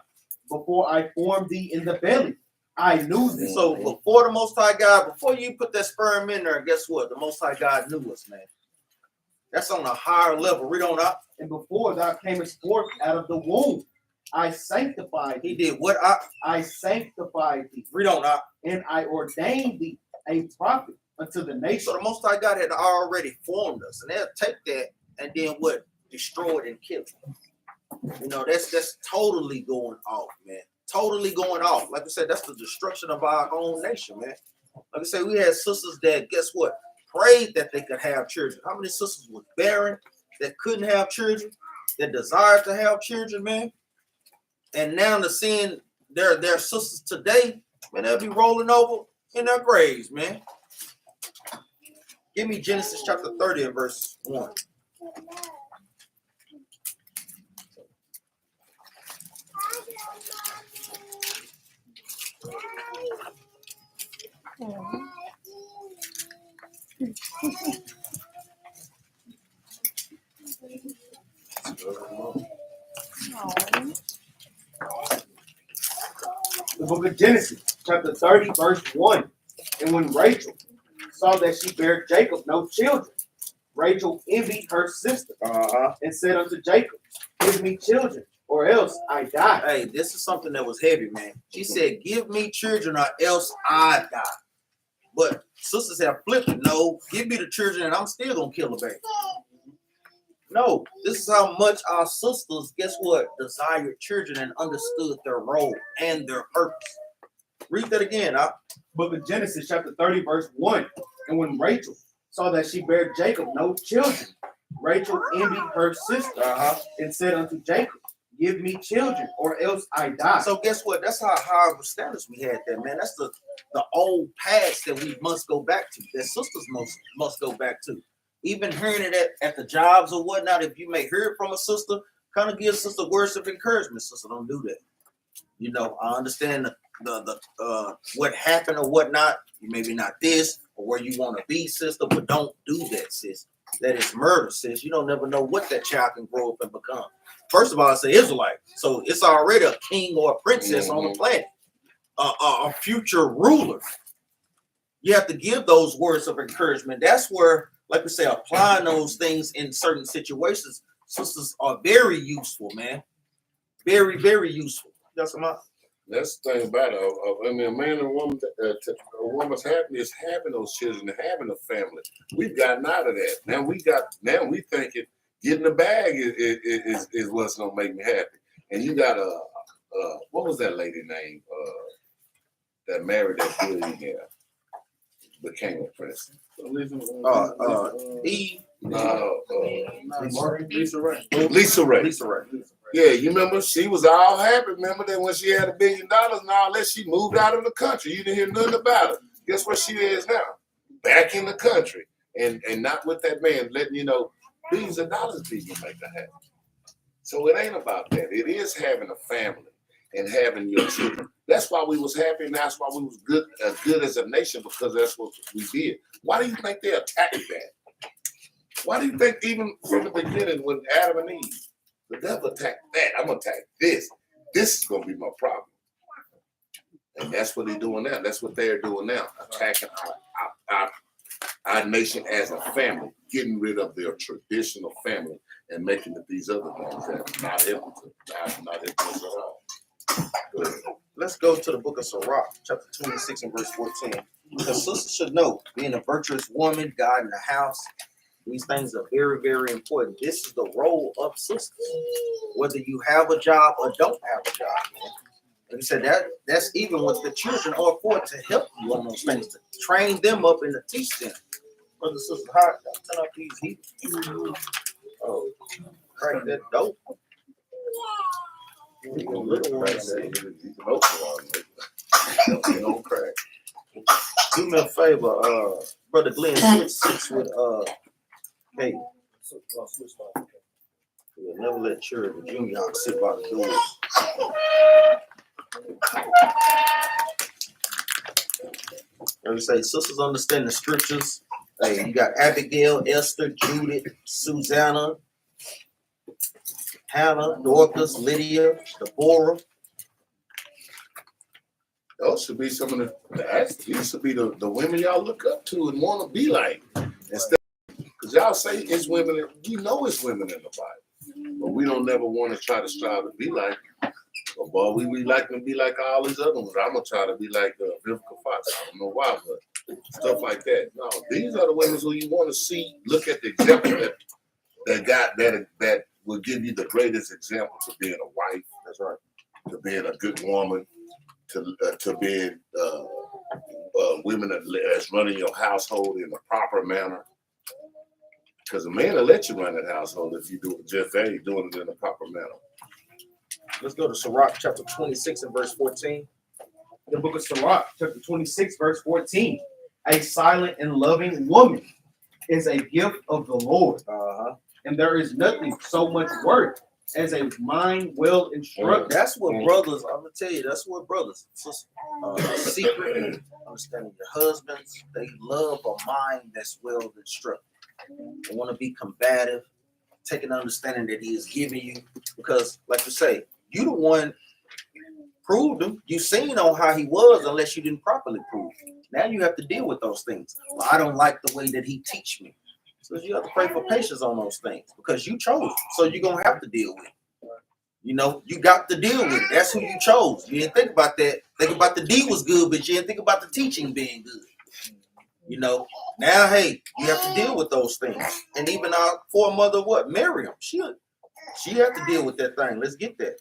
Before I formed thee in the belly, I knew thee. So before the Most High God, before you put that sperm in there, guess what? The Most High God knew us, man. That's on a higher level. Read on up. And before thou camest forth out of the womb, I sanctified thee. He did what? Up? I sanctified thee. Read on up. And I ordained thee a prophet unto the nation. So the Most High God had already formed us, and they'll take that and then what? Destroy it and kill it. You know, that's totally going off, man. Totally going off. Like I said, that's the destruction of our own nation, man. Like I said, we had sisters that, guess what? Prayed that they could have children. How many sisters were barren that couldn't have children, that desired to have children, man? And now to seeing their sisters today, man, they'll be rolling over in their graves, man. Give me Genesis chapter 30 and verse 1. The book of Genesis, chapter 30, verse 1. And when Rachel saw that she bare Jacob no children, Rachel envied her sister and said unto Jacob, give me children, or else I die. Hey, this is something that was heavy, man. She said, give me children or else I die. But sisters have flipped it. No, give me the children and I'm still gonna kill a baby. No, this is how much our sisters, guess what, desired children and understood their role and their purpose. Read that again. Book of Genesis, chapter 30, verse 1. And when Rachel saw that she bare Jacob no children, Rachel envied her sister and said unto Jacob, give me children, or else I die. So guess what? That's how high of standards we had there, man. That's the old past that we must go back to. That sisters must go back to. Even hearing it at the jobs or whatnot, if you may hear it from a sister, kind of give sister words of encouragement. Sister, don't do that. You know, I understand the what happened or whatnot. You maybe not this or where you want to be, sister, but don't do that, sis. That is murder, sis. You don't never know what that child can grow up and become. First of all, it's an Israelite, so it's already a king or a princess on the planet, a future ruler. You have to give those words of encouragement. That's where, like we say, applying those things in certain situations, sisters are very useful, man. Very, very useful. That's the thing about it. I mean, a man and a woman, a woman's happiness is having those children, having a family. We've gotten out of that. Now we thinking getting a bag is what's gonna make me happy. And you got what was that lady name that married that billionaire, became a princess? Lisa Ray. Yeah, you remember she was all happy. Remember that when she had $1 billion and all that, she moved out of the country. You didn't hear nothing about her. Guess where she is now? Back in the country, and not with that man, letting you know billions of dollars people make her happy. So it ain't about that. It is having a family and having your children. That's why we was happy, and that's why we was good as a nation, because that's what we did. Why do you think they attacked that? Why do you think even from the beginning when Adam and Eve, the devil attacked that? I'm gonna attack this. This is gonna be my problem. And that's what they're doing now. That's what they're doing now, attacking our nation as a family, getting rid of their traditional family and making it these other things that not helping us at all. Let's go to the book of Sirach, chapter 26 and verse 14. Because sisters should know, being a virtuous woman, God in the house, these things are very, very important. This is the role of sisters. Whether you have a job or don't have a job, man. Like I said, that's even what the children are for, to help you on those things, to train them up and to teach them. Brother, sister, hot, turn up these heat. Oh, crack that dope. Little one said, don't crack. Do me a favor, Brother Glenn, switch with Kate. We'll never let Cherry Junior sit by the doors. Let me say, sisters understand the scriptures. Hey, you got Abigail, Esther, Judith, Susanna, Hannah, Dorcas, Lydia, Deborah. Those should be some of these should be the women y'all look up to and want to be like. Instead, because y'all say it's women, we know it's women in the Bible, but we don't never want to try to strive to be like. But boy, we like to be like all these other ones. I'm gonna try to be like Vivica Fox. I don't know why, but stuff like that. No, these are the women who you want to see. Look at the example that will give you the greatest example to being a wife. That's right. To being a good woman. To being women that's running your household in a proper manner. Because a man will let you run that household if you do it just that, you're doing it in a proper manner. Let's go to Sirach chapter 26 and verse 14. The book of Sirach, chapter 26, verse 14. A silent and loving woman is a gift of the Lord. And there is nothing so much worth as a mind well instructed. That's what brothers, I'm gonna tell you, that's what brothers, secret, understanding your husbands, they love a mind that's well instructed. They want to be combative, take an understanding that he is giving you, because like you say, you the one proved him. You seen on how he was unless you didn't properly prove him. Now you have to deal with those things. Well, I don't like the way that he teach me. So you have to pray for patience on those things because you chose it. So you're going to have to deal with it. You know, you got to deal with it. That's who you chose. You didn't think about that. Think about the D was good, but you didn't think about the teaching being good. You know, now hey, you have to deal with those things. And even our foremother, what? Miriam, she had to deal with that thing. Let's get that.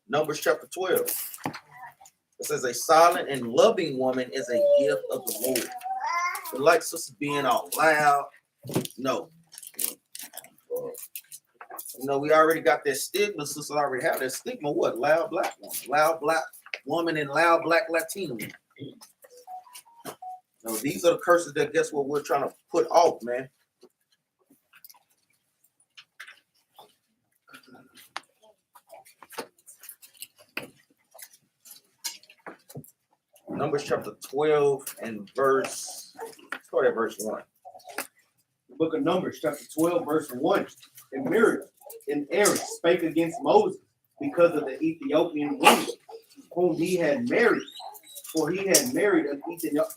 Numbers chapter 12. It says a silent and loving woman is a gift of the Lord. But like sisters being all loud, no. You know, we already got that stigma. Sisters already have that stigma. What? Loud black woman. Loud black woman and loud black Latina woman. No, these are the curses that guess what we're trying to put off, man. Numbers chapter 12 and start at verse 1. The book of Numbers, chapter 12, verse 1. And Miriam and Aaron spake against Moses because of the Ethiopian woman whom he had married. For he had married an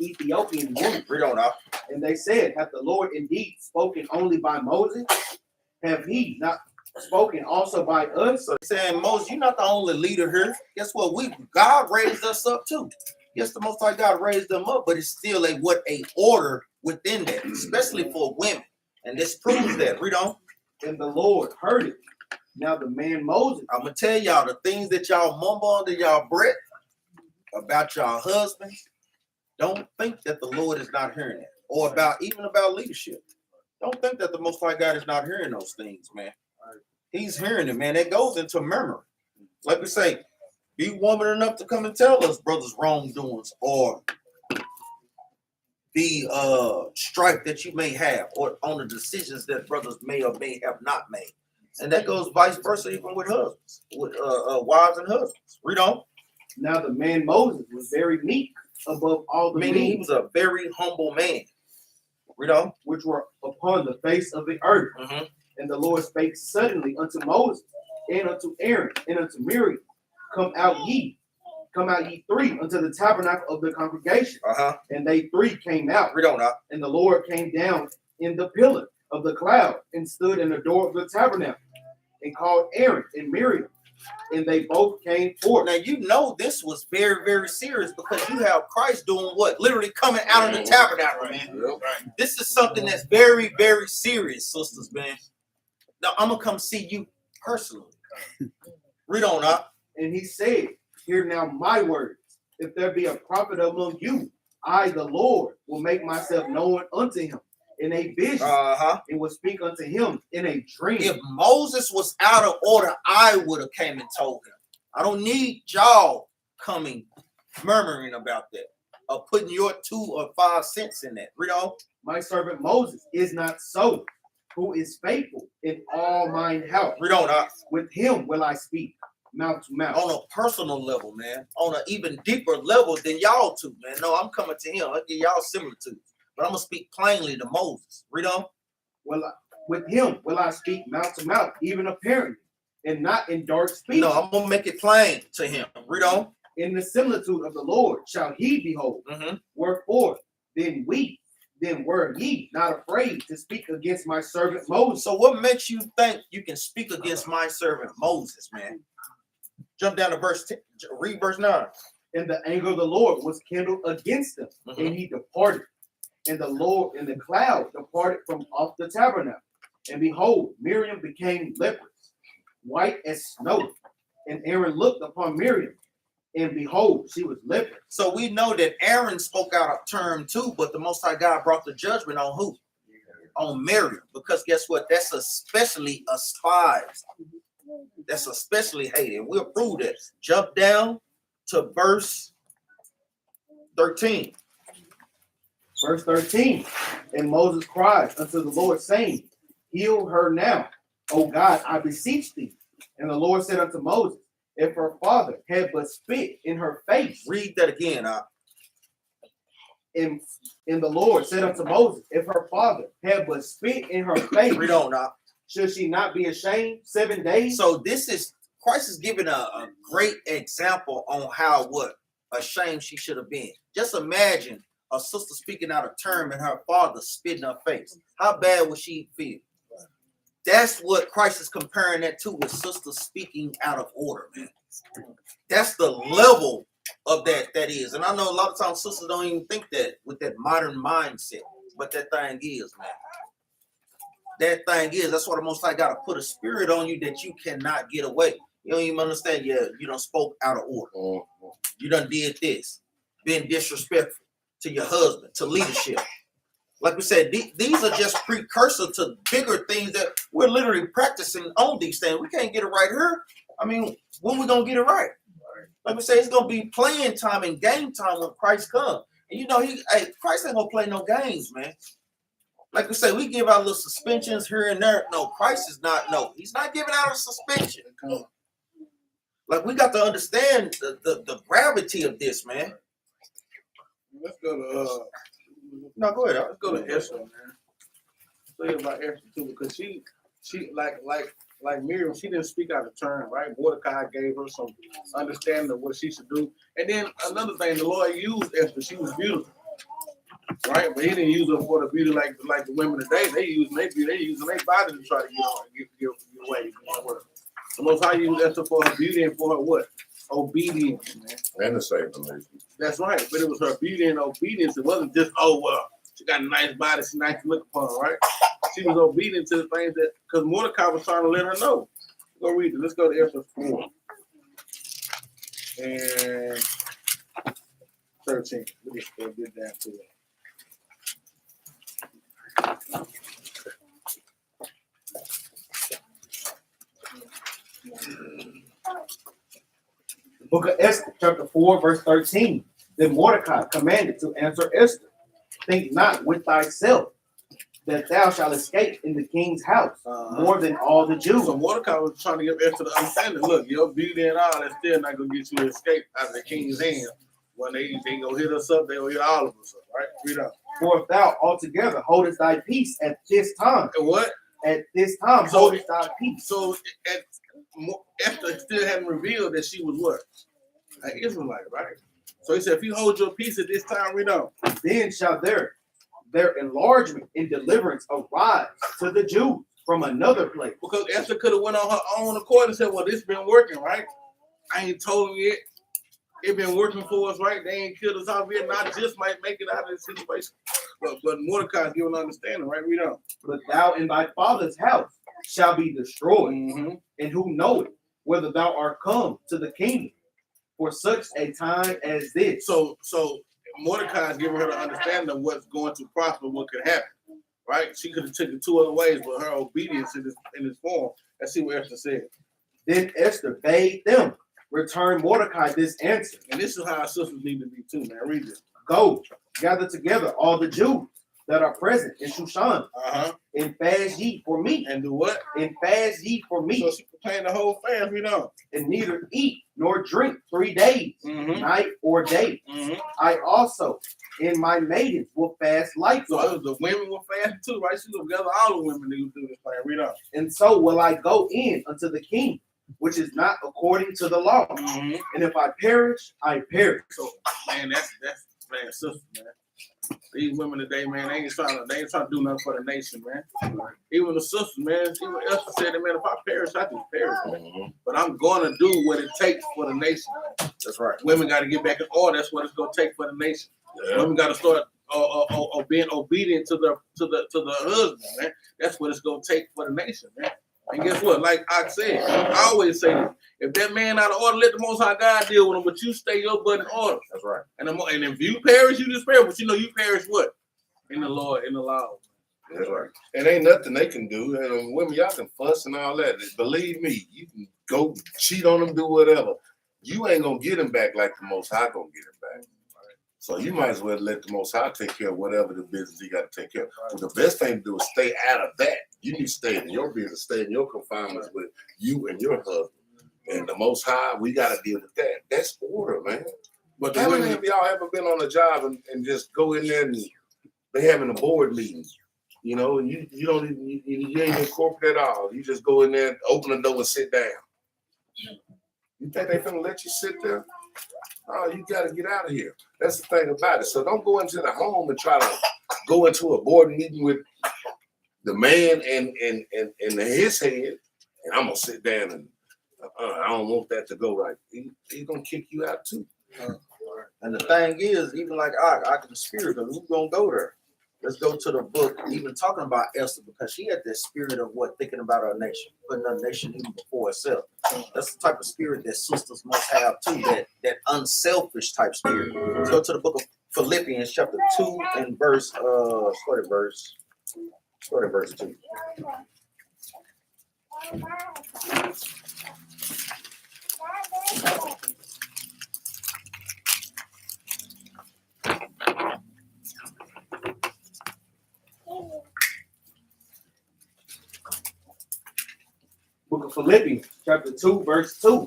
Ethiopian woman. Read on out. And they said, hath the Lord indeed spoken only by Moses? Have he not spoken also by us? So saying, Moses, you're not the only leader here. Guess what? God raised us up too. Yes, the Most High God raised them up, but it's still a order within that, especially for women. And this proves that. Read on. And the Lord heard it. Now the man Moses, I'm gonna tell y'all the things that y'all mumble under y'all breath about y'all husbands. Don't think that the Lord is not hearing that, or even about leadership. Don't think that the Most High God is not hearing those things, man. He's hearing it, man. That goes into murmuring. Like we say, be woman enough to come and tell us brothers' wrongdoings or the strife that you may have, or on the decisions that brothers may or may have not made. And that goes vice versa, even with husbands, with wives and husbands. Read on. Now the man Moses was very meek above all the Meaning he men was a very humble man. Read on. which were upon the face of the earth. Mm-hmm. And the Lord spake suddenly unto Moses, and unto Aaron, and unto Miriam, come out ye three unto the tabernacle of the congregation. And they three came out. Read on now. And the Lord came down in the pillar of the cloud, and stood in the door of the tabernacle, and called Aaron and Miriam, and they both came forth. Now you know this was very, very serious, because you have Christ doing what? Literally coming out of the tabernacle, man. This is something that's very, very serious, sisters, man. Now I'm gonna come see you personally. Read on up. And he said, hear now my words. If there be a prophet among you, I, the Lord, will make myself known unto him in a vision, and will speak unto him in a dream. If Moses was out of order, I would have came and told him. I don't need y'all coming murmuring about that, or putting your 2 or 5 cents in that. Read on. My servant Moses is not so, who is faithful in all mine house. Read on up. With him will I speak mouth to mouth. On a personal level, man. On an even deeper level than y'all two, man. No, I'm coming to him. I'll give y'all similitudes. But I'm going to speak plainly to Moses. Read on. With him will I speak mouth to mouth, even apparently, and not in dark speech. No, I'm going to make it plain to him. Read on. In the similitude of the Lord shall he behold. Wherefore, then were ye not afraid to speak against my servant Moses. So what makes you think you can speak against my servant Moses, man? Jump down to verse 10. Read verse 9. And the anger of the Lord was kindled against him, and he departed. And the Lord and the cloud departed from off the tabernacle. And behold, Miriam became leprous, white as snow. And Aaron looked upon Miriam, and behold, she was leprous. So we know that Aaron spoke out of turn too, but the Most High God brought the judgment on who? On Miriam. Because guess what? That's especially despised. That's especially hated. We'll prove that. Jump down to verse 13. Verse 13. And Moses cried unto the Lord, saying, heal her now, O God, I beseech thee. And the Lord said unto Moses, if her father had but spit in her face. Read that again. And the Lord said unto Moses, if her father had but spit in her face. Read on now. Should she not be ashamed 7 days? So Christ is giving a great example on how ashamed she should have been. Just imagine a sister speaking out of term and her father spit in her face. How bad would she feel? That's what Christ is comparing that to, with sisters speaking out of order, man. That's the level of that is. And I know a lot of times sisters don't even think that with that modern mindset. But that thing is, man. That thing is, that's why the Most High got to put a spirit on you that you cannot get away. You don't even understand. Yeah, you done spoke out of order. You done did this. Being disrespectful to your husband, to leadership. Like we said, these are just precursor to bigger things that we're literally practicing on these things. We can't get it right here. I mean, when we going to get it right? Like we say, it's going to be playing time and game time when Christ comes. And you know, Christ ain't going to play no games, man. Like we say, we give out little suspensions here and there. No, Christ is not. No, he's not giving out a suspension. Like we got to understand the gravity of this, man. Let's go to no, go ahead. Let's go to Esther, man. Say about Esther too, because she like Miriam, she didn't speak out of turn, right? Mordecai gave her some understanding of what she should do. And then another thing, the Lord used Esther. She was beautiful. Right, but he didn't use her for the beauty like the women today. They using their body to try to get away. The Most High used Esther for her beauty and for her what? Obedience, man. And the same nation. That's right, but it was her beauty and obedience. It wasn't just she got a nice body, she's nice to look upon, right? She was obedient to the things that because Mordecai was trying to let her know. Go read it. Let's go to Esther 4 and 13. Let me just go get down to it. The book of Esther, chapter 4, verse 13. Then Mordecai commanded to answer Esther, think not with thyself that thou shalt escape in the king's house more than all the Jews. So Mordecai was trying to give Esther the understanding, look, your beauty and all that's still not going to get you to escape out of the king's hand. When they go hit us up, they will hit all of us up, right? Read out. For if thou altogether holdest thy peace at this time. And what? At this time, so, holdest thy peace. So Esther still hadn't revealed that she was what? An Israelite, right? So he said, if you hold your peace at this time, read on. Then shall their enlargement and deliverance arise to the Jews from another place. Because Esther could have went on her own accord and said, well, this been working, right? I ain't told them yet. It been working for us, right? They ain't killed us out here. Not just might make it out of this situation. But Mordecai is giving understanding, right? Read on. But thou in thy father's house shall be destroyed. And who knoweth whether thou art come to the kingdom for such a time as this. So Mordecai is giving her the understanding of what's going to prosper, what could happen, right? She could have taken two other ways, but her obedience in this form. Let's see what Esther said. Then Esther bade them return Mordecai this answer. And this is how our sisters need to be too, man. Read this. Go, gather together all the Jews that are present in Shushan, and fast ye for me. And do what? And fast ye for me. So she proclaimed the whole fast, we know. And neither eat nor drink 3 days, night or day. I also and my maidens will fast likewise. So the women will fast too, right? She will gather all the women that do this plan. Read on. And so will I go in unto the king, which is not according to the law. And if I perish, I perish. So man, that's man, sister, man. These women today, man, they ain't trying to do nothing for the nation, man. Even the sisters, man, see what Esther said, man, if I perish, I just perish, man. But I'm gonna do what it takes for the nation. That's right. Women gotta get back in order. That's what it's gonna take for the nation. Yeah. Women gotta start being obedient to the husband, man. That's what it's gonna take for the nation, man. And guess what? Like I said, I always say this. If that man out of order, let the Most High God deal with him, but you stay your butt in order. That's right. And if you perish, you just perish. But you know you perish what? In the Lord, in the law. That's right. And ain't nothing they can do. And women, y'all can fuss and all that. Believe me, you can go cheat on them, do whatever. You ain't gonna get him back like the Most High gonna get him back. So you might as well let the Most High take care of whatever the business he got to take care of. But the best thing to do is stay out of that. You need to stay in your business, stay in your confinements with you and your husband. And the Most High, we got to deal with that. That's order, man. But how many of y'all ever been on a job and just go in there and they having a board meeting, you know, and you don't even, you ain't in corporate at all. You just go in there, open the door and sit down. You think they finna let you sit there? Oh, you got to get out of here. That's the thing about it. So don't go into the home and try to go into a board meeting with the man and his head, and I'm gonna sit down and I don't want that to go right. He's gonna kick you out too. And the thing is, even like I can spirit, because we're gonna go there. Let's go to the book, even talking about Esther, because she had that spirit of what, thinking about our nation, putting our nation even before itself. That's the type of spirit that sisters must have too, that unselfish type spirit. Let's go to the book of Philippians, chapter 2 and verse, start at verse 2. Book of Philippians, chapter 2, verse 2.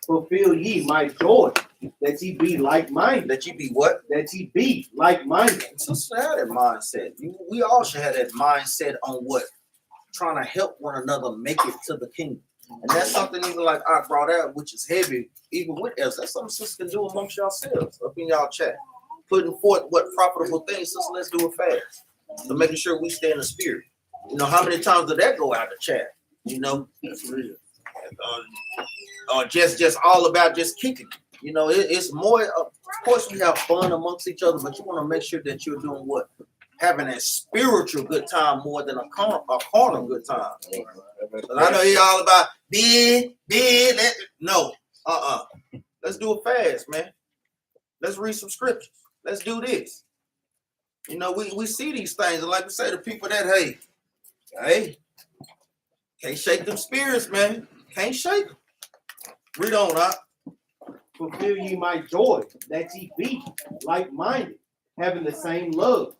Fulfill ye my joy, that ye be like-minded. That you be what? That ye be like-minded. Sisters have that mindset. We all should have that mindset on what? Trying to help one another make it to the kingdom. And that's something even like I brought out, which is heavy, even with us. That's something sisters can do amongst yourselves, up in y'all chat. Putting forth what profitable things, sisters, let's do it fast. So making sure we stay in the spirit. You know, how many times did that go out the chat? You know, that's real. Or just all about just kicking. You know, it's more. Of course, we have fun amongst each other, but you want to make sure that you're doing what, having a spiritual good time more than a carnal good time. And I know you're all about big. No, Let's do it fast, man. Let's read some scriptures. Let's do this. You know, we see these things, and like we say, the people that hey. Can't shake them spirits, man. Can't shake them. Read on, Fulfill ye my joy, that ye be like-minded, having the same love,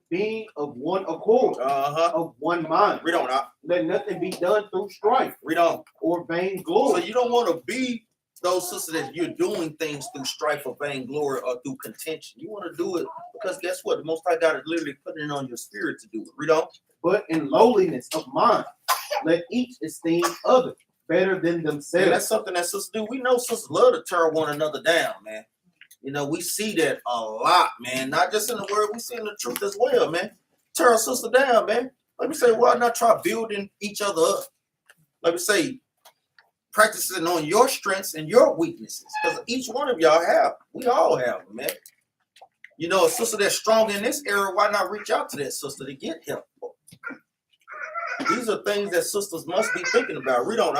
being of one accord, of one mind. Read on, Let nothing be done through strife. Read on. Or vain glory. So you don't want to be those sisters that you're doing things through strife or vain glory or through contention. You want to do it because guess what? The Most High God is literally putting it on your spirit to do it. Read on. But in lowliness of mind, let each esteem other better than themselves. And that's something that sisters do. We know sisters love to tear one another down, man. You know, we see that a lot, man. Not just in the word, we see in the truth as well, man. Tear a sister down, man. Let me say, why not try building each other up? Let me say, practicing on your strengths and your weaknesses. Because each one of y'all have. We all have them, man. You know, a sister that's strong in this area, why not reach out to that sister to get help? These are things that sisters must be thinking about. Read on,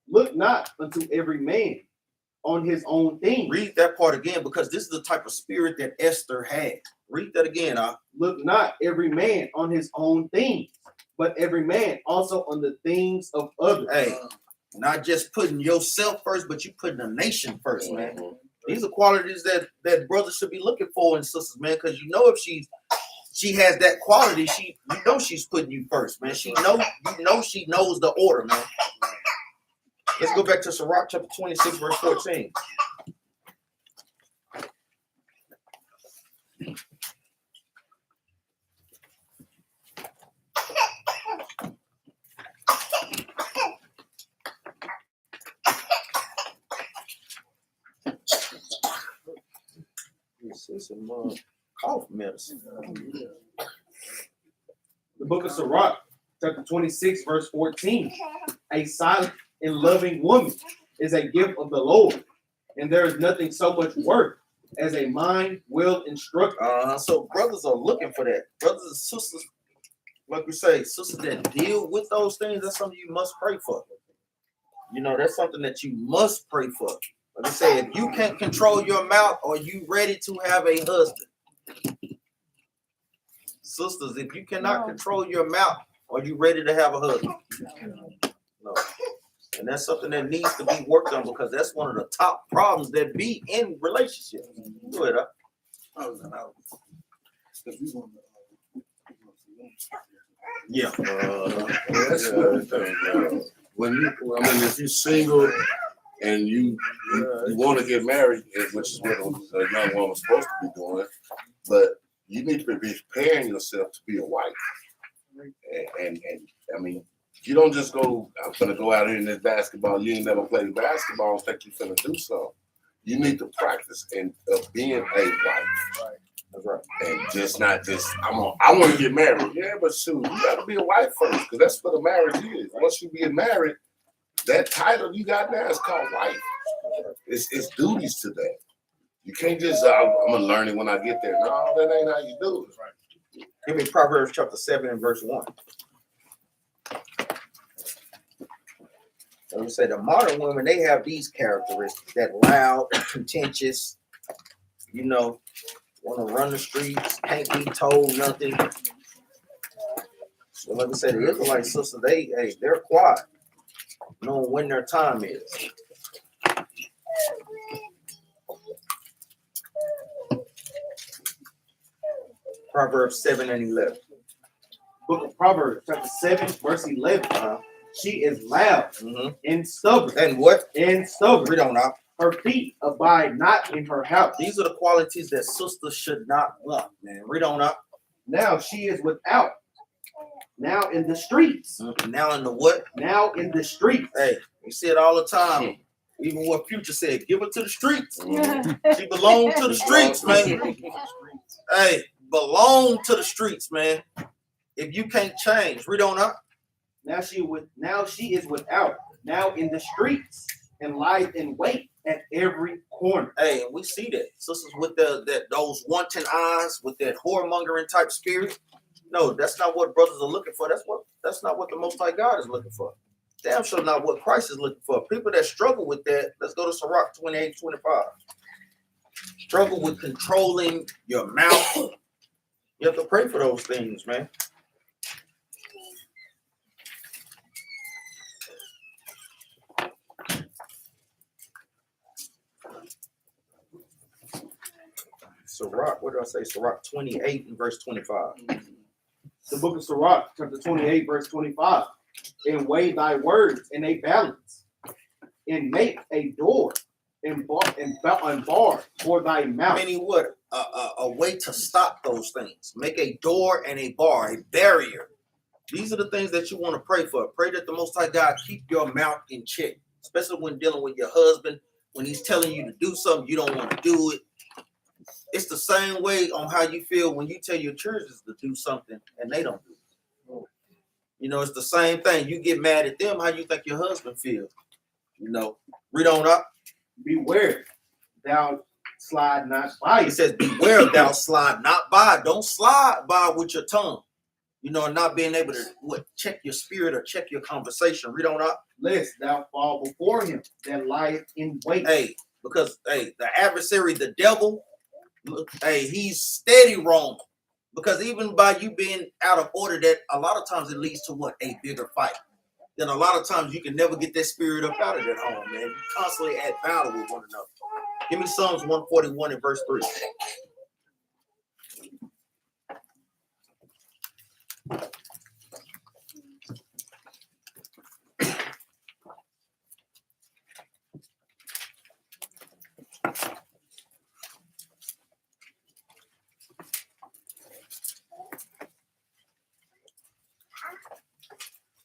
Look not unto every man on his own thing. Read that part again, because this is the type of spirit that Esther had. Read that again, Look not every man on his own things, but every man also on the things of others. Hey, not just putting yourself first, but you putting the nation first, man. These are qualities that brothers should be looking for in sisters, man, because you know if she has that quality, you know she's putting you first, man. She knows the order, man. Let's go back to Sirach chapter 26, verse 14. This is some cough medicine. The book of Sirach, chapter 26, verse 14. A silent and loving woman is a gift of the Lord, and there is nothing so much worth as a mind well instructed. So brothers are looking for that. Brothers and sisters, like we say, sisters that deal with those things, that's something you must pray for. You know, that's something that you must pray for. Like I say, if you can't control your mouth, are you ready to have a husband? Sisters, if you cannot control your mouth, are you ready to have a husband? No. And that's something that needs to be worked on, because that's one of the top problems that be in relationships. Go ahead, Yeah. That's the thing. If you're single and you want to get married, which is what a young woman's supposed to be doing, but you need to be preparing yourself to be a wife. And I mean, you don't just go, I'm going to go out here in this basketball. You ain't never played basketball and think you're going to do something. You need to practice of being a wife. That's right. And just not just, I want to get married. Yeah, but shoot, you got to be a wife first, because that's what a marriage is. Once you get married, that title you got now is called wife. It's duties to that. You can't just I'm gonna learn it when I get there. No, that ain't how you do it. Right? Give me Proverbs chapter 7 and verse 1. So we say the modern women, they have these characteristics: that loud, contentious, you know, want to run the streets, can't be told nothing. So like I said, the Israelite sisters, they're quiet, knowing when their time is. Proverbs 7 and 11. Book of Proverbs, chapter 7, verse 11. She is loud and stubborn. And what? And stubborn. Read on now. Her feet abide not in her house. These are the qualities that sisters should not want, man. Read on up. Now she is without. Now in the streets. Now in the what? Now in the streets. Hey, you see it all the time. Even what Future said, give her to the streets. She belongs to the streets, man. Hey, belong to the streets, man. If you can't change, read on up. Now she is without. Now in the streets, and lies in wait at every corner. Hey, and we see that sisters with those wanton eyes, with that whoremongering type spirit. No, that's not what brothers are looking for. That's not what the Most High God is looking for. Damn sure not what Christ is looking for. People that struggle with that, let's go to Sirach 28:25. Struggle with controlling your mouth. You have to pray for those things, man. Sirach, what did I say? Sirach 28 and verse 25. The book of Sirach, chapter 28, verse 25. And weigh thy words in a balance, and make a door and bar for thy mouth. Meaning what? A way to stop those things. Make a door and a bar, a barrier. These are the things that you want to pray for. Pray that the Most High God keep your mouth in check, especially when dealing with your husband. When he's telling you to do something, you don't want to do it. It's the same way on how you feel when you tell your children to do something and they don't do it. You know, it's the same thing. You get mad at them, how you think your husband feels. You know, read on up. Beware, thou slide not by. It says, beware, thou slide not by. Don't slide by with your tongue. You know, not being able to check your spirit or check your conversation. Read on up. Lest thou fall before him that lieth in wait. Hey, because the adversary, the devil, he's steady wrong. Because even by you being out of order, that a lot of times it leads to what? A bigger fight. Then a lot of times you can never get that spirit up out of that home, man. You constantly at battle with one another. Give me Psalms 141 and verse 3.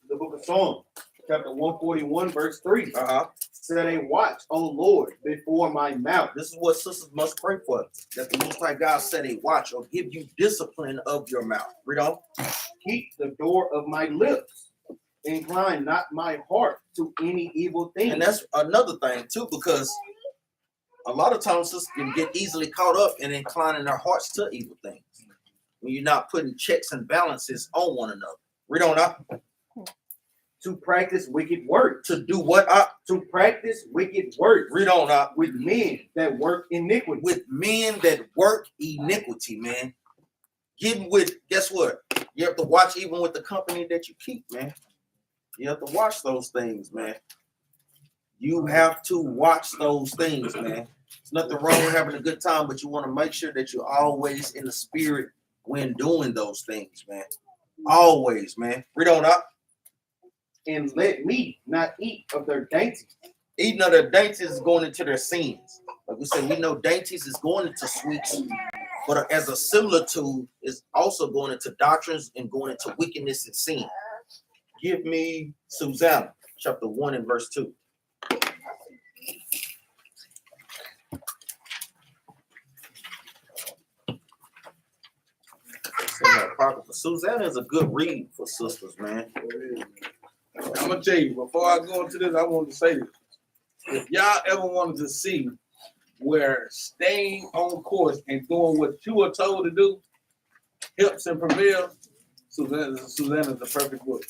The book of Psalms, chapter 141, verse 3. Set a watch, O Lord, before my mouth. This is what sisters must pray for. That the Most High God set a watch or give you discipline of your mouth. Read on. Keep the door of my lips. Incline not my heart to any evil thing. And that's another thing too, because a lot of times sisters can get easily caught up in inclining their hearts to evil things when you're not putting checks and balances on one another. Read on up. To practice wicked works. To do what up? To practice wicked works. Read on up. With men that work iniquity. With men that work iniquity, man. Getting with, guess what? You have to watch even with the company that you keep, man. You have to watch those things, man. You have to watch those things, man. There's nothing wrong with having a good time, but you want to make sure that you're always in the spirit when doing those things, man. Always, man. Read on up. And let me not eat of their dainties. Eating of their dainties is going into their sins. Like we said, we know dainties is going into sweets, but as a similitude is also going into doctrines and going into wickedness and sin. Give me Susanna, chapter 1 and verse 2. Susanna is a good read for sisters, man. I'm gonna tell you, before I go into this, I want to say this. If y'all ever wanted to see where staying on course and doing what you are told to do helps and prevails, Susanna's the perfect book.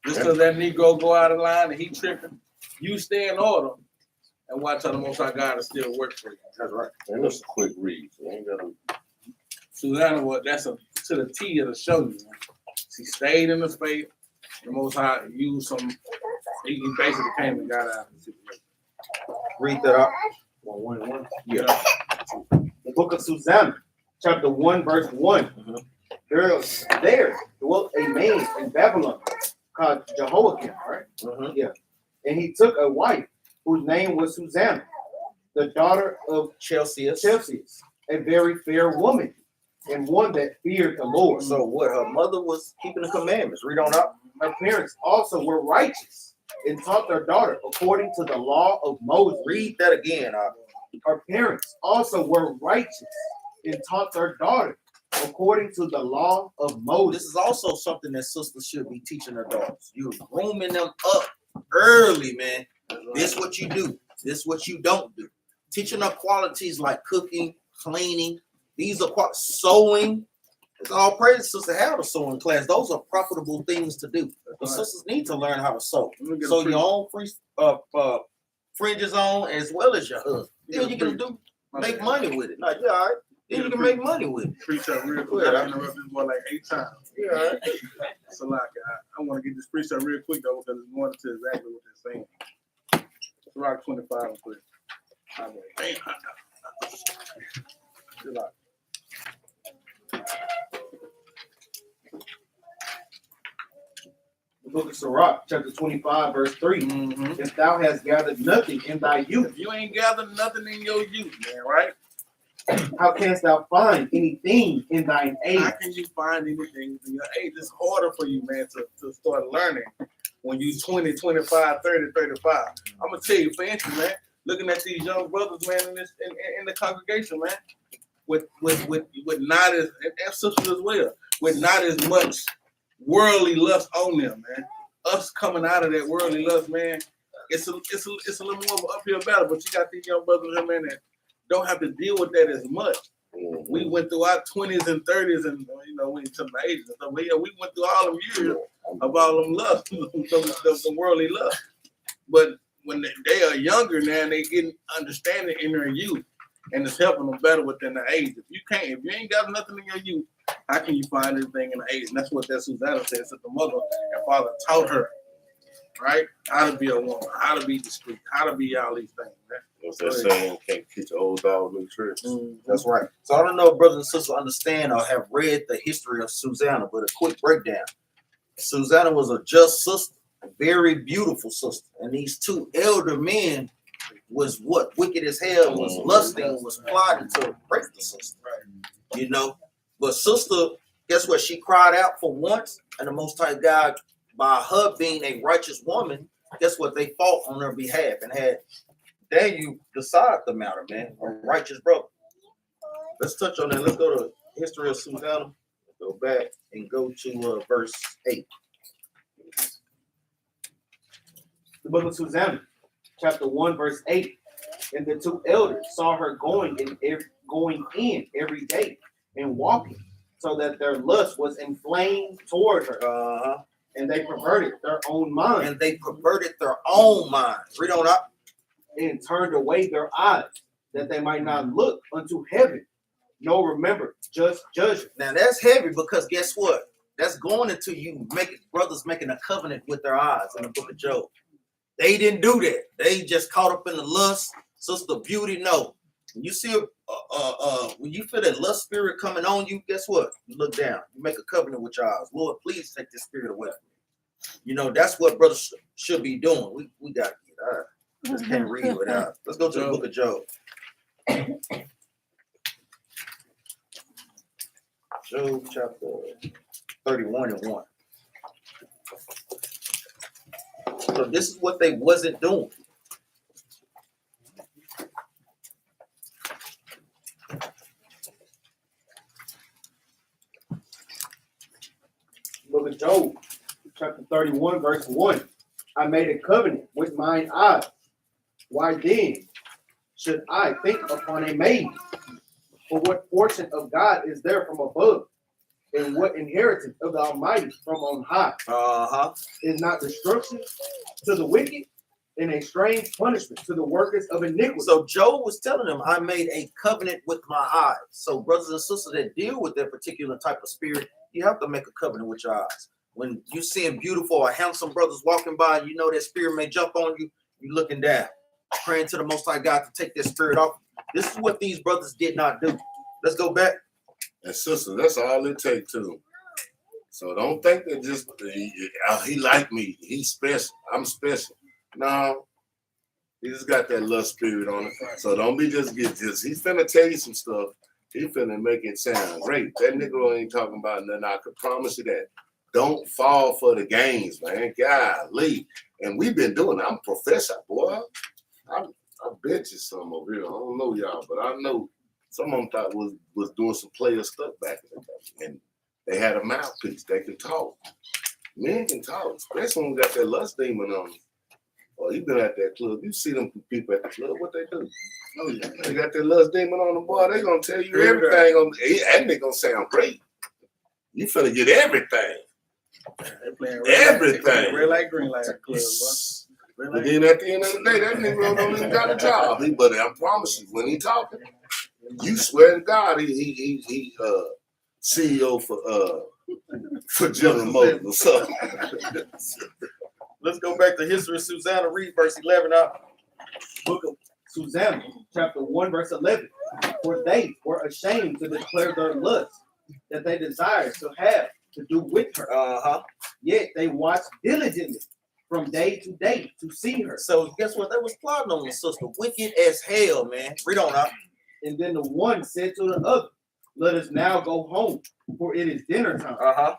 Just because that Negro go out of line and he tripping, you stay in order and watch how the Most High God will still work for you. That's right. And that's a quick read. So ain't gotta... Susanna, that's a to the T of the show you. She stayed in the space. The Most High used some. He basically came and got out of the situation. Read that out. 1:1. Yeah. The book of Susanna, chapter 1, verse 1. There dwelt a man in Babylon called Jehoiakim, right? Yeah. And he took a wife whose name was Susanna, the daughter of Chelsea. a very fair woman, and one that feared the Lord. So what? Her mother was keeping the commandments. Read on up. Her parents also were righteous and taught their daughter according to the law of Moses. Read that again. Her parents also were righteous and taught their daughter according to the law of Moses. This is also something that sisters should be teaching their daughters. You're grooming them up early, man. This what you do. This what you don't do. Teaching them qualities like cooking, cleaning. These are sewing. It's all praise sister have a sewing class. Those are profitable things to do. The sisters need to learn how to sew. So your own free fringes on as well as your husband. Then you can do make money with it. Like, yeah, all right. Then you can make money with it. Preach up real quick. I interrupted this boy like 8 times. Yeah, all right. So like I want to get this preach up real quick though because it's more to exactly what they're saying. It's Rock 25 and 3. Good luck. The book of Sirach, chapter 25, verse 3. If thou hast gathered nothing in thy youth, if you ain't gathered nothing in your youth, man, right? How canst thou find anything in thine age? How can you find anything in your age? It's harder for you, man, to start learning when you 20, 25, 30, 35. I'm gonna tell you, for instance, man, looking at these young brothers, man, in the congregation, man, with not as and sisters as well, with not as much worldly lust on them, man. Us coming out of that worldly lust, man, it's a little more of an uphill battle. But you got these young brothers here, man, that don't have to deal with that as much. We went through our 20s and 30s, and we into the ages and stuff. But yeah, we went through all them years of all them lust, the worldly lust. But when they are younger now, they getting understanding in their youth, and it's helping them better within the age. If you ain't got nothing in your youth, how can you find anything in the age? And that's what that Susanna says that the mother and father taught her, right? How to be a woman, how to be discreet, how to be all these things, man. What's that saying? Can't teach an old dog new tricks. That's right. So I don't know if brothers and sisters understand or have read the history of Susanna, but a quick breakdown. Susanna was a just sister, a very beautiful sister. And these two elder men was what? Wicked as hell, was lusting, was plotting to break the sister. But sister, guess what? She cried out for once, and the Most High God, by her being a righteous woman, guess what? They fought on her behalf and had Daniel decide the matter, man. A righteous brother. Let's touch on that. Let's go to history of Susanna. Go back and go to verse 8. The book of Susanna, chapter 1, verse 8. And the two elders saw her going in every day and walking, so that their lust was inflamed toward her. And they perverted their own minds. Read on up. And turned away their eyes, that they might not look unto heaven, nor remember just judgment. Now that's heavy, because guess what? That's going into you brothers making a covenant with their eyes in the book of Job. They didn't do that. They just caught up in the lust, sister beauty. No. When you see when you feel that lust spirit coming on you, guess what? You look down. You make a covenant with your eyes. Lord, please take this spirit away from me. That's what brothers should be doing. We got to get out. Just can't read without. Let's go to the book of Job. Job chapter 31 and 1. So this is what they wasn't doing. Book of Job, chapter 31, verse 1. I made a covenant with mine eyes. Why then should I think upon a maid? For what portion of God is there from above? And what inheritance of the Almighty from on high? Is not destruction to the wicked and a strange punishment to the workers of iniquity? So Job was telling them, I made a covenant with my eyes. So brothers and sisters that deal with that particular type of spirit, you have to make a covenant with your eyes. When you seeing beautiful or handsome brothers walking by, and you know that spirit may jump on you, you looking down, praying to the Most High God to take that spirit off. This is what these brothers did not do. Let's go back. And sister, that's all it takes too. So don't think that just he like me, he's special, I'm special. No, he just got that lust spirit on it. So don't be just he's finna tell you some stuff. He finna make it sound great. That nigga ain't talking about nothing. I could promise you that. Don't fall for the games, man. Golly. And we've been doing it. I'm a professor, boy. I bet you some over here. I don't know y'all, but I know some of them thought was doing some player stuff back in the day. And they had a mouthpiece. They could talk. Men can talk, especially when we got that lust demon on them. Oh, you been at that club. You see them people at the club, what they do? Oh, yeah. They got that lust demon on them, boy. They gonna tell you everything. That nigga gonna sound great. You finna get everything. Everything. Red light, green light club. But then at the end of the day, that nigga don't even got a job. But I promise you, when he talking, you swear to God, he CEO for General Motors or something. Let's go back to history of Susanna. Read verse 11 out. Book of Susanna, chapter 1, verse 11. For they were ashamed to declare their lust that they desired to have to do with her. Yet they watched diligently from day to day to see her. So guess what? They was plotting on the sister. Wicked as hell, man. Read on up. And then the one said to the other, let us now go home, for it is dinner time.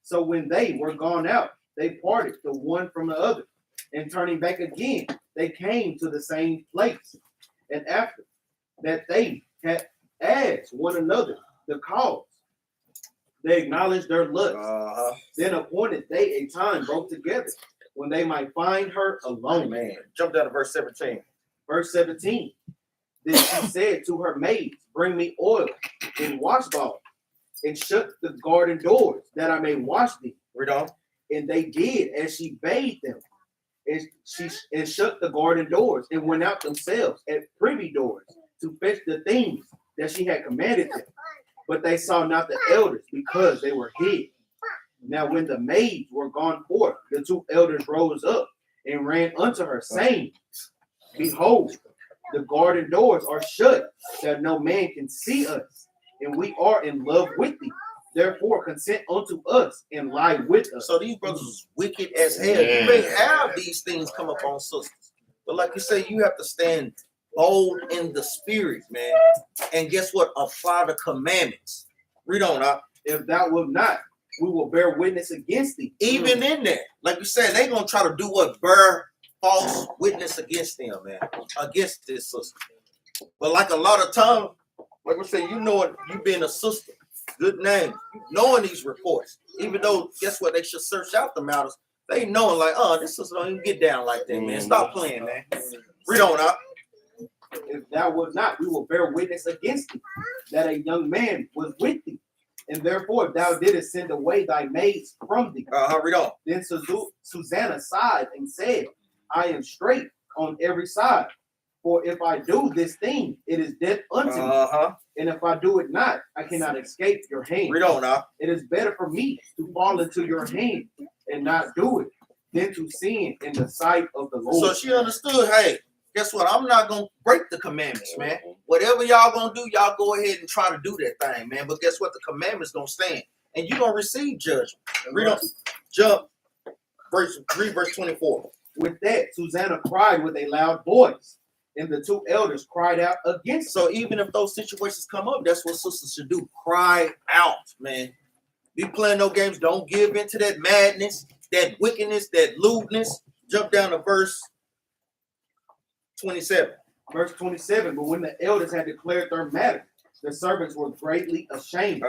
So when they were gone out, they parted the one from the other. And turning back again, they came to the same place. And after that they had asked one another the cause, they acknowledged their lust. Then appointed they a time both together, when they might find her alone. Man, jump down to verse 17. Verse 17. Then she said to her maids, bring me oil and washball, and shut the garden doors, that I may wash thee. Read on. And they did as she bade them. And shut the garden doors, and went out themselves at privy doors to fetch the things that she had commanded them. But they saw not the elders, because they were hid. Now when the maids were gone forth, the two elders rose up and ran unto her, saying, behold, the garden doors are shut, that no man can see us, and we are in love with thee. Therefore consent unto us and lie with us. So these brothers was wicked as hell. You may have these things come up on sisters, but like you say, you have to stand bold in the spirit, man. And guess what? Apply the commandments. Read on up. If thou wilt not, we will bear witness against thee. Even in there, like you said, they gonna try to do what? Bear false witness against them, man. Against this sister. But like a lot of times, like I say, you know it, you being a sister, good name, knowing these reports, even though guess what, they should search out the matters. They knowing like, oh, this sister don't even get down like that, man. Stop playing, man. Read on up. If thou wilt not, we will bear witness against thee, that a young man was with thee. And therefore, if thou didst send away thy maids from thee. Read on. Then Susanna sighed and said, I am straight on every side. For if I do this thing, it is death unto me. And if I do it not, I cannot escape your hand. Read on now. It is better for me to fall into your hand and not do it than to sin in the sight of the Lord. So she understood, hey, guess what? I'm not going to break the commandments, man. Whatever y'all going to do, y'all go ahead and try to do that thing, man. But guess what? The commandments going to stand. And you're going to receive judgment. Read on. Jump. Read verse 24. With that, Susanna cried with a loud voice, and the two elders cried out against her. So even if those situations come up, that's what sisters should do. Cry out, man. Be playing no games. Don't give into that madness, that wickedness, that lewdness. Jump down to verse 27. Verse 27. But when the elders had declared their matter, the servants were greatly ashamed.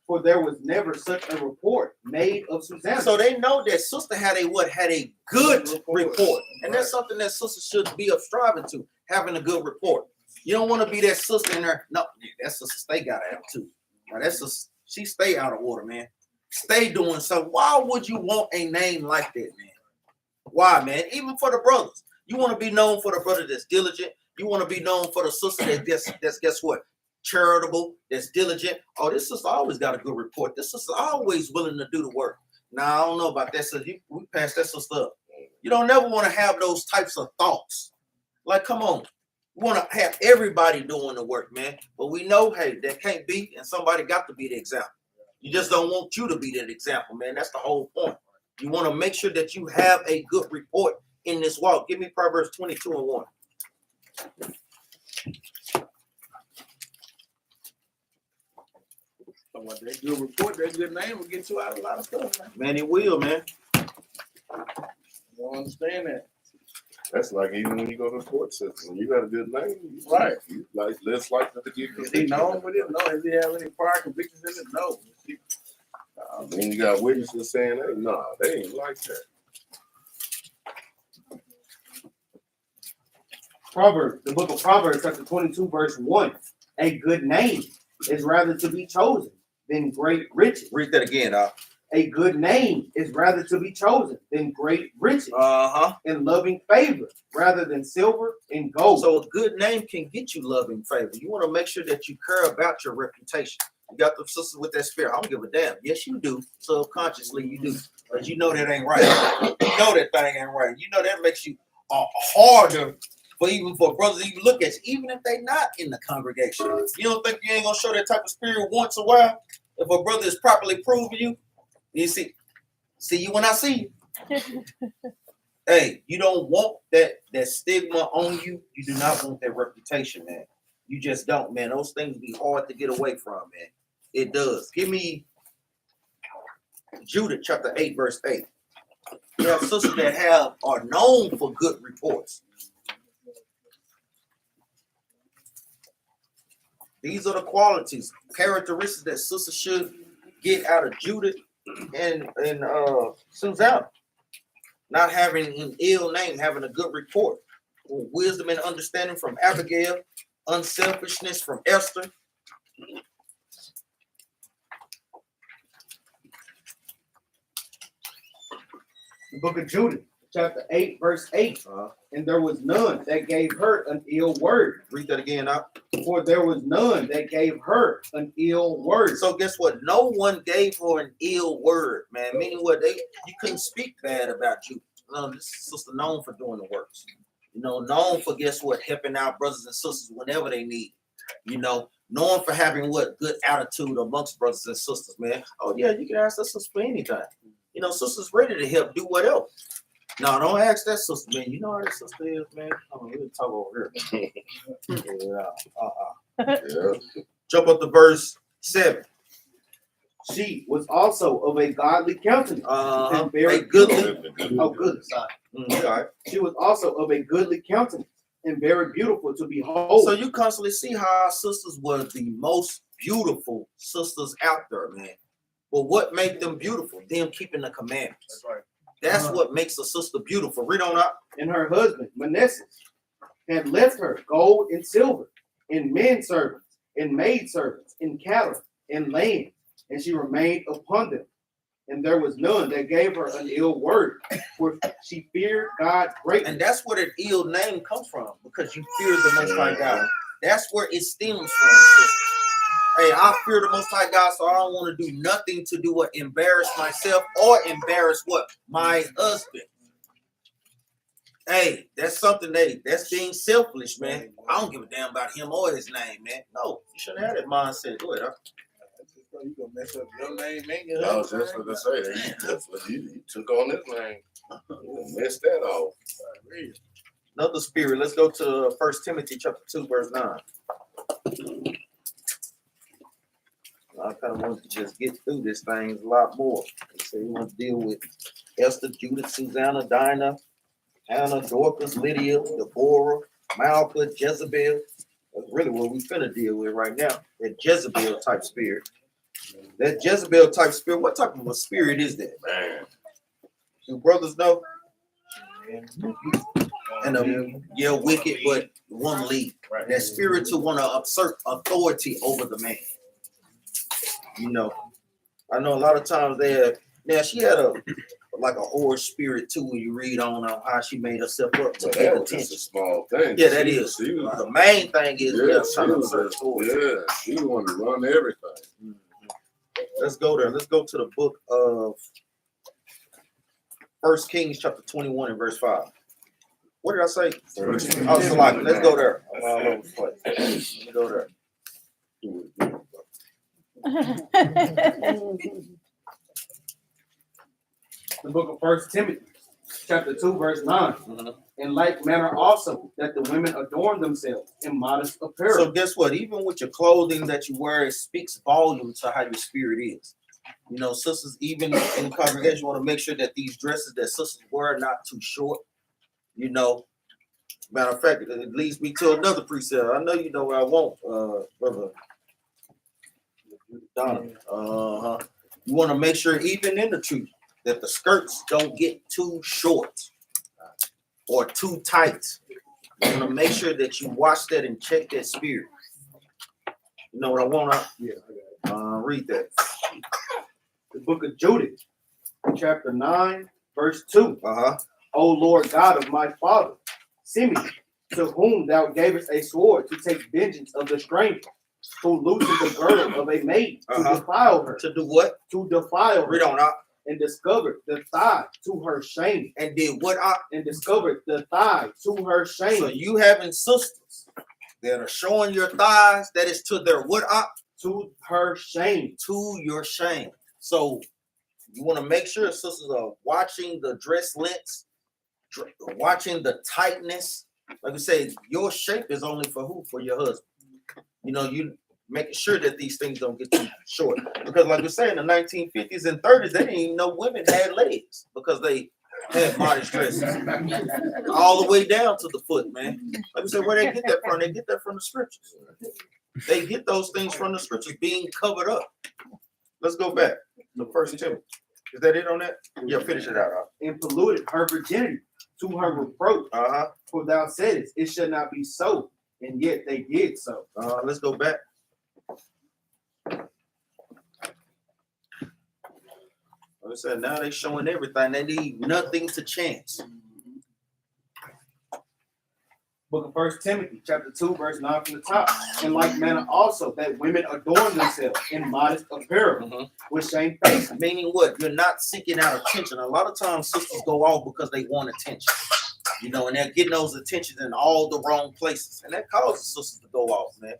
For there was never such a report maid of Susanna. So they know that sister had a good report. And that's something that sister should be striving to, having a good report. You don't want to be that sister in there. No, that sister stay got to have too. Now that sister, she stay out of order, man. Stay doing so. Why would you want a name like that, man? Why, man? Even for the brothers, you want to be known for the brother that's diligent. You want to be known for the sister that's guess what? Charitable, that's diligent. Oh, this sister always got a good report. This sister always willing to do the work. Now I don't know about that. So we passed that sister up. You don't never want to have those types of thoughts. Like, come on. We want to have everybody doing the work, man. But we know, hey, that can't be, and somebody got to be the example. You just don't want you to be that example, man. That's the whole point. You want to make sure that you have a good report in this walk. Give me Proverbs 22:1. That good report, that good name will get you out of a lot of stuff, man. Man, it will, man. You don't understand that. That's like even when you go to the court system, you got a good name, Right. You like less likely to get Is he known with it? No. Is he have any prior convictions in it? No. Then you got witnesses saying, hey, nah, they ain't like that. Proverbs, the book of Proverbs, chapter 22, verse 1. A good name is rather to be chosen than great riches. Read that again, A good name is rather to be chosen than great riches. And loving favor rather than silver and gold. So a good name can get you love and favor. You want to make sure that you care about your reputation. You got the sisters with that spirit. I don't give a damn. Yes, you do. Subconsciously, you do. But you know that ain't right. You know that thing ain't right. You know that makes you harder for brothers to even look at you, even if they not in the congregation. You don't think you ain't going to show that type of spirit once a while? If a brother is properly proving you, you see you when I see you. Hey, you don't want that stigma on you. You do not want that reputation, man. You just don't, man. Those things be hard to get away from, man. It does. Give me Judah chapter 8, verse 8. You have sisters that are known for good reports. These are the qualities, characteristics that sisters should get out of Judah and Susanna. Not having an ill name, having a good report. Wisdom and understanding from Abigail. Unselfishness from Esther. The book of Judah, chapter 8, verse 8. And there was none that gave her an ill word. Read that again, For there was none that gave her an ill word. So guess what? No one gave her an ill word, man. Meaning what? You couldn't speak bad about you. This sister known for doing the works. You know, known for guess what? Helping out brothers and sisters whenever they need. You know, known for having good attitude amongst brothers and sisters, man. Oh yeah, you can ask that sister for anything. You know, sisters ready to help do whatever. No, don't ask that sister, man. You know how that sister is, man. Oh, we'll talk over here. Yeah. Jump up to verse 7. She was also of a godly countenance. And very a goodly. Good. Sorry. All right. She was also of a goodly countenance and very beautiful to behold. So you constantly see how our sisters were the most beautiful sisters out there, man. But what made them beautiful? Them keeping the commandments. That's right. That's what makes a sister beautiful. Read on up. And her husband, Manasseh, had left her gold and silver, and men servants, and maid servants, and cattle, and land, and she remained upon them. And there was none that gave her an ill word, for she feared God greatly. And that's where the ill name comes from, because you fear the Most High God. That's where it stems from, sister. Hey, I fear the Most High God, so I don't want to do nothing to do what embarrass myself or embarrass what? My husband. Hey, that's something that's being selfish, man. I don't give a damn about him or his name, man. No, you shouldn't have that mindset. Go ahead, You gonna mess up your name, man. You I was just going to say, you took on this name. You messed that off. Another spirit. Let's go to 1 Timothy chapter 2, verse 9. I kind of want to just get through this thing a lot more. So we want to deal with Esther, Judith, Susanna, Dinah, Hannah, Dorcas, Lydia, Deborah, Malcha, Jezebel. That's really what we finna deal with right now. That Jezebel type spirit. That Jezebel type spirit, what type of a spirit is that? Man. Do brothers know? And yeah, wicked, but one lead. That spirit to want to assert authority over the man. You know, I know a lot of times now she had a whore spirit too when you read on how she made herself up to get That's attention. a small thing. Yeah, that is. The main thing is trying to assert authority. Yeah, she wanted to run everything. Let's go there. Let's go to the book of 1 Kings chapter 21 and verse 5. What did I say? Oh, Salaki. Let's go there. I'm all over the place. Let's go there. The book of 1 Timothy, chapter 2, verse 9. In like manner also, that the women adorn themselves in modest apparel. So guess what? Even with your clothing that you wear, it speaks volume to how your spirit is. You know, sisters, even in the congregation, want to make sure that these dresses that sisters wear are not too short. You know, matter of fact, it leads me to another precept. I know you know where I want, brother Donna. You want to make sure, even in the truth, that the skirts don't get too short or too tight. You want to make sure that you watch that and check that spirit. You know what I want to read that. The book of Judith, chapter 9, verse 2. O Lord God of my father, Simeon, to whom thou gavest a sword to take vengeance of the stranger, who loosened the girdle of a maid to defile her. To do what? To defile her. Read on up. And discovered the thigh to her shame. And did what up? And discovered the thigh to her shame. So you having sisters that are showing your thighs, that is to their what up? To her shame. To your shame. So you want to make sure sisters are watching the dress lengths, watching the tightness. Like we say, your shape is only for who? For your husband. You know, you making sure that these things don't get too short. Because like we say, in the 1950s and 30s, they didn't even know women had legs because they had modest dresses. All the way down to the foot, man. Like we say, where they get that from? They get that from the scriptures. They get those things from the scriptures being covered up. Let's go back to 1 Timothy. Is that it on that? Yeah, finish it out. And polluted her virginity to her reproach. For thou saidest, it should not be so. And yet they did so. Let's go back. Like I said, now they showing everything. They leave nothing to chance. Book of 1 Timothy, chapter 2, verse 9 from the top. In like manner also, that women adorn themselves in modest apparel with shamefacedness. Meaning what? You're not seeking out attention. A lot of times sisters go off because they want attention. You know, and they're getting those attentions in all the wrong places. And that causes sisters to go off, man.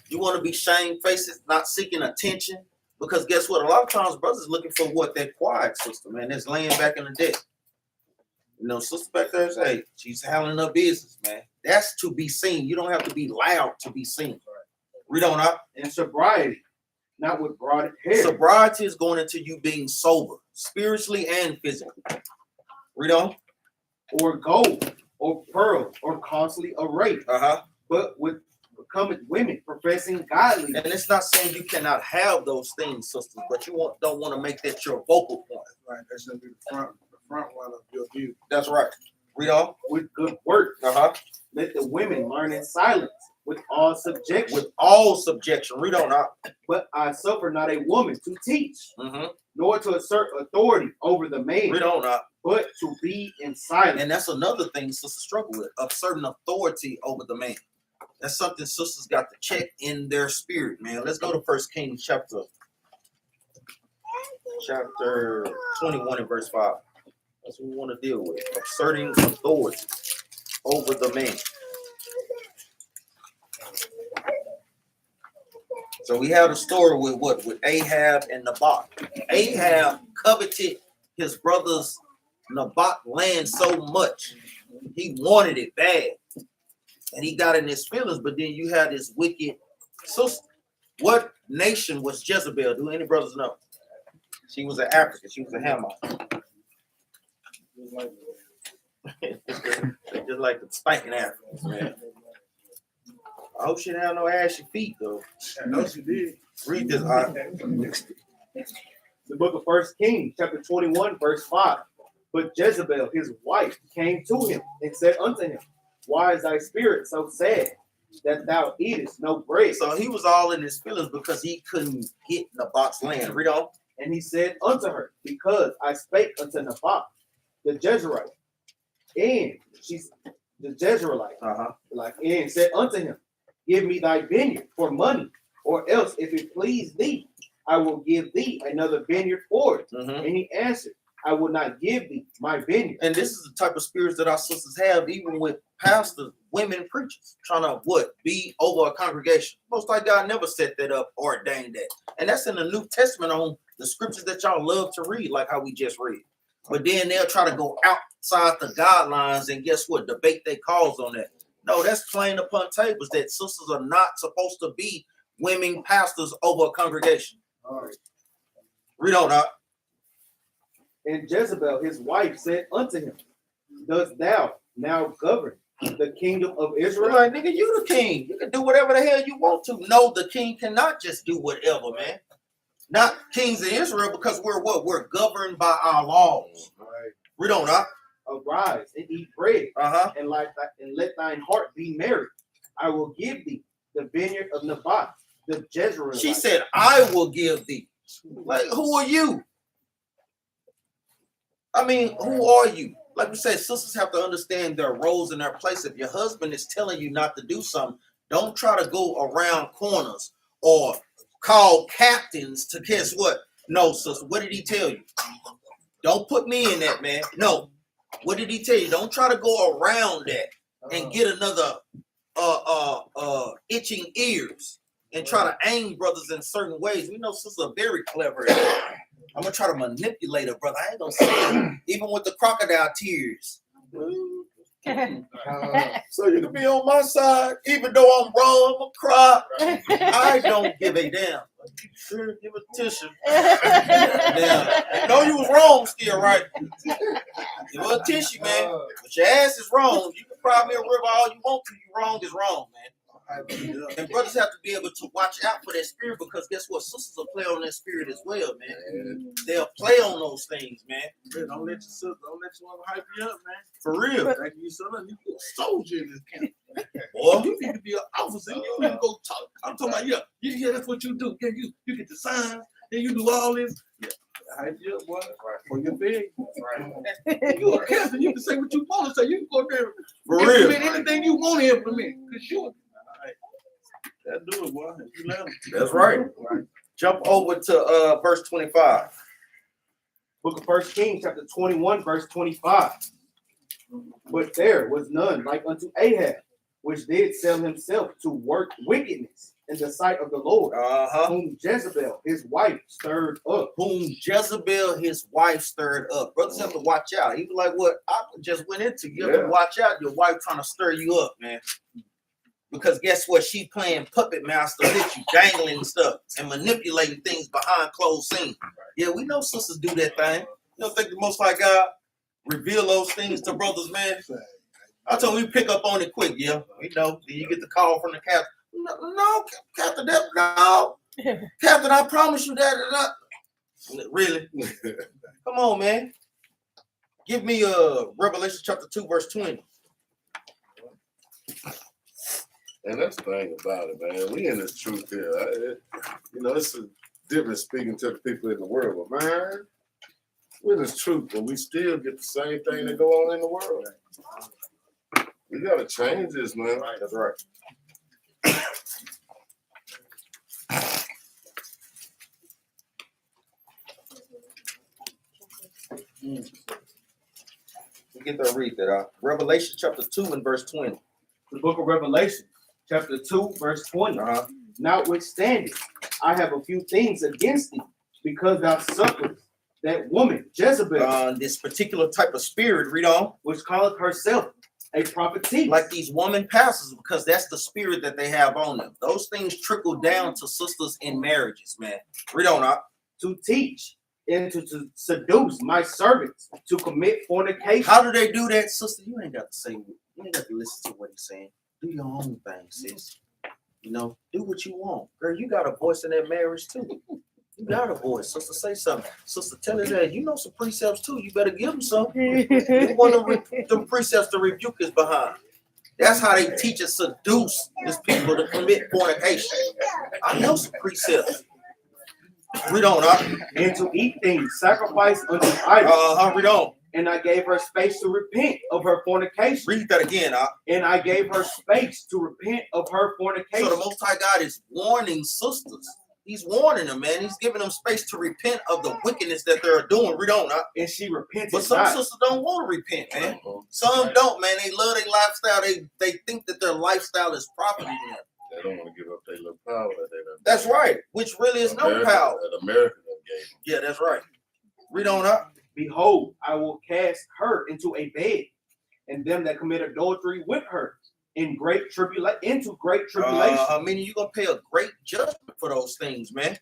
You want to be shamefaced, not seeking attention. Because guess what? A lot of times brothers looking for what? That quiet sister, man, that's laying back in the deck. You know, sister back there say, hey, she's handling her business, man. That's to be seen. You don't have to be loud to be seen. Read on up. And sobriety, not with broad hair. Sobriety is going into you being sober, spiritually and physically. Read on. Or gold, or pearl, or costly array. But with becoming women professing godliness. And it's not saying you cannot have those things, sisters, but you don't want to make that your vocal point. Right, that's gonna be the front one of your view. That's right. Read on. With good work. Let the women learn in silence, with all subjection. With all subjection. Read on up. But I suffer not a woman to teach, nor to assert authority over the man. Read on up. But to be in silence. And that's another thing sisters struggle with, asserting authority over the man. That's something sisters got to check in their spirit, man. Let's go to 1 Kings chapter 21 and verse 5. That's what we want to deal with. Asserting authority over the man. So we have a story with what? With Ahab and Naboth. Ahab coveted his brother's Naboth land so much. He wanted it bad. And he got in his feelings, but then you had this wicked sister. What nation was Jezebel? Do any brothers know? She was an African. She was a Hamite. Just like the spanking Africans, man. I hope she didn't have no ashy feet, though. I know she did. Read this. The book of 1 Kings, chapter 21, verse 5. But Jezebel, his wife, came to him and said unto him, why is thy spirit so sad that thou eatest no bread? So he was all in his feelings because he couldn't get Naboth's land. Read on. And he said unto her, because I spake unto Naboth, the Jezreelite, and she's the Jezreelite, and said unto him, give me thy vineyard for money, or else if it please thee, I will give thee another vineyard for it. And he answered, I will not give thee my vineyard. And this is the type of spirits that our sisters have, even with pastors, women preachers, trying to be over a congregation. Most like God never set that up or ordained that. And that's in the New Testament on the scriptures that y'all love to read, like how we just read. But then they'll try to go outside the guidelines and guess what? Debate their cause on that. No, that's plain upon tables that sisters are not supposed to be women pastors over a congregation. All right. Read on out. And Jezebel, his wife, said unto him, dost thou now govern the kingdom of Israel? Like, nigga, you the king. You can do whatever the hell you want to. No, the king cannot just do whatever, man. Not kings of Israel, because we're what? We're governed by our laws. Right. Read on out. Arise and eat bread, and let thine heart be merry. I will give thee the vineyard of Naboth, the Jezreelite. She said, I will give thee. Like, who are you? I mean, who are you? Like we said, sisters have to understand their roles and their place. If your husband is telling you not to do something, don't try to go around corners or call captains to guess what? No, sister, what did he tell you? Don't put me in that, man. No. What did he tell you? Don't try to go around that and get another itching ears and try to aim brothers in certain ways. We know sisters are very clever. I'm gonna try to manipulate her, brother. I ain't gonna say it. Even with the crocodile tears. So you can be on my side, even though I'm wrong, I'm gonna cry. I don't give a damn. Sure, give a tissue. Now, know you was wrong still, right? Give her a tissue, man. But your ass is wrong. You can cry me a river all you want to. You wrong is wrong, man. And brothers have to be able to watch out for that spirit, because guess what? Sisters will play on that spirit as well, man. They'll play on those things, man. Don't let your woman hype you up, man. For real. Like you son, you be a soldier in this camp. Boy, you need to be an officer. You need to go talk. I'm talking about, yeah, that's what you do. Yeah, you get the signs, and you do all this. Yeah. Hype you up, boy. For your big. You a captain, you can say what you want to say. You can go there for implement real. Anything you want to implement. Cause you that do it, boy. You let them. That's right. Jump over to verse 25. Book of 1 Kings, chapter 21, verse 25. But there was none like unto Ahab, which did sell himself to work wickedness in the sight of the Lord, whom Jezebel, his wife, stirred up. Whom Jezebel, his wife, stirred up. Brothers have to watch out. Even like what I just went into. You have to watch out. Your wife trying to stir you up, man. Because guess what? She playing puppet master with you, dangling and stuff and manipulating things behind closed scenes. Yeah, we know sisters do that thing. You don't think the Most High God reveal those things to brothers, man? I told him we pick up on it quick, yeah. We know. Then you get the call from the captain. No, Captain, no. Captain, I promise you that. Really? Come on, man. Give me Revelation chapter 2, verse 20. And that's the thing about it, man. We in this truth here. It's a different speaking to the people in the world. But, man, we're in this truth, but we still get the same thing that go on in the world. We got to change this, man. That's right. We get to read that out. Revelation chapter 2 and verse 20. The book of Revelation, chapter 2, verse 20. Notwithstanding, I have a few things against thee, because thou sufferest that woman, Jezebel. This particular type of spirit, read on. Which calleth herself a prophetess. Like these woman pastors, because that's the spirit that they have on them. Those things trickle down to sisters in marriages, man. Read on up. To teach and to seduce my servants to commit fornication. How do they do that, sister? You ain't got to say, you ain't got to listen to what he's saying. Do your own thing, sis. You know, do what you want. Girl, you got a voice in that marriage too. You got a voice. Sister, say something. Sister, tell his ass, you know some precepts too. You better give him some. You want them precepts to rebuke his behind. That's how they teach and seduce these people to commit fornication. I know some precepts. We don't, and to eat things sacrificed unto idols. We don't. And I gave her space to repent of her fornication. Read that again, And I gave her space to repent of her fornication. So the Most High God is warning sisters. He's warning them, man. He's giving them space to repent of the wickedness that they're doing. Read on, and she repented. But some sisters don't want to repent, man. Some don't, man. They love their lifestyle. They think that their lifestyle is profiting them. They don't want to give up their little power that they done. That's right. Which really is no power. That America gave them. Yeah, that's right. Read on up. Behold, I will cast her into a bed, and them that commit adultery with her into great tribulation. Meaning you're gonna pay a great judgment for those things, man.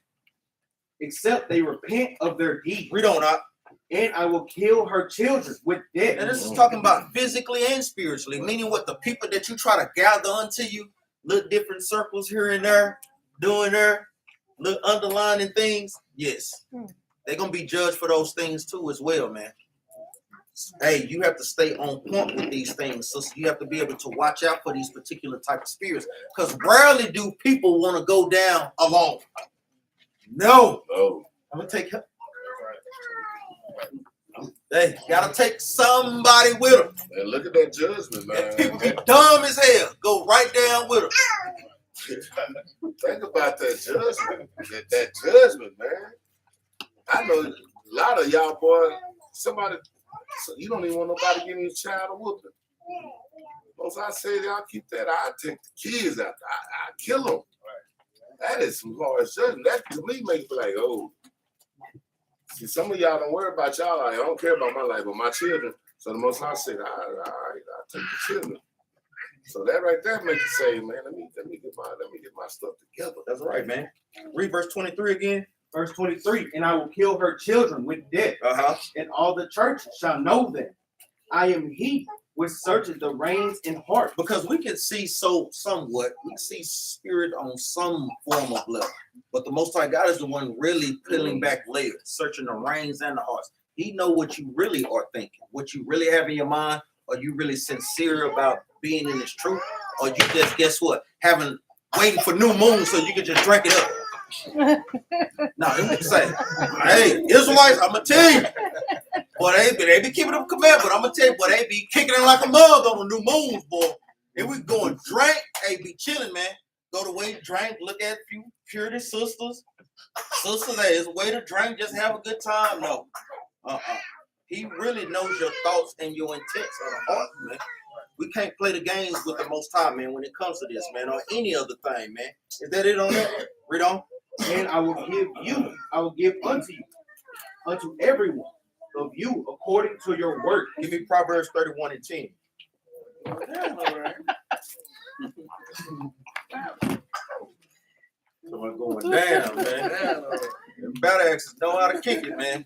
Except they repent of their deeds. Read on up. And I will kill her children with death. And this is talking about physically and spiritually, meaning what the people that you try to gather unto you, little different circles here and there, doing their little underlining things. Yes, they're gonna be judged for those things too as well, man. Hey, you have to stay on point with these things, so you have to be able to watch out for these particular type of spirits, because rarely do people want to go down alone. No, I'm gonna take her. They gotta take somebody with them. And look at that judgment, man. And people be dumb as hell. Go right down with them. Think about that judgment. That judgment, man. I know a lot of y'all, boy. Somebody, you don't even want nobody giving your child a whooping. Once I say y'all keep that, I take the kids out. I kill them. That is some hard judgment. That to me makes me like, oh. See, some of y'all don't worry about y'all. I don't care about my life, but my children. So the most I said, I take the children. So that right there makes you say, man, let me get my stuff together. That's right, man. Read verse 23 again. Verse 23, and I will kill her children with death, and all the churches shall know that I am he which searches the reins and heart. Because we can see somewhat, we see spirit on some form of level. But the Most High God is the one really peeling back layers, searching the reins and the hearts. He know what you really are thinking, what you really have in your mind. Are you really sincere about being in this truth? Or you just, guess what, waiting for new moon so you can just drink it up? No, they say, hey, Israelites, I'm gonna tell you, boy, they be keeping them commandments, but I'm gonna tell you, boy, they be kicking it like a mug on the new moons, boy. And we going drink, hey, be chilling, man. Go to way to drink, look at a few purity sisters. Sisters, hey, it's a way to drink, just have a good time. No. He really knows your thoughts and your intents of the heart, man. We can't play the games with the Most High, man, when it comes to this, man, or any other thing, man. Is that it on that? Read on. And I will give unto everyone of you according to your work. Give me Proverbs 31 and 10. Someone going down, man. Battle Axes know how to kick it, man.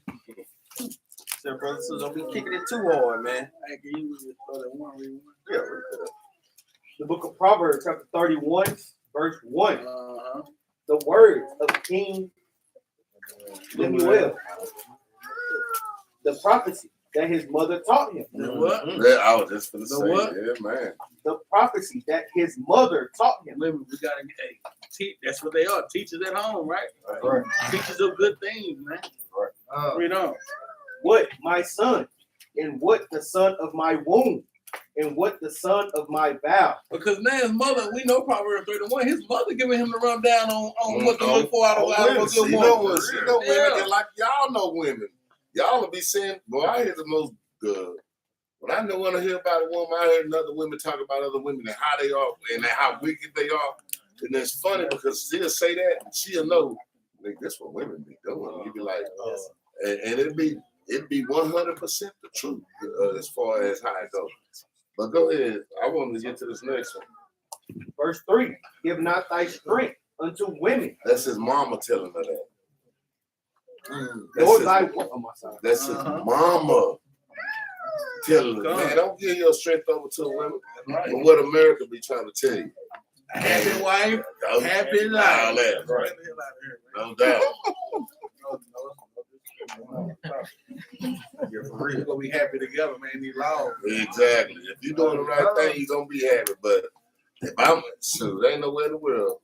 So, brothers, so don't be kicking it too hard, man. Yeah, the book of Proverbs, chapter 31, verse 1. The words of King Lemuel. The prophecy that his mother taught him. What? I was just gonna say, yeah, man. The prophecy that his mother taught him. We gotta teach. That's what they are. Teachers at home, right? Right. Teachers of good things, man. Right. Read on. What, my son, and what the son of my womb, and what the son of my vow. Because now his mother, we know Proverbs 31, his mother giving him the rundown on what to look for out of a good She woman. know women, and like y'all know women. Y'all will be saying, boy, I hear the most good. When I don't want to hear about a woman, I heard other women talk about other women and how they are and how wicked they are. And it's funny because she'll say that and she'll know, like, this what women be doing. You be like, and it'd be 100% the truth as far as how it goes. But go ahead. I want to get to this next one. Verse 3, give not thy strength unto women. That's his mama telling her that. That's his mama telling her, man, don't give your strength over to women. But what America be trying to tell you. Happy wife, happy All life. that, right. No doubt. Yeah, for real. We're gonna be happy together, man. These laws. Exactly. If you're doing the right thing, you're gonna be happy. But if I'm there ain't nowhere in the world.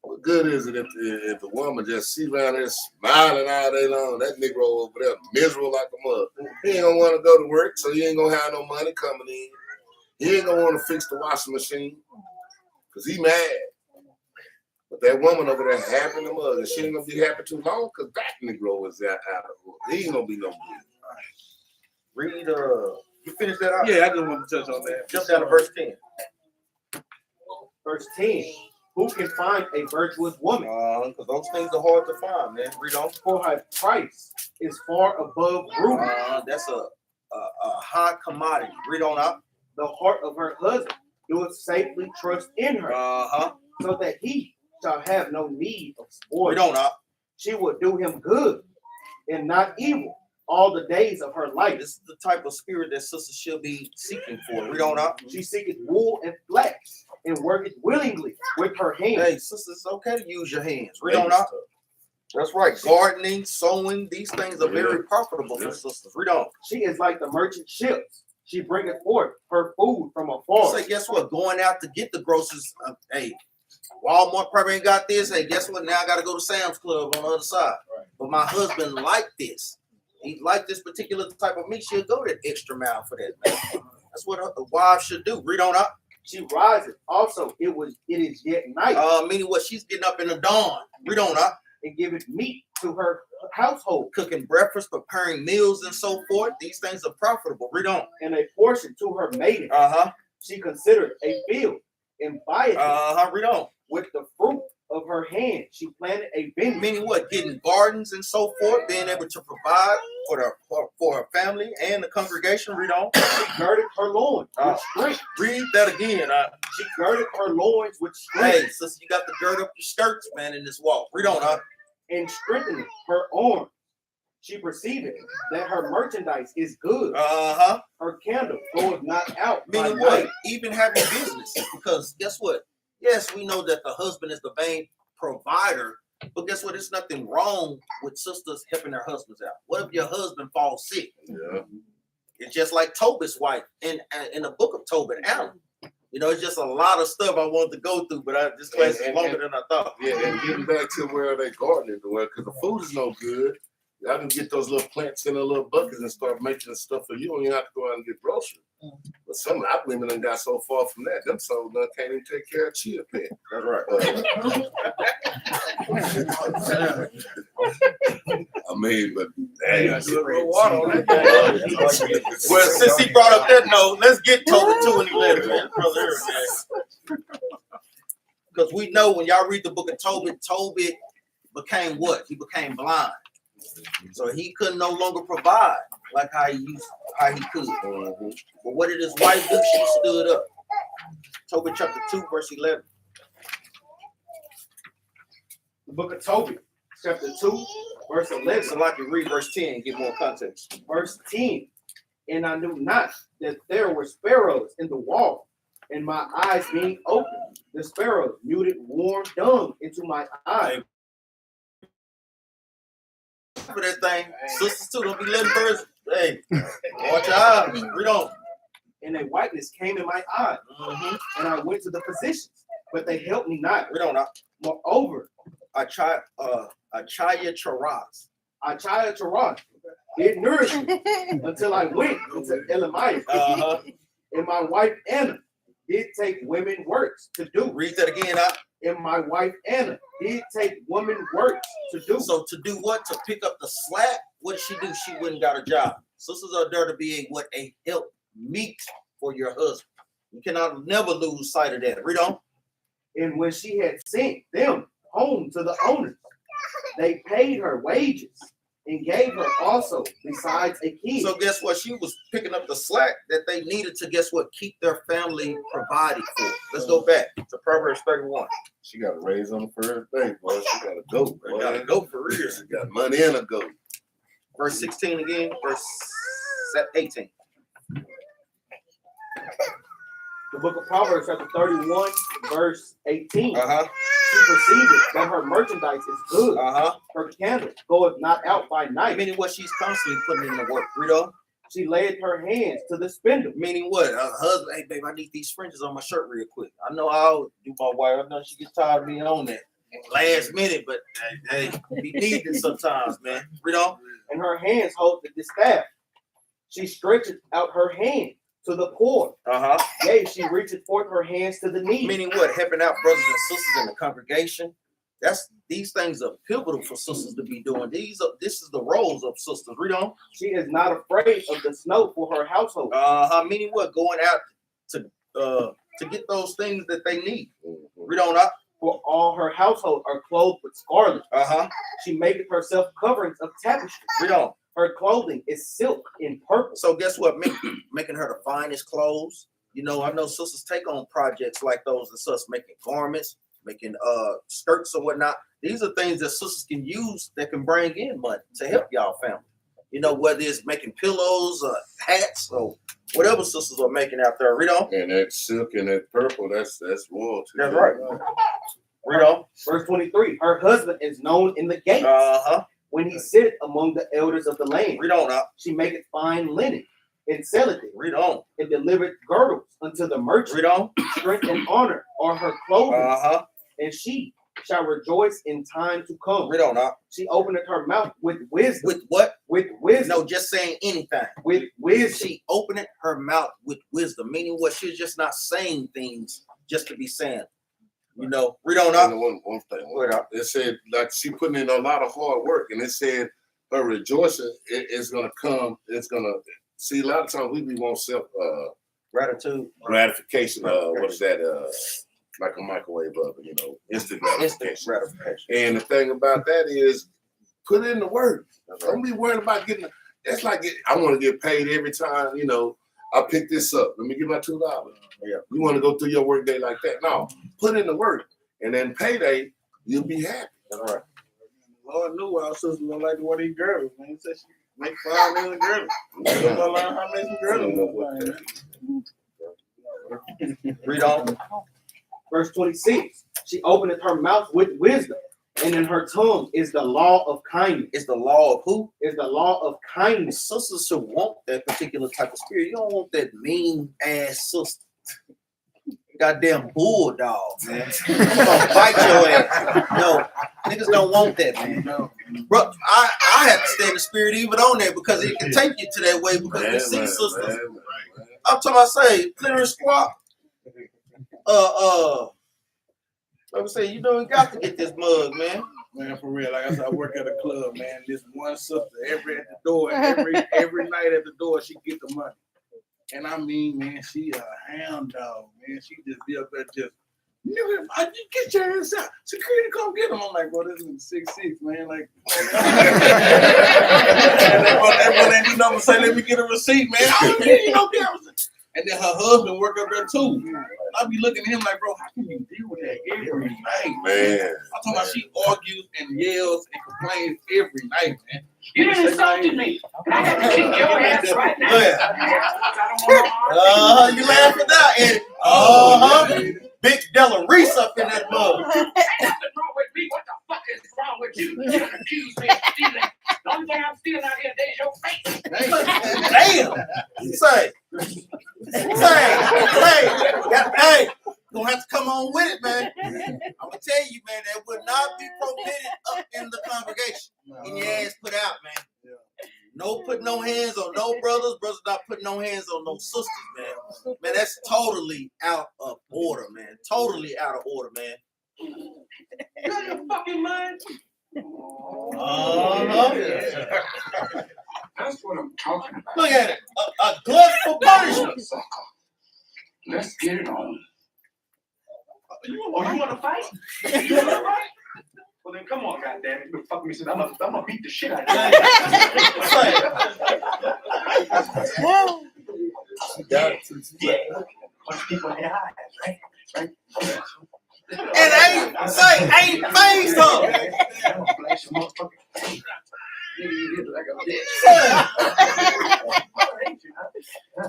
What good is it if the woman just sit around there smiling all day long? That Negro over there miserable like a mother. He ain't gonna want to go to work, so he ain't gonna have no money coming in. He ain't gonna want to fix the washing machine because he mad. But that woman over there happy in the mother, she ain't gonna be happy too long because that Negro is out of work. He ain't gonna be no good. Read, you finished that out? Yeah, I just want to touch on that. Jump down to verse 10. Verse 10. Who can find a virtuous woman? Because those things are hard to find, man. Read on. For her price is far above rubies. That's a high commodity. Read on out. The heart of her husband doeth safely trust in her, so that he shall have no need of spoil. Read on out. She will do him good and not evil all the days of her life. This is the type of spirit that sister should be seeking for. Read on out. She seeketh wool and flax and worketh willingly with her hands. Hey, sister, it's okay to use your hands. Read on out. That's right. Gardening, sewing, these things are very profitable for sisters. Read on. She is like the merchant ships. She bringeth forth her food from afar. Say, guess what? Going out to get the groceries. Hey, Walmart probably ain't got this. Hey, guess what? Now I got to go to Sam's Club on the other side. Right. But my husband liked this. He liked this particular type of meat. She'll go that extra mile for that. Man. That's what a wife should do. Read on up. She rises. Also, it is yet night. Meaning what? She's getting up in the dawn. Read on up. And giving meat to her household. Cooking breakfast, preparing meals, and so forth. These things are profitable. Read on. And a portion to her maiden. She considered a field and buy it. Read on. With the fruit of her hand, she planted a vineyard. Meaning what? Getting gardens and so forth. Being able to provide for her family and the congregation. Read on. She girded her loins with strength. Read that again. She girded her loins with strength. Hey, sister, you got to gird up your skirts, man, in this walk. Read on, And strengthening her arms. She perceived that her merchandise is good. Her candle goeth not out. Meaning what? Even having business. Because guess what? Yes, we know that the husband is the main provider. But guess what? There's nothing wrong with sisters helping their husbands out. What if your husband falls sick? Yeah. It's just like Tobit's wife in the book of Tobit, Alan. You know, it's just a lot of stuff I wanted to go through, but this class is longer than I thought. Yeah, and getting back to where they gardening, because the food is no good. Y'all can get those little plants in the little buckets and start making stuff for you. And you don't have to go out and get groceries. But some of our women done got so far from that. Them souls can't even take care of chia pet. That's right. I mean, but Hey, I should put water on that. Well, since he brought up that note, let's get Tobit 2 and 11, man. Brother, because we know when y'all read the book of Tobit, Tobit became what? He became blind. So he could no longer provide like how he could. But what did his wife do? She stood up. Tobit chapter 2, verse 11. The book of Tobit, chapter 2, verse 11. So like you read verse 10 and get more context. Verse 10. And I knew not that there were sparrows in the wall, and my eyes being open, the sparrows muted warm dung into my eyes. For that thing, sisters too, don't be letting birds. Hey, watch your eyes. Read on. And a whiteness came in my eye, and I went to the physicians, but they helped me not. Read on. Moreover, Achaya Charaz. It nourished me until I went into Elamiah. And my wife Anna did take women works to do. Read that again. And my wife Anna did take women works to do. So to do what? To pick up the slack? What did she do? She went and got a job. Sisters are there to be a help meet for your husband. You cannot never lose sight of that. Read on. And when she had sent them home to the owners, they paid her wages and gave her also besides a kid. So guess what? She was picking up the slack that they needed to, guess what? Keep their family provided for. Let's go back to Proverbs 31. she got a raise on the first day, boy. She got a goat. They got to go for real. She got money and a goat. Verse 16 again, verse 18. The book of Proverbs, chapter 31, verse 18. Uh-huh. She perceiveth that her merchandise is good. Uh-huh. Her candle goeth not out by night. Meaning what? She's constantly putting in the work. Read on. She laid her hands to the spindle. Meaning what? Her husband, hey babe, I need these fringes on my shirt real quick. I know I'll do my wife. I know she gets tired of being on that last minute, but hey, we need it sometimes, man. Read on. And her hands hold the distaff. She stretcheth out her hand to the poor. Uh-huh. Yea, she reacheth forth her hands to the needy. Meaning what? Helping out brothers and sisters in the congregation. These things are pivotal for sisters to be doing. This is the roles of sisters. Read on. She is not afraid of the snow for her household. Meaning what? Going out to get those things that they need. Read on up. For all her household are clothed with scarlet. Uh-huh. She maketh herself coverings of tapestry. Read on. Her clothing is silk in purple. So guess what? Making her the finest clothes. You know, I know sisters take on projects like those and such, making garments, making skirts or whatnot. These are things that sisters can use that can bring in money to help y'all family. You know, whether it's making pillows or hats or whatever sisters are making out there. Read on. And that silk and that purple, that's royalty. That's right. Read on. Verse 23. Her husband is known in the gates. Uh-huh. When he sitteth among the elders of the land. Read on up. She maketh fine linen and selleth it. Read on. And delivered girdles unto the merchant. Read on. Strength and honor are her clothing. Uh-huh. And she shall rejoice in time to come. Read on up. She openeth her mouth with wisdom. With what? With wisdom. No, just saying anything. With wisdom. She opened her mouth with wisdom, meaning what? She's just not saying things just to be saying. You know, read on up. One thing. It said like she putting in a lot of hard work, and it said her rejoicing is gonna come. It's gonna see a lot of times we want self gratitude, gratification. What is that? Like a microwave oven, you know, instant gratification. And the thing about that is, put in the work. Don't be worried about getting. That's like I want to get paid every time. You know, I pick this up. Let me get my $2. Yeah. You want to go through your work day like that? No, put in the work, and then payday, you'll be happy. All right. Lord knew our sister looked like one of these girls, man. He said she make 5 million girls. You're gonna learn how many girls. Read on. Verse 26. She openeth her mouth with wisdom, and in her tongue is the law of kindness. It's the law of who? Is the law of kindness. Sisters should want that particular type of spirit. You don't want that mean ass sister. Goddamn bulldog, man. I'm gonna bite your ass. No, niggas don't want that, man. No. Bro, I have to stay in the spirit even on that because it can take you to that way because we see sisters. I'm talking about say, clear and squat. Let me say, you know, you got to get this mug, man. Man, for real. Like I said, I work at a club, man. This one sister at the door, every night at the door, she get the money. And I mean, man, she a hound dog, man. She just be up there just, nigga, I just get your ass out. Security come get him. I'm like, bro, this is 6'6", man. Like, and that one ain't do nothing but say, let me get a receipt, man. I don't need no damn receipt. And then her husband work up there too. I be looking at him like, bro, how can you deal with that every night, man? I'm talking about she argues and yells and complains every night, man. You didn't insulted me. I got to kick your ass right now. You laughing now, Eddie? Big Della Reese up in that mug. Ain't nothing wrong with me. What the fuck is wrong with you? You accuse me of stealing. The only thing I'm stealing out here today is your face. Damn. Hey, gonna have to come on with it, man. I'm gonna tell you, man, that would not be prohibited up in the congregation. And your ass put out, man. No putting no hands on no brothers. Brothers not putting no hands on no sisters, man. Man, that's totally out of order, man. Totally out of order, man. You out of your fucking mind? That's what I'm talking about. Look at it. A glutton for punishment. Let's get it on. You want to fight? You want to fight? Well then, come on, goddamn it! You been fucking me since I'm gonna beat the shit out of you. Yeah. Punch people in their eyes, right? Right. And ain't phased her. Flash a motherfucker. Nigga, you hit like a bitch. I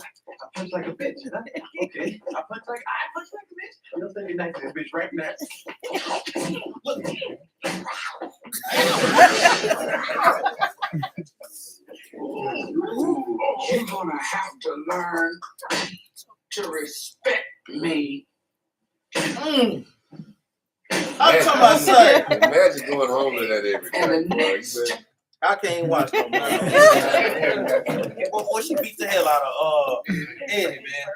punch like a bitch, huh? Okay. I punch like that bitch right now. You're gonna have to learn to respect me. I'm talking about say. Imagine going home to that every And the day. next I can't watch no more. Before she beat the hell out of Eddie, man.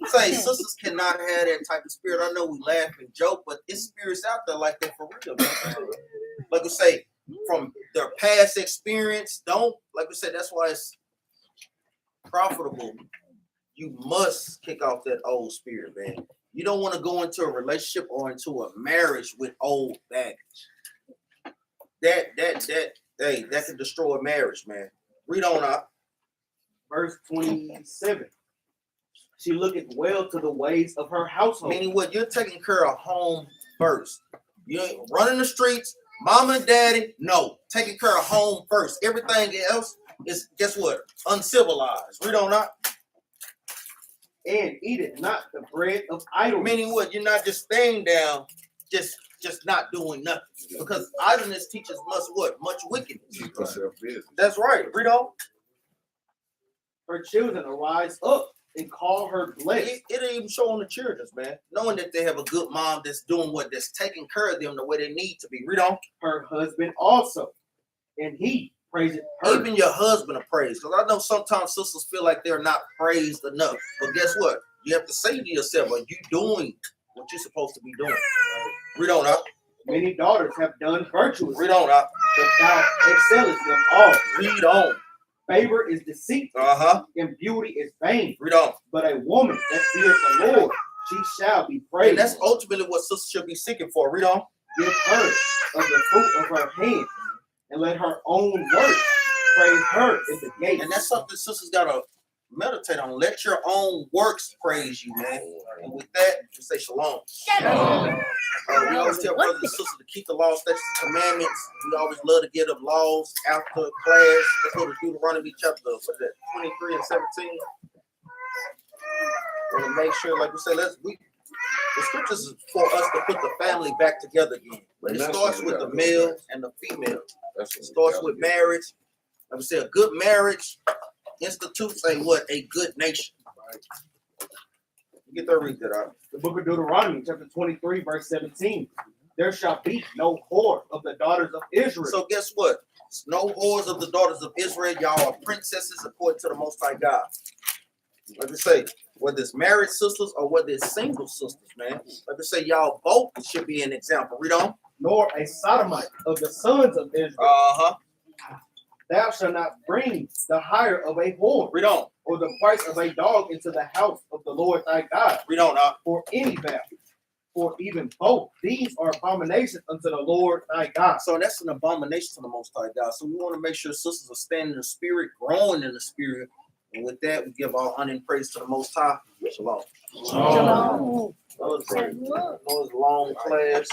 Say sisters cannot have that type of spirit. I know we laugh and joke, but it's spirits out there like that for real, man. Like I say, from their past experience, like I said, that's why it's profitable. You must kick off that old spirit, man. You don't want to go into a relationship or into a marriage with old baggage. That can destroy a marriage, man. Read on up. Verse 27. She looketh well to the ways of her household. Meaning what? You're taking care of home first. You ain't running the streets, mama and daddy. No, taking care of home first. Everything else is, guess what? Uncivilized. Read on up. And eateth not the bread of idleness. Meaning what? You're not just staying down, just not doing nothing. Because idleness teaches much wickedness. That's right. Read on. Her children arise up and call her blessed. It ain't even show on the children, man. Knowing that they have a good mom that's doing that's taking care of them the way they need to be. Read on. Her husband also, and he praiseth her. Even your husband are praised. Because I know sometimes sisters feel like they're not praised enough. But guess what? You have to say to yourself, are you doing what you're supposed to be doing? Read on up. Many daughters have done virtuous. Read on up. But thou excellest them all. Read on. Favor is deceit, and beauty is vain. Read on. But a woman that fears the Lord, she shall be praised. And that's ultimately what sisters should be seeking for. Read on. Give her of the fruit of her hand, and let her own work praise her in the gate. And that's something sisters gotta meditate on. Let your own works praise you, man. And with that, we say shalom. Shalom. We always tell brothers and sisters to keep the laws, statutes, and commandments. We always love to give them laws after class. Let's go to Deuteronomy chapter 23 and 17. Want to make sure, like we say, the scriptures is for us to put the family back together again. But it starts with the male and the female. It starts with marriage. Like we say, a good marriage institutes a good nation. You get that, read that out. The book of Deuteronomy, chapter 23, verse 17. There shall be no whore of the daughters of Israel. So guess what? No whores of the daughters of Israel. Y'all are princesses according to the Most High God. Like I say, whether it's married sisters or whether it's single sisters, man. Like I say, y'all both should be an example. Read on. Nor a sodomite of the sons of Israel. Thou shalt not bring the hire of a whore. Read on. Or the price of a dog into the house of the Lord thy God. Read on. For any vow. For even both. These are abominations unto the Lord thy God. So that's an abomination to the Most High God. So we want to make sure sisters are standing in the spirit, growing in the spirit. And with that, we give all honor and praise to the Most High. Shalom. Shalom. That was a long class.